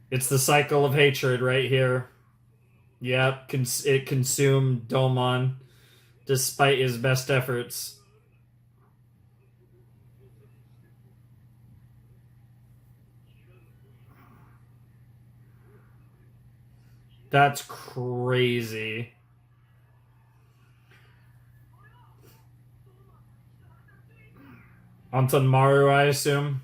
It's the cycle of hatred right here. Yep, it consumed Domon despite his best efforts. That's crazy. Antenmaru, I assume.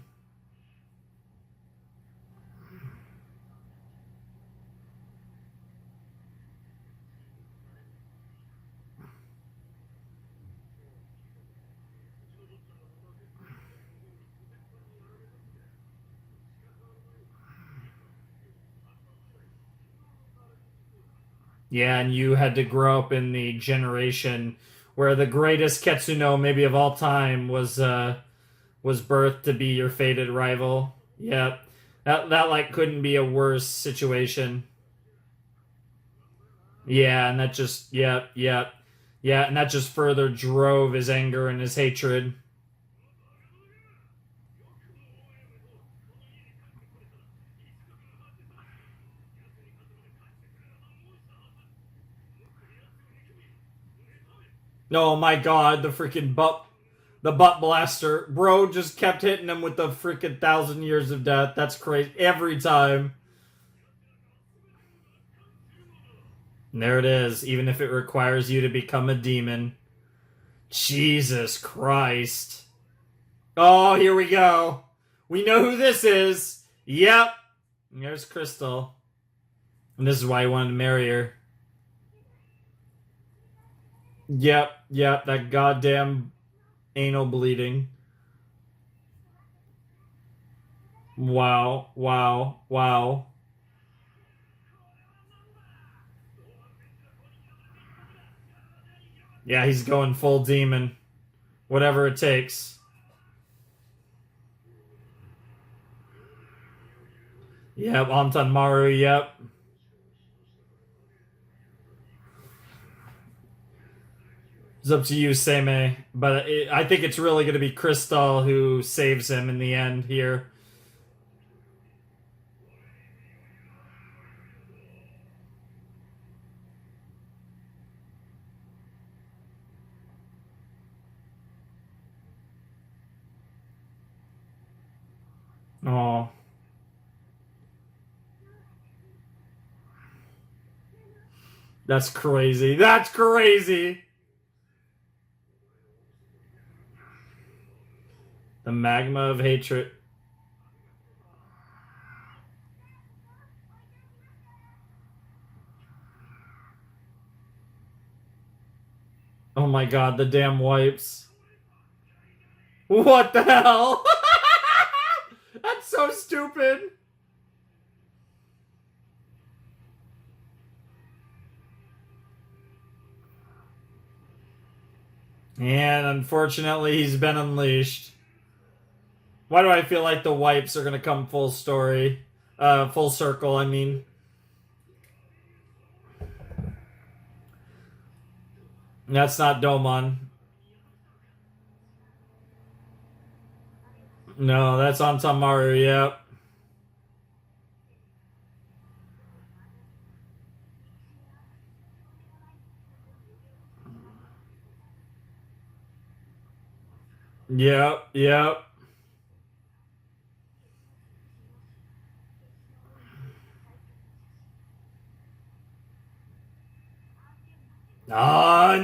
Yeah, and you had to grow up in the generation where the greatest Ketsuno maybe of all time was birthed to be your fated rival. Yep. That like couldn't be a worse situation. Yeah, and that just yeah, and that just further drove his anger and his hatred. Oh my god, the butt blaster. Bro just kept hitting him with the freaking 1,000 years of death. That's crazy. Every time. And there it is, even if it requires you to become a demon. Jesus Christ. Oh, here we go. We know who this is. Yep. There's Crystal. And this is why he wanted to marry her. Yep, that goddamn anal bleeding. Wow. Yeah, he's going full demon. Whatever it takes. Yep, Anton Maru, yep. It's up to you, Seimei. But I think it's really going to be Crystal who saves him in the end here. Oh. That's crazy. That's crazy. The magma of hatred. Oh my god, the damn wipes. What the hell? That's so stupid. And unfortunately, he's been unleashed. Why do I feel like the wipes are gonna come full story? Full circle, I mean. That's not Domon. No, that's Antamaru, yep. Yep.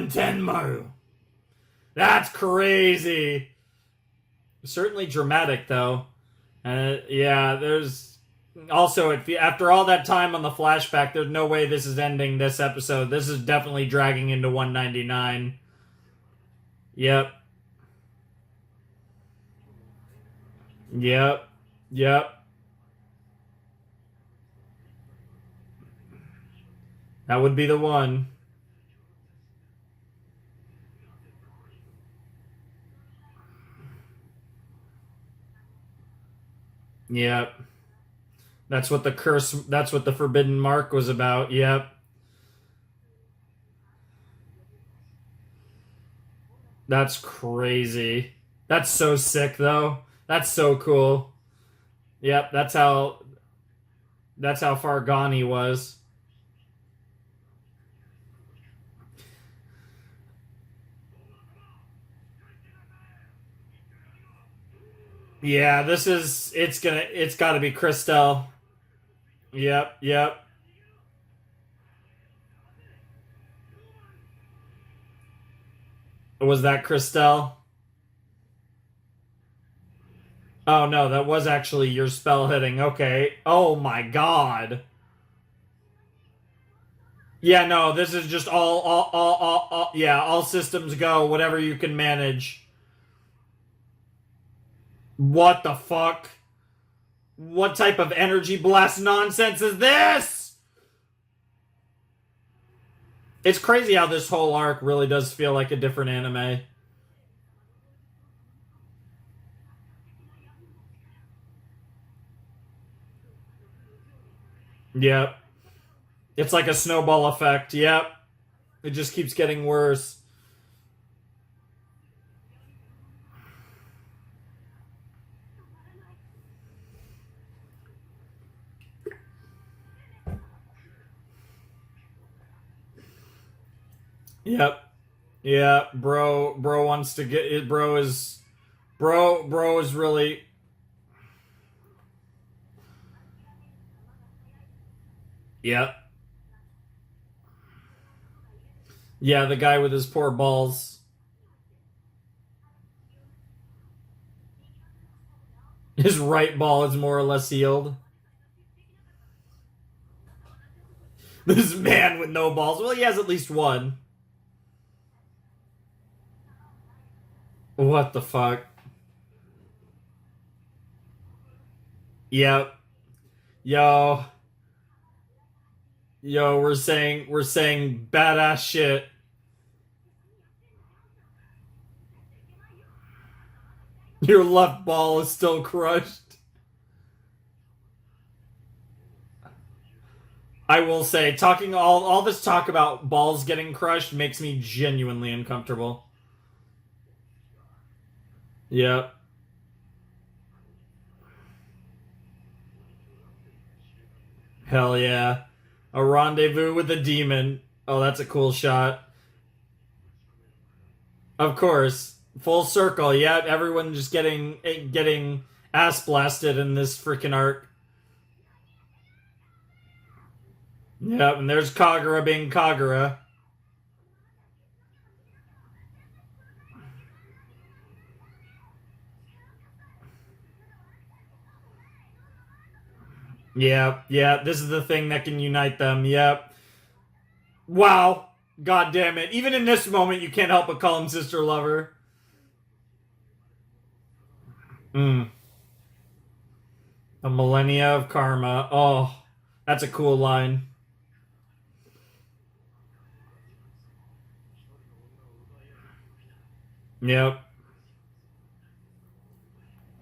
Tenmaru. That's crazy. Certainly dramatic, though. Yeah, there's also after all that time on the flashback, there's no way this is ending this episode. This is definitely dragging into 199. Yep. Yep. That would be the one. Yep. That's what the forbidden mark was about. Yep. That's crazy. That's so sick though. That's so cool. Yep, that's how far gone he was. Yeah, it's got to be Christelle. Yep. Was that Christelle? Oh no, that was actually your spell hitting. Okay. Oh my god. Yeah, no, this is just all yeah, all systems go, whatever you can manage. What the fuck? What type of energy blast nonsense is this? It's crazy how this whole arc really does feel like a different anime. Yep. It's like a snowball effect. Yep. It just keeps getting worse. Yep. Yeah, bro wants to get it. Bro is really. Yep. Yeah, the guy with his poor balls. His right ball is more or less healed. This man with no balls. Well, he has at least one. What the fuck? Yep. Yo. Yo, we're saying badass shit. Your left ball is still crushed. I will say, talking all this talk about balls getting crushed makes me genuinely uncomfortable. Yep. Hell yeah. A rendezvous with a demon. Oh, that's a cool shot. Of course. Full circle. Yep, everyone just getting ass blasted in this freaking arc. Yep, and there's Kagura being Kagura. Yep, this is the thing that can unite them. Yep. Wow. God damn it. Even in this moment, you can't help but call him sister lover. Mm. A millennia of karma. Oh, that's a cool line. Yep.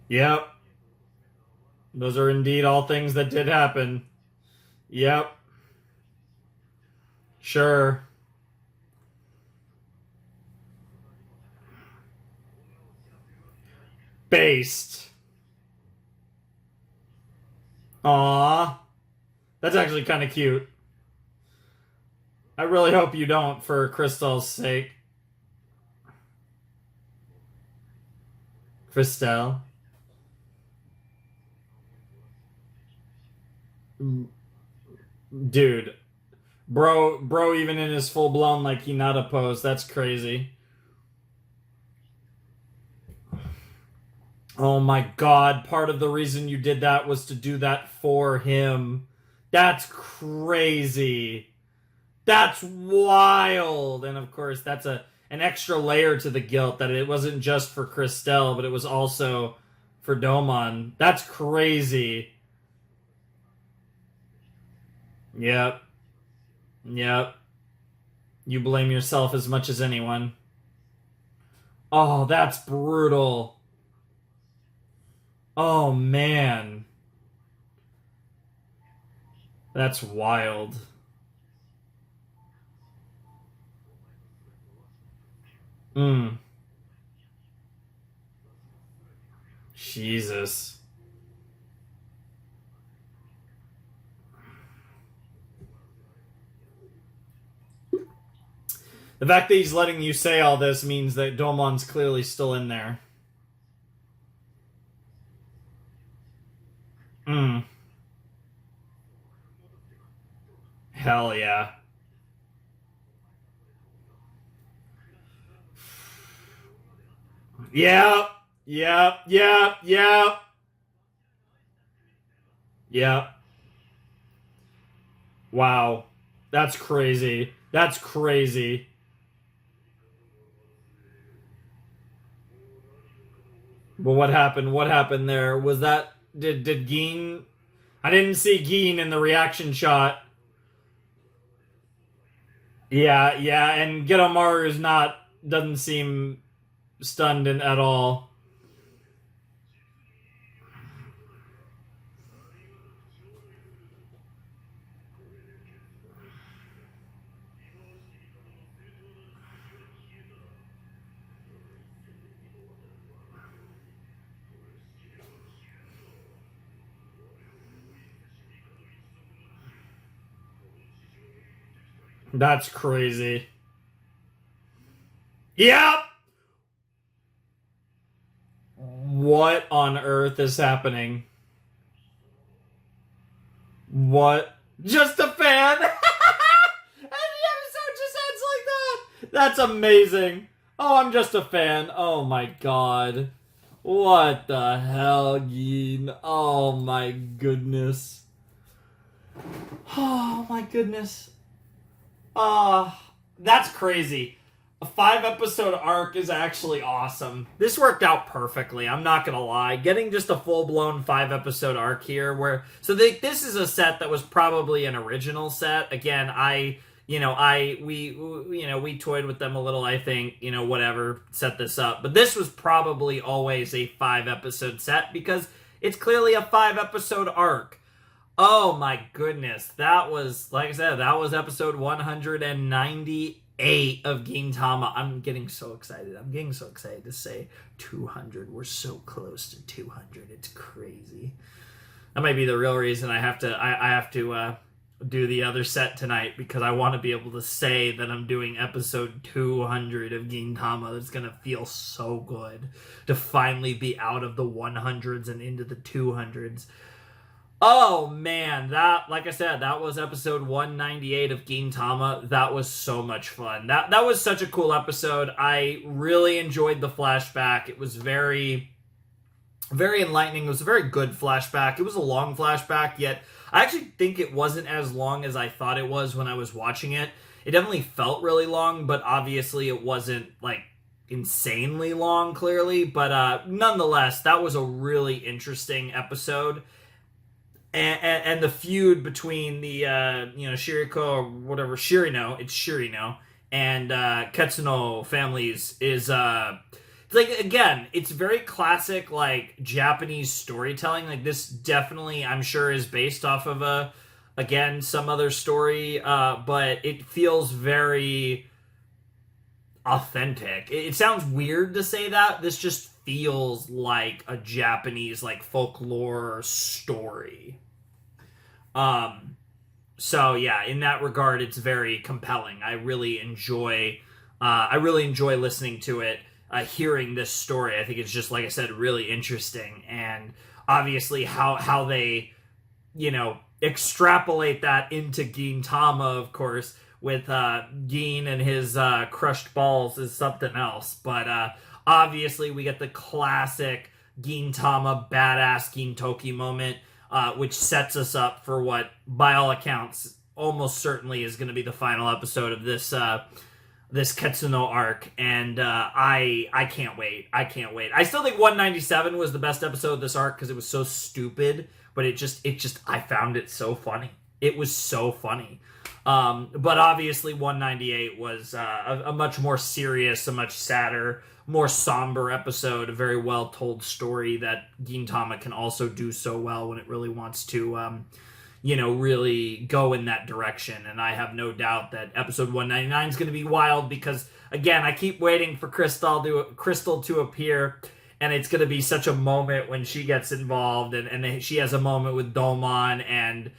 Yep. Those are indeed all things that did happen. Yep. Sure. Based. Aww. That's actually kind of cute. I really hope you don't, for Crystal's sake. Crystal. Dude. Bro, even in his full blown like Hinata pose, that's crazy. Oh my god, part of the reason you did that was to do that for him. That's crazy. That's wild. And of course, that's an extra layer to the guilt that it wasn't just for Christelle, but it was also for Domon. That's crazy. Yep. Yep. You blame yourself as much as anyone. Oh, that's brutal. Oh, man. That's wild. Mm. Jesus. The fact that he's letting you say all this means that Domon's clearly still in there. Mm. Hell yeah. Yep. Yep. Yep. Yep. Yep. Wow. That's crazy. That's crazy. But what happened? What happened there? Was that did Gin? I didn't see Gin in the reaction shot. Yeah, and Gitomaru is not doesn't seem stunned at all. That's crazy. Yep! What on earth is happening? What? Just a fan? And the episode just ends like that! That's amazing. Oh, I'm just a fan. Oh my god. What the hell, Gin? Oh my goodness. Oh my goodness. That's crazy. A 5-episode arc is actually awesome. This worked out perfectly, I'm not gonna lie. Getting just a full-blown 5-episode arc here where... So this is a set that was probably an original set. Again, we toyed with them a little, I think, whatever, set this up. But this was probably always a 5-episode set because it's clearly a 5-episode arc. Oh my goodness. That was, like I said, that was episode 198 of Gintama. I'm getting so excited. I'm getting so excited to say 200. We're so close to 200. It's crazy. That might be the real reason I have to do the other set tonight, because I want to be able to say that I'm doing episode 200 of Gintama. That's going to feel so good to finally be out of the 100s and into the 200s. Oh man, that, like I said, that was episode 198 of Gintama. That was so much fun. That was such a cool episode. I really enjoyed the flashback. It was very, very enlightening. It was a very good flashback. It was a long flashback, yet I actually think it wasn't as long as I thought it was when I was watching it. It definitely felt really long, but obviously it wasn't, like, insanely long, clearly. But nonetheless, that was a really interesting episode. And the feud between the, Shiriko or whatever, Shirino, and Ketsuno families is, like, again, it's very classic, like, Japanese storytelling. Like, this definitely, I'm sure, is based off of some other story, but it feels very authentic. It sounds weird to say that. This just feels like a Japanese, like, folklore story. So yeah, in that regard, it's very compelling. I really enjoy listening to it, hearing this story. I think it's just, like I said, really interesting. And obviously how they, extrapolate that into Gintama, of course, with, Gin and his, crushed balls is something else. But, obviously we get the classic Gintama badass Gintoki moment, which sets us up for what, by all accounts, almost certainly is going to be the final episode of this Ketsuno arc, and I can't wait. I can't wait. I still think 197 was the best episode of this arc because it was so stupid, but it just I found it so funny. It was so funny. But obviously 198 was a much more serious, a much sadder, more somber episode, a very well-told story that Gintama can also do so well when it really wants to, really go in that direction. And I have no doubt that episode 199 is going to be wild because, again, I keep waiting for Crystal to appear, and it's going to be such a moment when she gets involved, and she has a moment with Domon and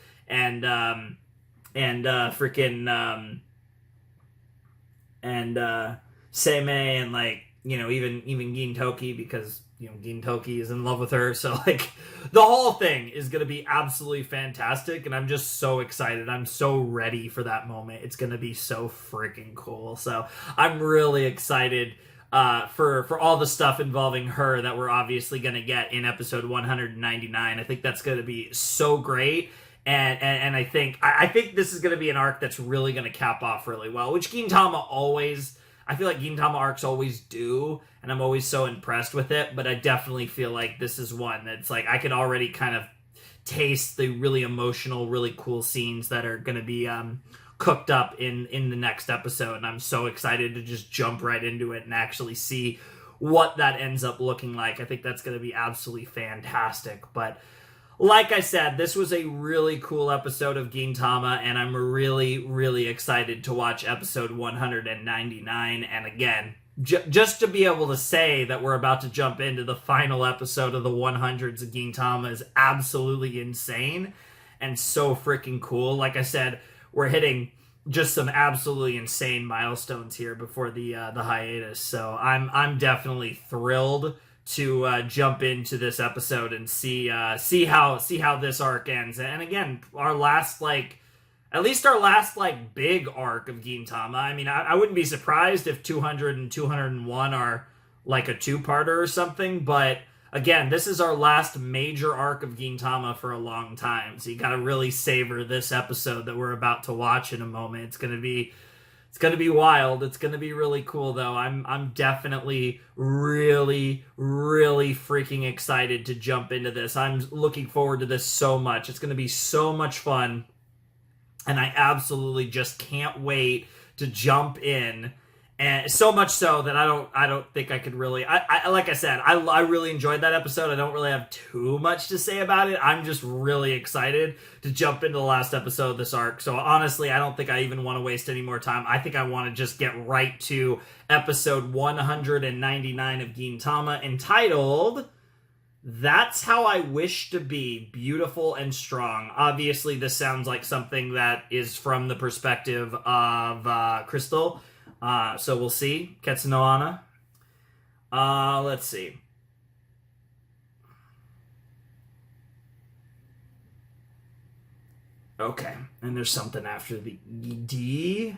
Seimei, and, like, even Gintoki, because Gintoki is in love with her. So, like, the whole thing is going to be absolutely fantastic, and I'm just so excited. I'm so ready for that moment. It's going to be so freaking cool. So I'm really excited for all the stuff involving her that we're obviously going to get in episode 199. I think that's going to be so great. And I think this is going to be an arc that's really going to cap off really well, which Gintama always... I feel like Gintama arcs always do, and I'm always so impressed with it, but I definitely feel like this is one that's, like, I could already kind of taste the really emotional, really cool scenes that are going to be cooked up in the next episode, and I'm so excited to just jump right into it and actually see what that ends up looking like. I think that's going to be absolutely fantastic, but... like I said, this was a really cool episode of Gintama, and I'm really, really excited to watch episode 199. And again, just to be able to say that we're about to jump into the final episode of the 100s of Gintama is absolutely insane and so freaking cool. Like I said, we're hitting just some absolutely insane milestones here before the hiatus. So I'm definitely thrilled to jump into this episode and see how this arc ends. And again, our last at least our last big arc of Gintama. I mean, I wouldn't be surprised if 200 and 201 are like a two-parter or something, but again, this is our last major arc of Gintama for a long time, so you gotta really savor this episode that we're about to watch in a moment. It's gonna be wild. It's gonna be really cool, though. I'm definitely really, really freaking excited to jump into this. I'm looking forward to this so much. It's gonna be so much fun, and I absolutely just can't wait to jump in. And so much so that I don't think I could really. I like I said, I really enjoyed that episode. I don't really have too much to say about it. I'm just really excited to jump into the last episode of this arc. So honestly, I don't think I even want to waste any more time. I think I want to just get right to episode 199 of Gintama, entitled "That's How I Wish to Be, Beautiful and Strong." Obviously, this sounds like something that is from the perspective of Crystal. So we'll see. Ketsuno Ana. Let's see. Okay. And there's something after the ED.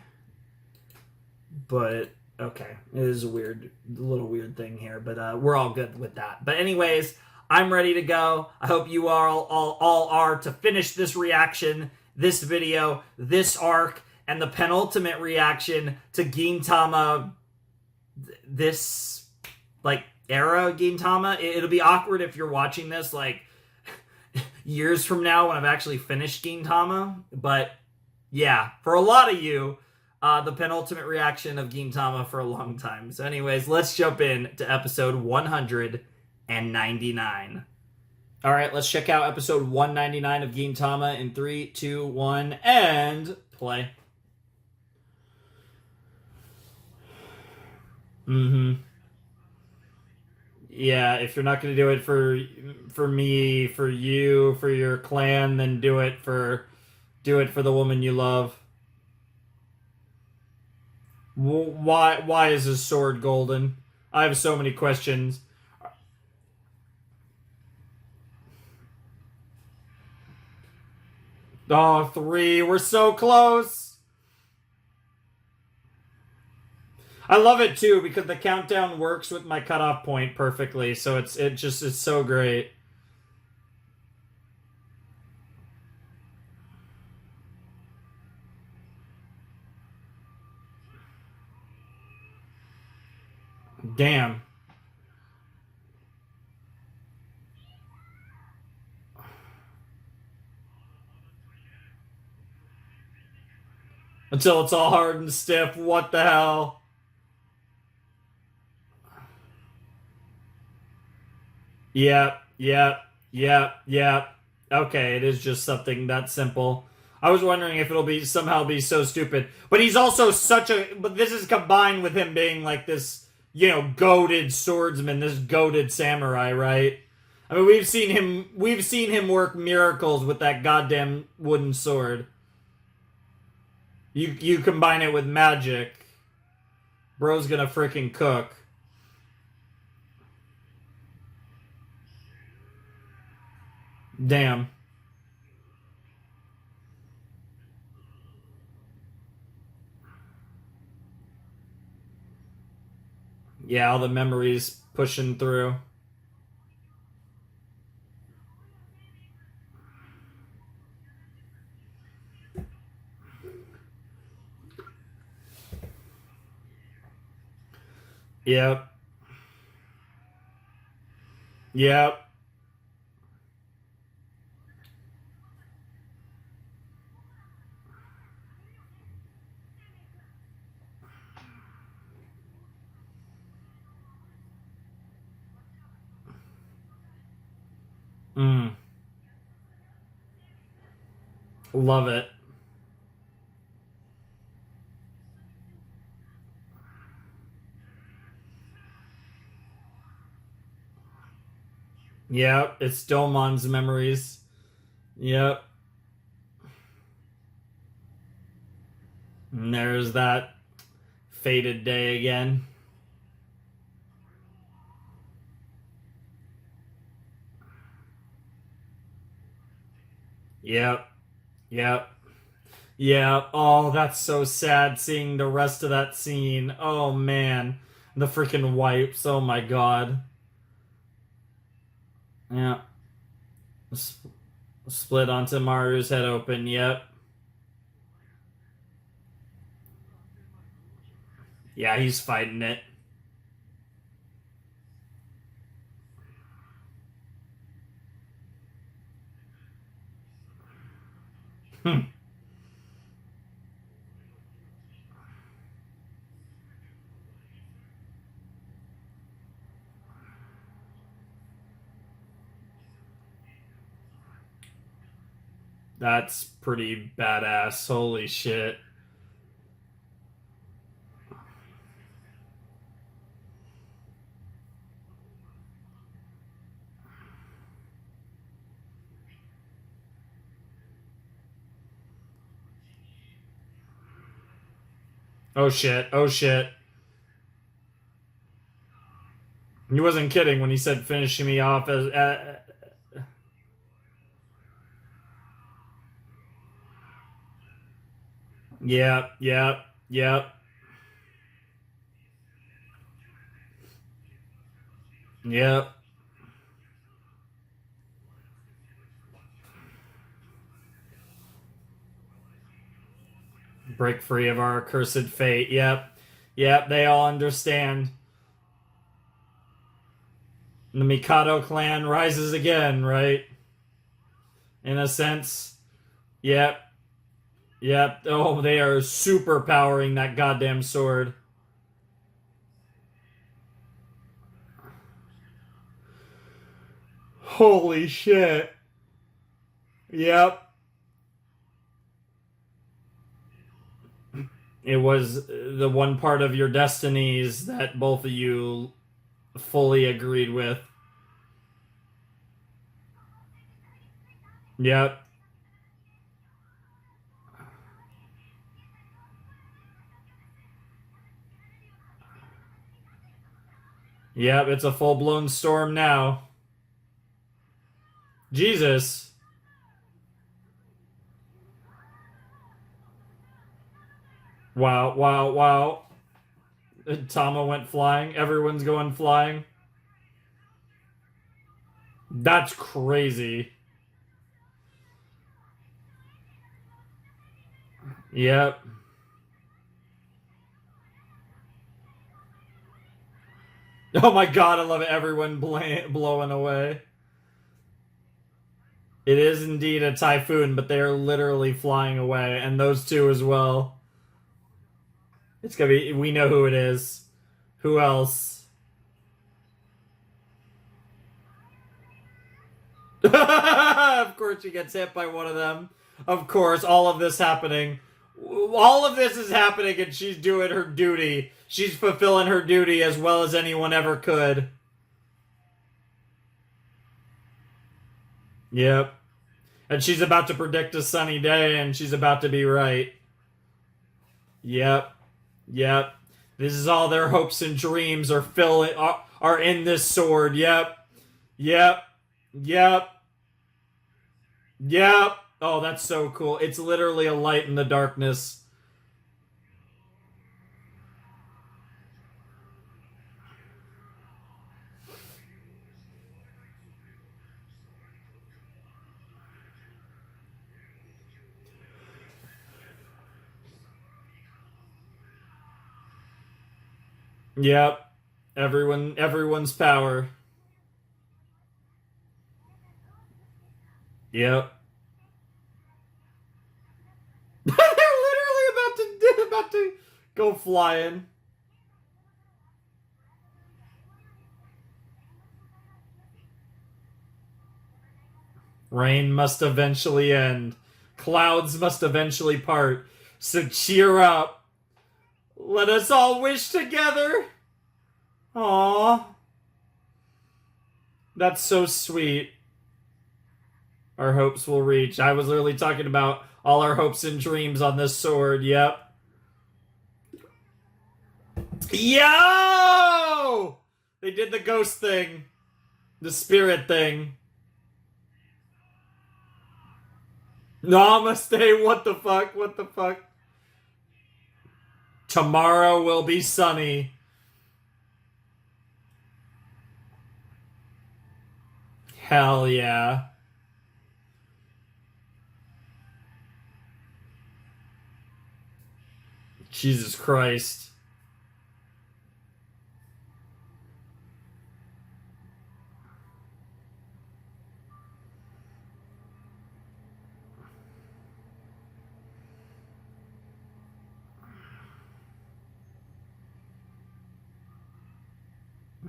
But, okay. It is a little weird thing here. But we're all good with that. But anyways, I'm ready to go. I hope you all are to finish this reaction, this video, this arc, and the penultimate reaction to Gintama, this, era Gintama. It'll be awkward if you're watching this, years from now when I've actually finished Gintama. But, yeah, for a lot of you, the penultimate reaction of Gintama for a long time. So anyways, let's jump in to episode 199. All right, let's check out episode 199 of Gintama in 3, 2, 1, and play. Yeah, if you're not going to do it for me, for you, for your clan, then do it for the woman you love. Why is his sword golden? I have so many questions. Oh, 3. We're so close. I love it too because the countdown works with my cutoff point perfectly. So it's so great. Damn. Until it's all hard and stiff. What the hell? Yep. Okay, it is just something that simple. I was wondering if it'll somehow be so stupid. But he's also but this is combined with him being like this, goated swordsman, this goated samurai, right? I mean, we've seen him work miracles with that goddamn wooden sword. You combine it with magic, bro's gonna freaking cook. Damn. Yeah, all the memories pushing through. Yep. Yep. Love it. Yep, it's Domon's memories. Yep. And there's that fated day again. Yep. Yep. Yeah. Oh, that's so sad seeing the rest of that scene. Oh, man. The freaking wipes. Oh, my God. Yeah. Split onto Maru's head open. Yep. Yeah, he's fighting it. That's pretty badass. Holy shit. Oh shit. Oh shit. He wasn't kidding when he said finishing me off as. Yep, yep, yep, yep. Break free of our accursed fate. Yep, yep, they all understand. The Mikado clan rises again, right? In a sense. Yep, yep. Oh, they are super powering that goddamn sword. Holy shit. Yep. It was the one part of your destinies that both of you fully agreed with. Yep. Yep, it's a full-blown storm now. Jesus. Wow, wow, wow. Tama went flying. Everyone's going flying. That's crazy. Yep. Oh my god, I love it. Everyone blowing away. It is indeed a typhoon, but they are literally flying away, and those two as well. It's gonna be. We know who it is. Who else? Of course, she gets hit by one of them. Of course, all of this happening. All of this is happening, and she's doing her duty. She's fulfilling her duty as well as anyone ever could. Yep. And she's about to predict a sunny day, and she's about to be right. Yep. Yep. This is all their hopes and dreams are in this sword. Yep. Yep. Yep. Yep. Oh, that's so cool. It's literally a light in the darkness. Yep. Everyone's power. Yep. They're literally about to go flying. Rain must eventually end. Clouds must eventually part. So cheer up. Let us all wish together. Aww. That's so sweet. Our hopes will reach. I was literally talking about all our hopes and dreams on this sword. Yep. Yo! They did the ghost thing. The spirit thing. Namaste, what the fuck? What the fuck? Tomorrow will be sunny. Hell yeah. Jesus Christ.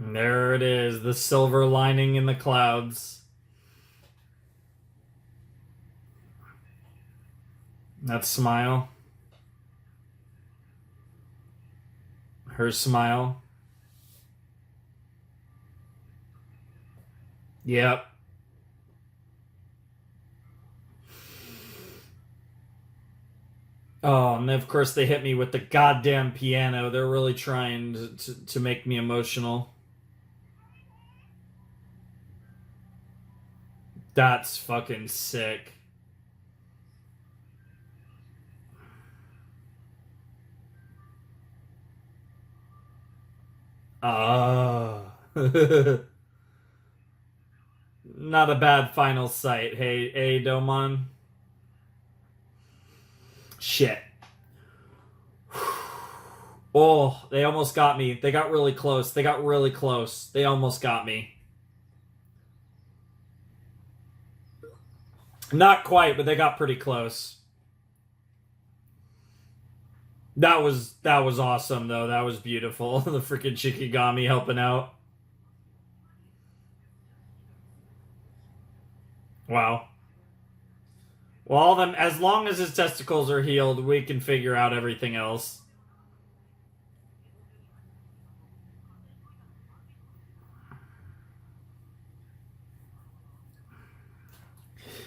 And there it is, the silver lining in the clouds. That smile. Her smile. Yep. Oh, and of course they hit me with the goddamn piano. They're really trying to make me emotional. That's fucking sick. Ah. Not a bad final sight. Hey, Domon. Shit. Oh, they almost got me. They got really close. They got really close. They almost got me. Not quite, but they got pretty close. That was awesome though. That was beautiful. The freaking Shikigami helping out. Wow. Well, then, as long as his testicles are healed, we can figure out everything else.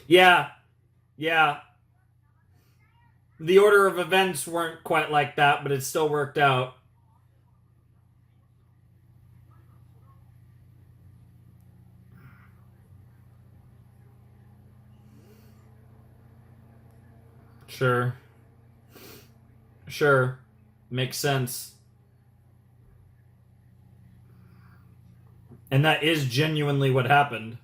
Yeah. Yeah. The order of events weren't quite like that, but it still worked out. Sure. Sure. Makes sense. And that is genuinely what happened.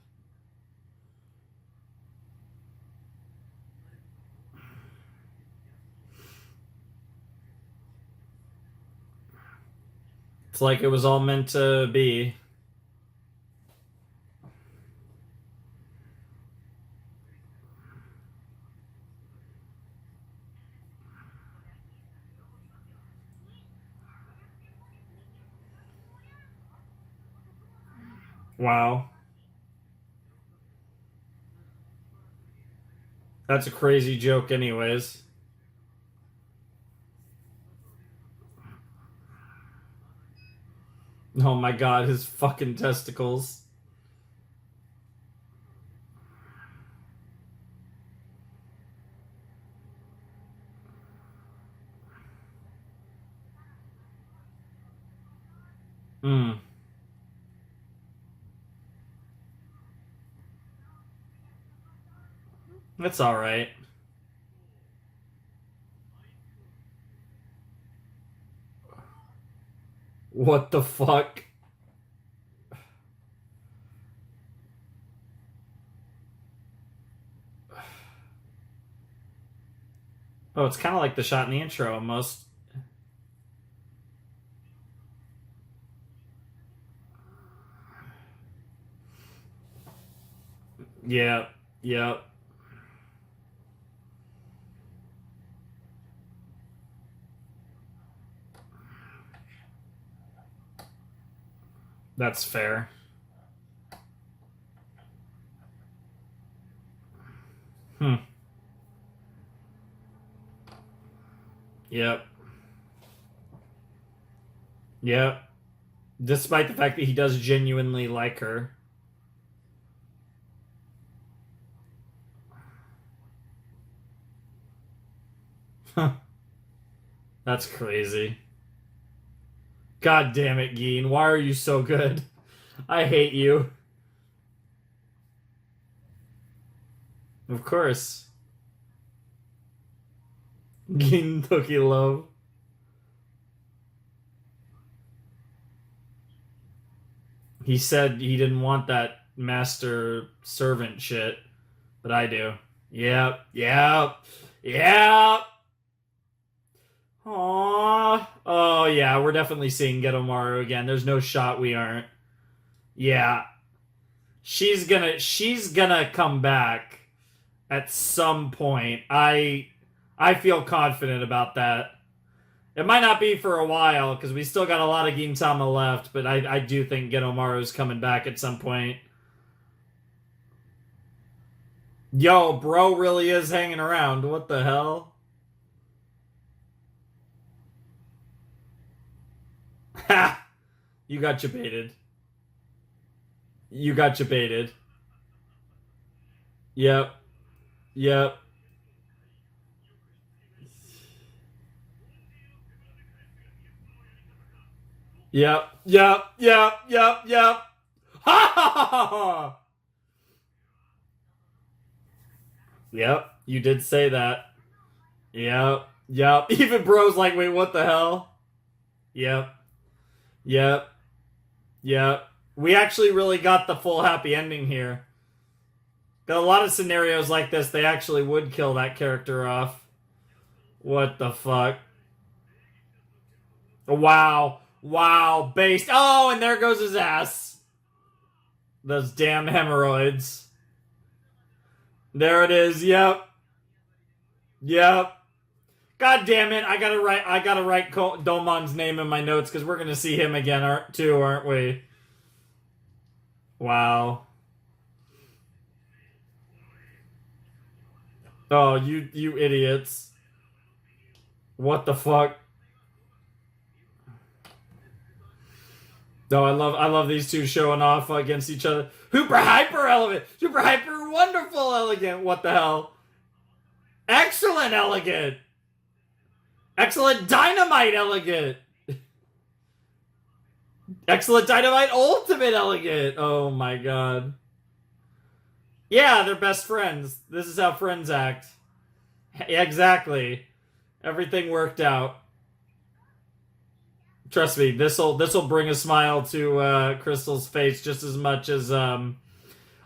It's like it was all meant to be. Wow. That's a crazy joke anyways. Oh my god, his fucking testicles. Hmm. That's alright. What the fuck? Oh, it's kind of like the shot in the intro almost. Yeah, yeah. That's fair. Hmm. Yep. Yep. Despite the fact that he does genuinely like her. Huh. That's crazy. God damn it, Gin. Why are you so good? I hate you. Of course. Gin Toki Love. He said he didn't want that master servant shit, but I do. Yep, yep, yep. Aww. Oh yeah, we're definitely seeing Getomaru again. There's no shot we aren't. Yeah. She's gonna come back at some point. I feel confident about that. It might not be for a while, because we still got a lot of Gintama left, but I do think Getomaru's coming back at some point. Yo, bro really is hanging around. What the hell? Ha! You got baited. You got baited. Yep. Yep. Yep. Yep. Yep. Yep. Yep. Ha ha ha ha! Yep. You did say that. Yep. Yep. Even bro's like, wait, what the hell? Yep. Yep. Yep. We actually really got the full happy ending here. Got a lot of scenarios like this, they actually would kill that character off. What the fuck? Wow. Wow. Based. Oh, and there goes his ass. Those damn hemorrhoids. There it is. Yep. Yep. God damn it. I gotta write Domon's name in my notes, because we're gonna see him again, aren't we? Wow. Oh, you idiots. What the fuck? No, I love these two showing off against each other. Super hyper elegant! Super hyper wonderful elegant! What the hell? Excellent elegant! Excellent dynamite elegant! Excellent dynamite ultimate elegant! Oh my god. Yeah, they're best friends. This is how friends act. Exactly. Everything worked out. Trust me, this'll bring a smile to Crystal's face just as much as I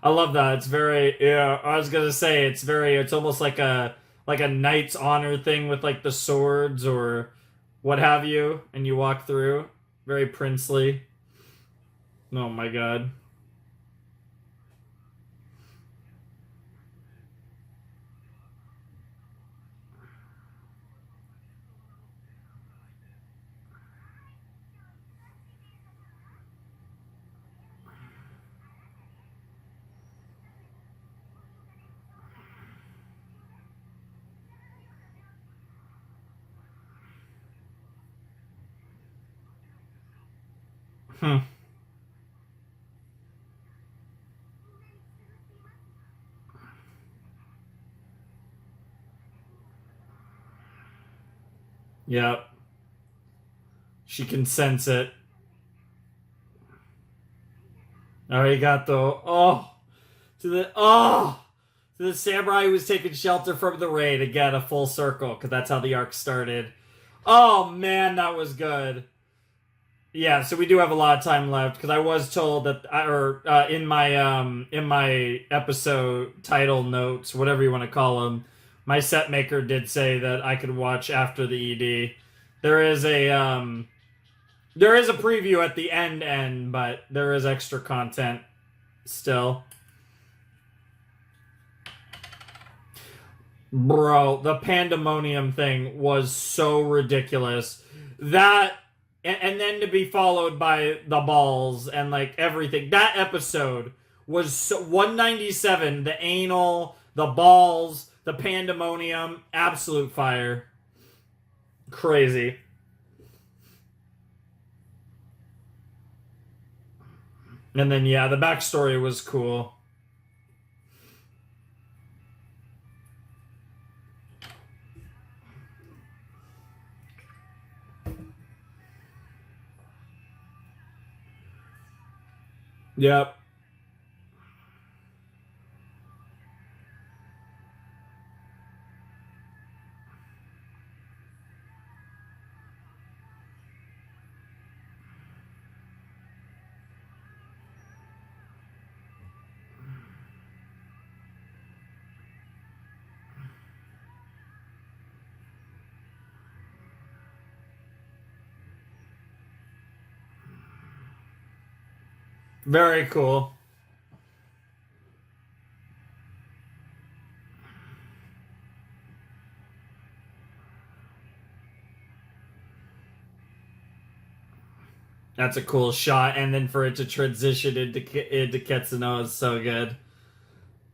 love that. It's very, yeah, I was gonna say it's almost like a knight's honor thing with like the swords or what have you, and you walk through. Very princely. Oh my god. Hmm. Yep. She can sense it. Arigato. To the samurai who was taking shelter from the raid. Again, a full circle, because that's how the arc started. Oh man, that was good. Yeah, so we do have a lot of time left, because I was told that, in my episode title notes, whatever you want to call them, my set maker did say that I could watch after the ED. There is a preview at the end, but there is extra content still. Bro, the Pandemonium thing was so ridiculous. That, and then to be followed by the balls and like everything. That episode was 197. The anal, the balls, the Pandemonium, absolute fire. Crazy. And then, yeah, the backstory was cool. Yep. Very cool. That's a cool shot, and then for it to transition into Ketsuno is so good.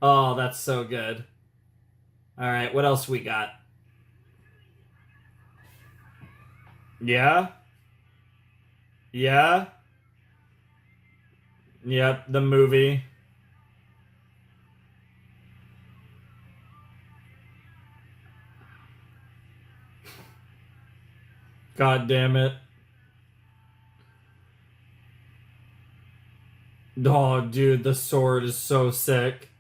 Oh, that's so good. All right, what else we got? Yeah, yeah, yep. The movie. God damn it. Oh, dude, the sword is so sick.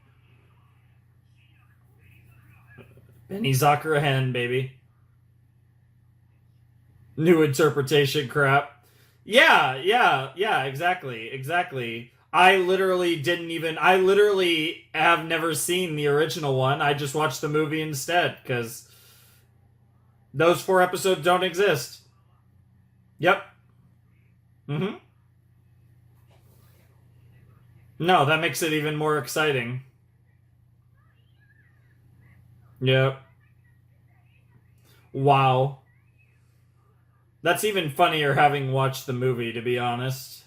Benny Zakura Hen, baby. New interpretation crap. Yeah, exactly. I literally have never seen the original one. I just watched the movie instead, because those 4 episodes don't exist. Yep. Mm-hmm. No, that makes it even more exciting. Yep. Wow. That's even funnier having watched the movie, to be honest.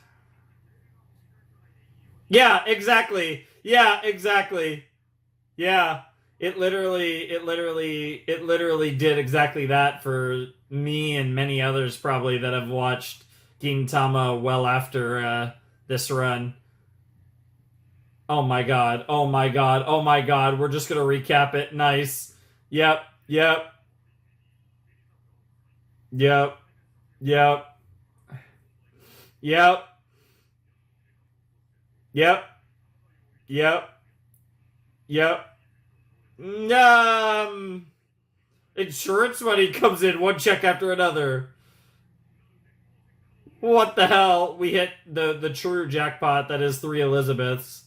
Yeah, exactly. Yeah, exactly. Yeah. It literally did exactly that for me and many others probably that have watched Gintama well after this run. Oh my god. Oh my god. Oh my god. We're just gonna recap it. Nice. Yep. Yep. Yep. Yep. Yep. Yep. Yep. Yep. Um, Insurance money comes in one check after another. What the hell? We hit the true jackpot that is 3 Elizabeths.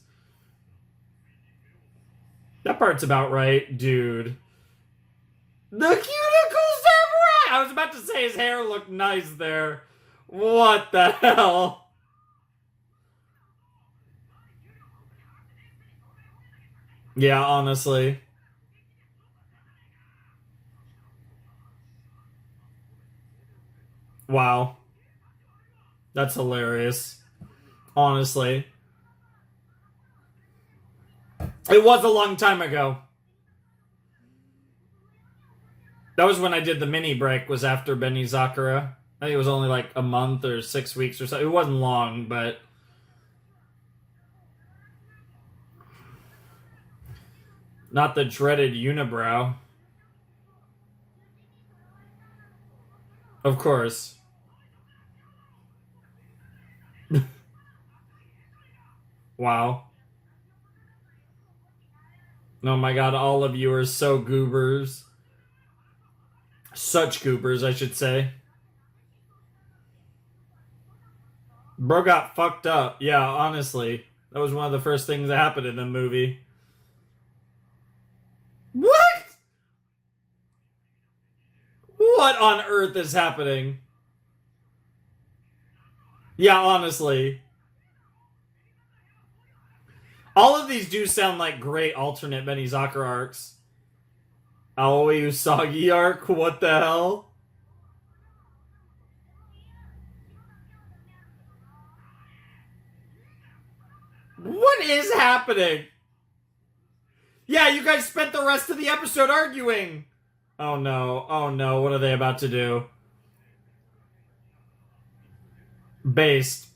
That part's about right, dude. The cuticles are right. I was about to say his hair looked nice there. What the hell? Yeah, honestly. Wow. That's hilarious. Honestly. It was a long time ago. That was when I did the mini break, was after Benny Zakura. I think it was only like a month or 6 weeks or so. It wasn't long, but not the dreaded unibrow. Of course. Wow. Oh my god, all of you are so goobers. Such goobers, I should say. Bro got fucked up. Yeah, honestly. That was one of the first things that happened in the movie. What? What on earth is happening? Yeah, honestly. All of these do sound like great alternate Benny Zakura arcs. Aoi Usagi arc? What the hell? What is happening? Yeah, you guys spent the rest of the episode arguing. Oh no, oh no, what are they about to do? Based.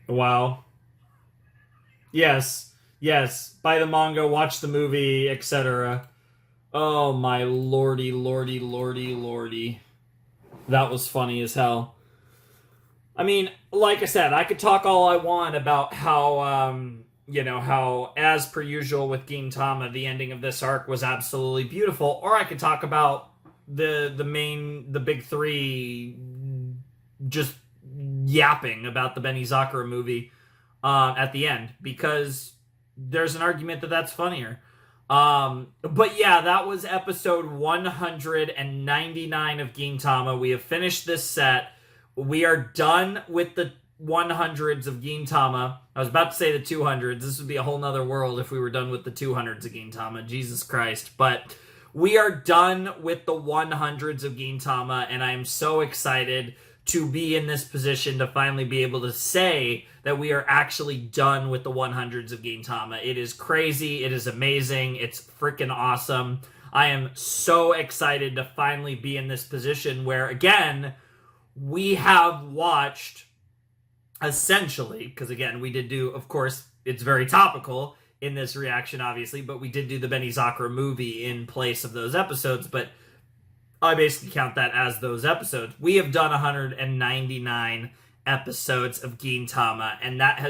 Wow. Yes. Buy the manga, watch the movie, etc. Oh my lordy. That was funny as hell. I mean, like I said, I could talk all I want about how, how, as per usual with Gintama, the ending of this arc was absolutely beautiful, or I could talk about the big three just yapping about the Benizakura movie at the end, because there's an argument that that's funnier. But yeah, that was episode 199 of Gintama. We have finished this set. We are done with the 100s of Gintama. I was about to say the 200s. This would be a whole nother world if we were done with the 200s of Gintama. Jesus Christ. But we are done with the 100s of Gintama, and I am so excited to be in this position to finally be able to say that we are actually done with the 100s of Gintama. It is crazy. It is amazing. It's freaking awesome. I am so excited to finally be in this position where, again, we have watched, essentially, because again, we did do, of course, it's very topical in this reaction, obviously, but we did do the Benizakura movie in place of those episodes, but I basically count that as those episodes. We have done 199 episodes of Gintama, and that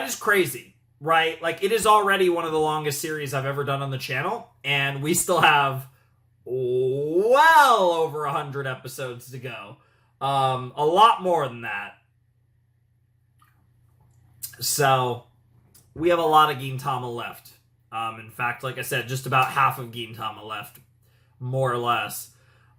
is crazy, right? Like, it is already one of the longest series I've ever done on the channel, and we still have well over 100 episodes to go. A lot more than that. So, we have a lot of Gintama left. In fact, like I said, just about half of Gintama left, more or less.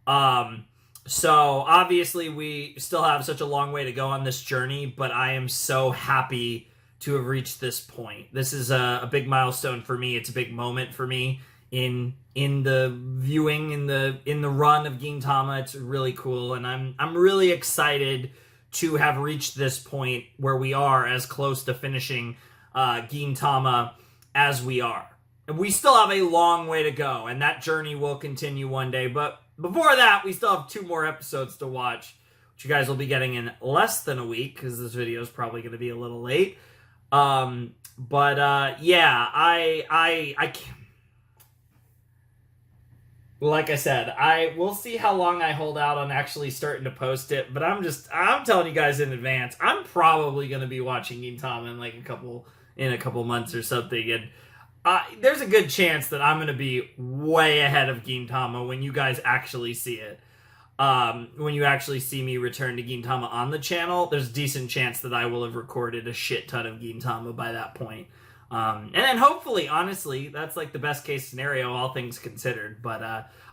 So, obviously, we still have such a long way to go on this journey, but I am so happy to have reached this point. This is a big milestone for me. It's a big moment for me in the viewing, in the run of Gintama. It's really cool, and I'm really excited to have reached this point where we are as close to finishing Gintama as we are. And we still have a long way to go, and that journey will continue one day. But before that, we still have 2 more episodes to watch, which you guys will be getting in less than a week, because this video is probably going to be a little late. Yeah, I can't. Like I said, we'll see how long I hold out on actually starting to post it, but I'm telling you guys in advance, I'm probably going to be watching Gintama in a couple months or something, and there's a good chance that I'm going to be way ahead of Gintama when you guys actually see it. When you actually see me return to Gintama on the channel, there's a decent chance that I will have recorded a shit ton of Gintama by that point. And then hopefully, honestly, that's like the best case scenario, all things considered. But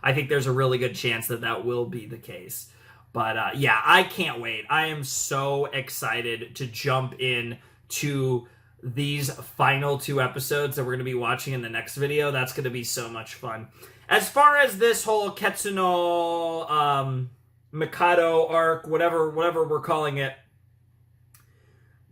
I think there's a really good chance that will be the case. But yeah, I can't wait. I am so excited to jump in to these final 2 episodes that we're going to be watching in the next video. That's going to be so much fun. As far as this whole Ketsuno Mikado arc, whatever we're calling it,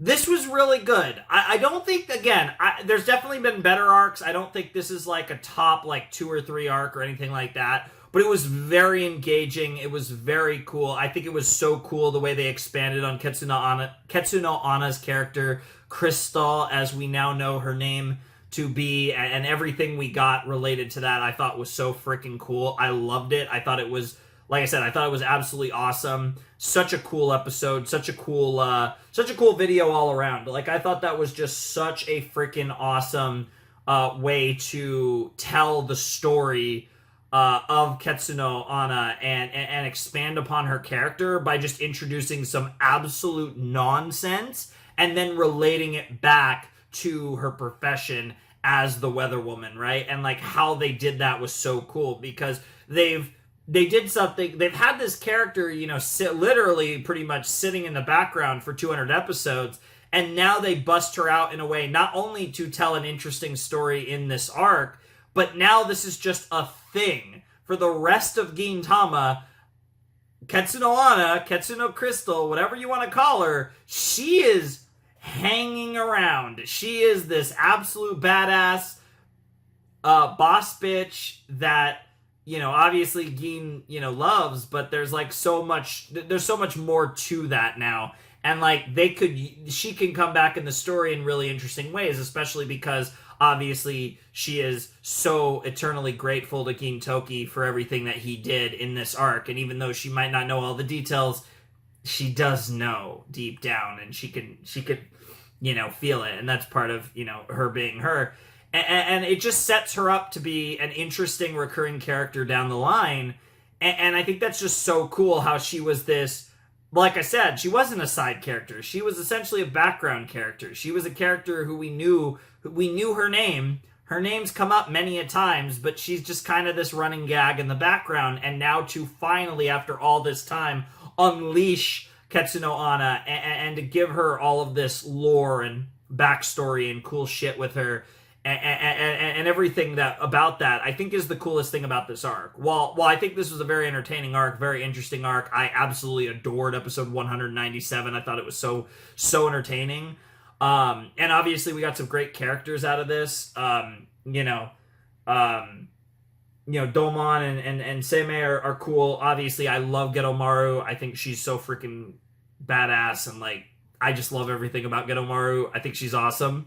this was really good. I don't think, again, there's definitely been better arcs. I don't think this is like a top 2 or 3 arc or anything like that. But it was very engaging. It was very cool. I think it was so cool the way they expanded on Ketsuno Ana's character, Crystal, as we now know her name to be, and everything we got related to that I thought was so freaking cool. I loved it. I thought it was, like I said, I thought it was absolutely awesome. Such a cool episode, such a cool video all around. Like, I thought that was just such a freaking awesome way to tell the story of Ketsuno Ana and expand upon her character by just introducing some absolute nonsense and then relating it back to her profession as the weather woman, right? And like how they did that was so cool, because they did something. They've had this character, literally pretty much sitting in the background for 200 episodes, and now they bust her out in a way not only to tell an interesting story in this arc, but now this is just a thing for the rest of Gintama. Ketsuno Ana, Ketsuno Crystal, whatever you want to call her, she is hanging around. She is this absolute badass boss bitch that, obviously Gin, loves, but there's so much more to that now. And she can come back in the story in really interesting ways, especially because obviously she is so eternally grateful to Gintoki for everything that he did in this arc, and even though she might not know all the details, she does know deep down, and she could feel it, and that's part of her being her, and it just sets her up to be an interesting recurring character down the line, and I think that's just so cool how she was this. Like I said, she wasn't a side character. She was essentially a background character. She was a character who we knew her name. Her name's come up many a times, but she's just kind of this running gag in the background. And now to finally, after all this time, unleash Ketsuno Ana and to give her all of this lore and backstory and cool shit with her and everything about that, I think is the coolest thing about this arc. While I think this was a very entertaining arc, very interesting arc, I absolutely adored episode 197. I thought it was so entertaining. And obviously we got some great characters out of this. Domon and Seimei are cool. Obviously, I love Getomaru. I think she's so freaking badass, and I just love everything about Getomaru. I think she's awesome.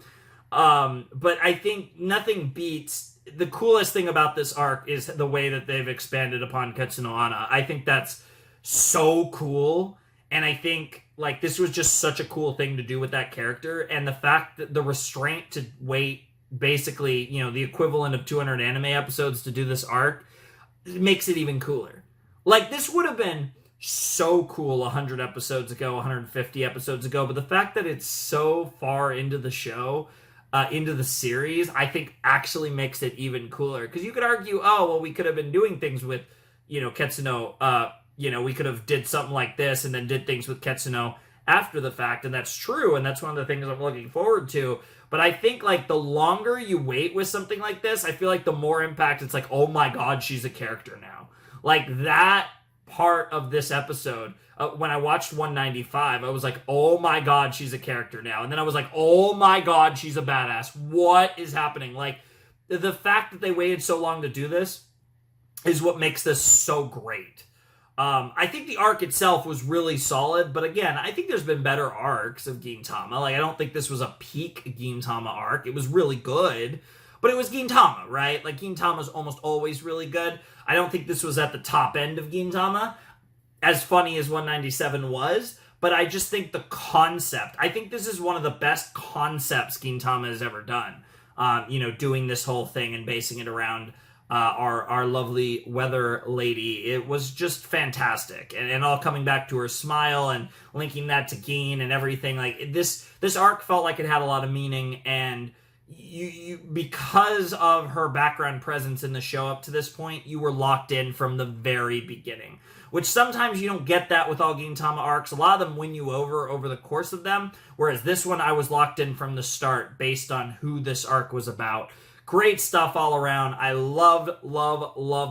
But I think nothing beats the coolest thing about this arc is the way that they've expanded upon Ketsuno Ana. I think that's so cool, and I think this was just such a cool thing to do with that character, and the fact that the restraint to wait basically the equivalent of 200 anime episodes to do this arc makes it even cooler. This would have been so cool 100 episodes ago, 150 episodes ago, but the fact that it's so far into the show, into the series, I think actually makes it even cooler. Because you could argue, oh, well, we could have been doing things with, Ketsuno, we could have did something like this and then did things with Ketsuno after the fact, and that's true, and that's one of the things I'm looking forward to. But I think, the longer you wait with something like this, I feel like the more impact it's oh my god, she's a character now. That part of this episode, when I watched 195, I was oh my god, she's a character now. And then I was oh my god, she's a badass. What is happening? The fact that they waited so long to do this is what makes this so great. I think the arc itself was really solid, but again, I think there's been better arcs of Gintama. I don't think this was a peak Gintama arc. It was really good, but it was Gintama, right? Gintama's almost always really good. I don't think this was at the top end of Gintama, as funny as 197 was, but I just think the concept, I think this is one of the best concepts Gintama has ever done. Doing this whole thing and basing it around our lovely weather lady. It was just fantastic, and all coming back to her smile and linking that to Gin and everything. This arc felt like it had a lot of meaning, and you because of her background presence in the show up to this point, you were locked in from the very beginning, which sometimes you don't get that with all Gintama arcs. A lot of them win you over the course of them, whereas this one I was locked in from the start based on who this arc was about. Great stuff all around. I love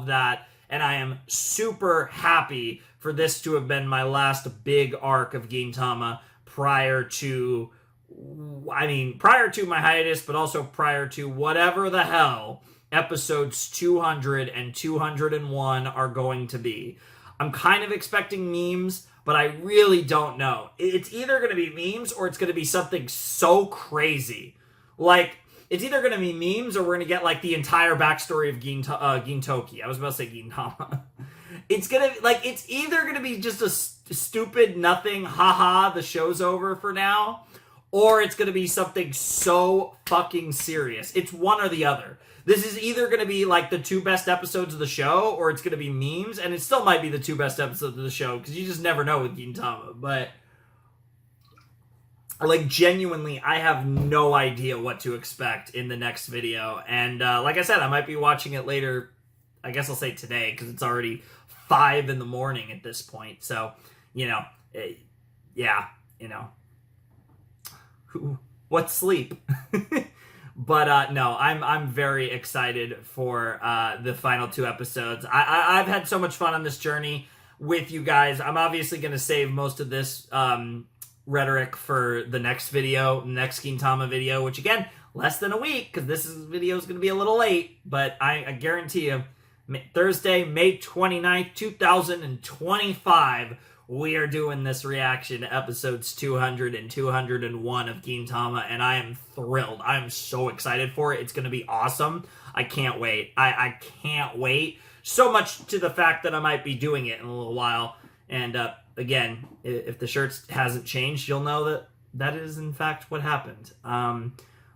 that. And I am super happy for this to have been my last big arc of Gintama prior to my hiatus, but also prior to whatever the hell episodes 200 and 201 are going to be. I'm kind of expecting memes, but I really don't know. It's either going to be memes or it's going to be something so crazy. It's either going to be memes or we're going to get the entire backstory of Gintoki. I was about to say Gintama. It's either going to be just a stupid nothing, haha, the show's over for now, or it's going to be something so fucking serious. It's one or the other. This is either going to be the two best episodes of the show, or it's going to be memes, and it still might be the two best episodes of the show, because you just never know with Gintama, but genuinely, I have no idea what to expect in the next video. And like I said, I might be watching it later. I guess I'll say today, because it's already 5 in the morning at this point. So, what sleep? But no, I'm very excited for the final 2 episodes. I've had so much fun on this journey with you guys. I'm obviously going to save most of this rhetoric for the next video, next Gintama video, which again, less than a week, because this video is going to be a little late, but I guarantee you, Thursday, May 29th, 2025, we are doing this reaction to episodes 200 and 201 of Gintama, and I am thrilled. I am so excited for it. It's going to be awesome. I can't wait. I can't wait. So much to the fact that I might be doing it in a little while. And again, if the shirt hasn't changed, you'll know that that is in fact what happened.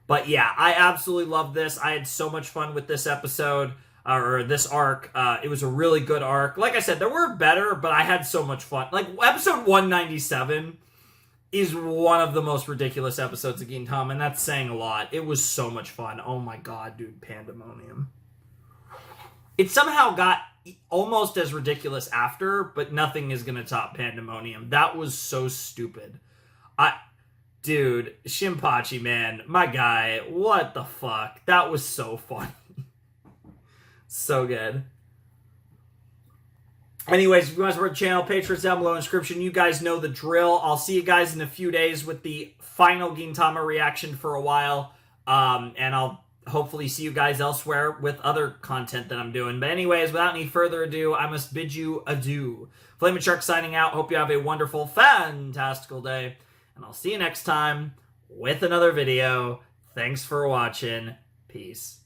But yeah, I absolutely love this. I had so much fun with this episode, or this arc. It was a really good arc. Like I said, there were better, but I had so much fun. Like, episode 197 is one of the most ridiculous episodes of Gintama, and that's saying a lot. It was so much fun. Oh my god, dude, Pandemonium. It somehow got almost as ridiculous after, but nothing is going to top Pandemonium. That was so stupid. Dude, Shinpachi, man, my guy, what the fuck? That was so fun. So good. Anyways, if you guys were on the channel, patrons down below in the description. You guys know the drill. I'll see you guys in a few days with the final Gintama reaction for a while. And I'll hopefully see you guys elsewhere with other content that I'm doing. But anyways, without any further ado, I must bid you adieu. Flamin' Shark signing out. Hope you have a wonderful, fantastical day. And I'll see you next time with another video. Thanks for watching. Peace.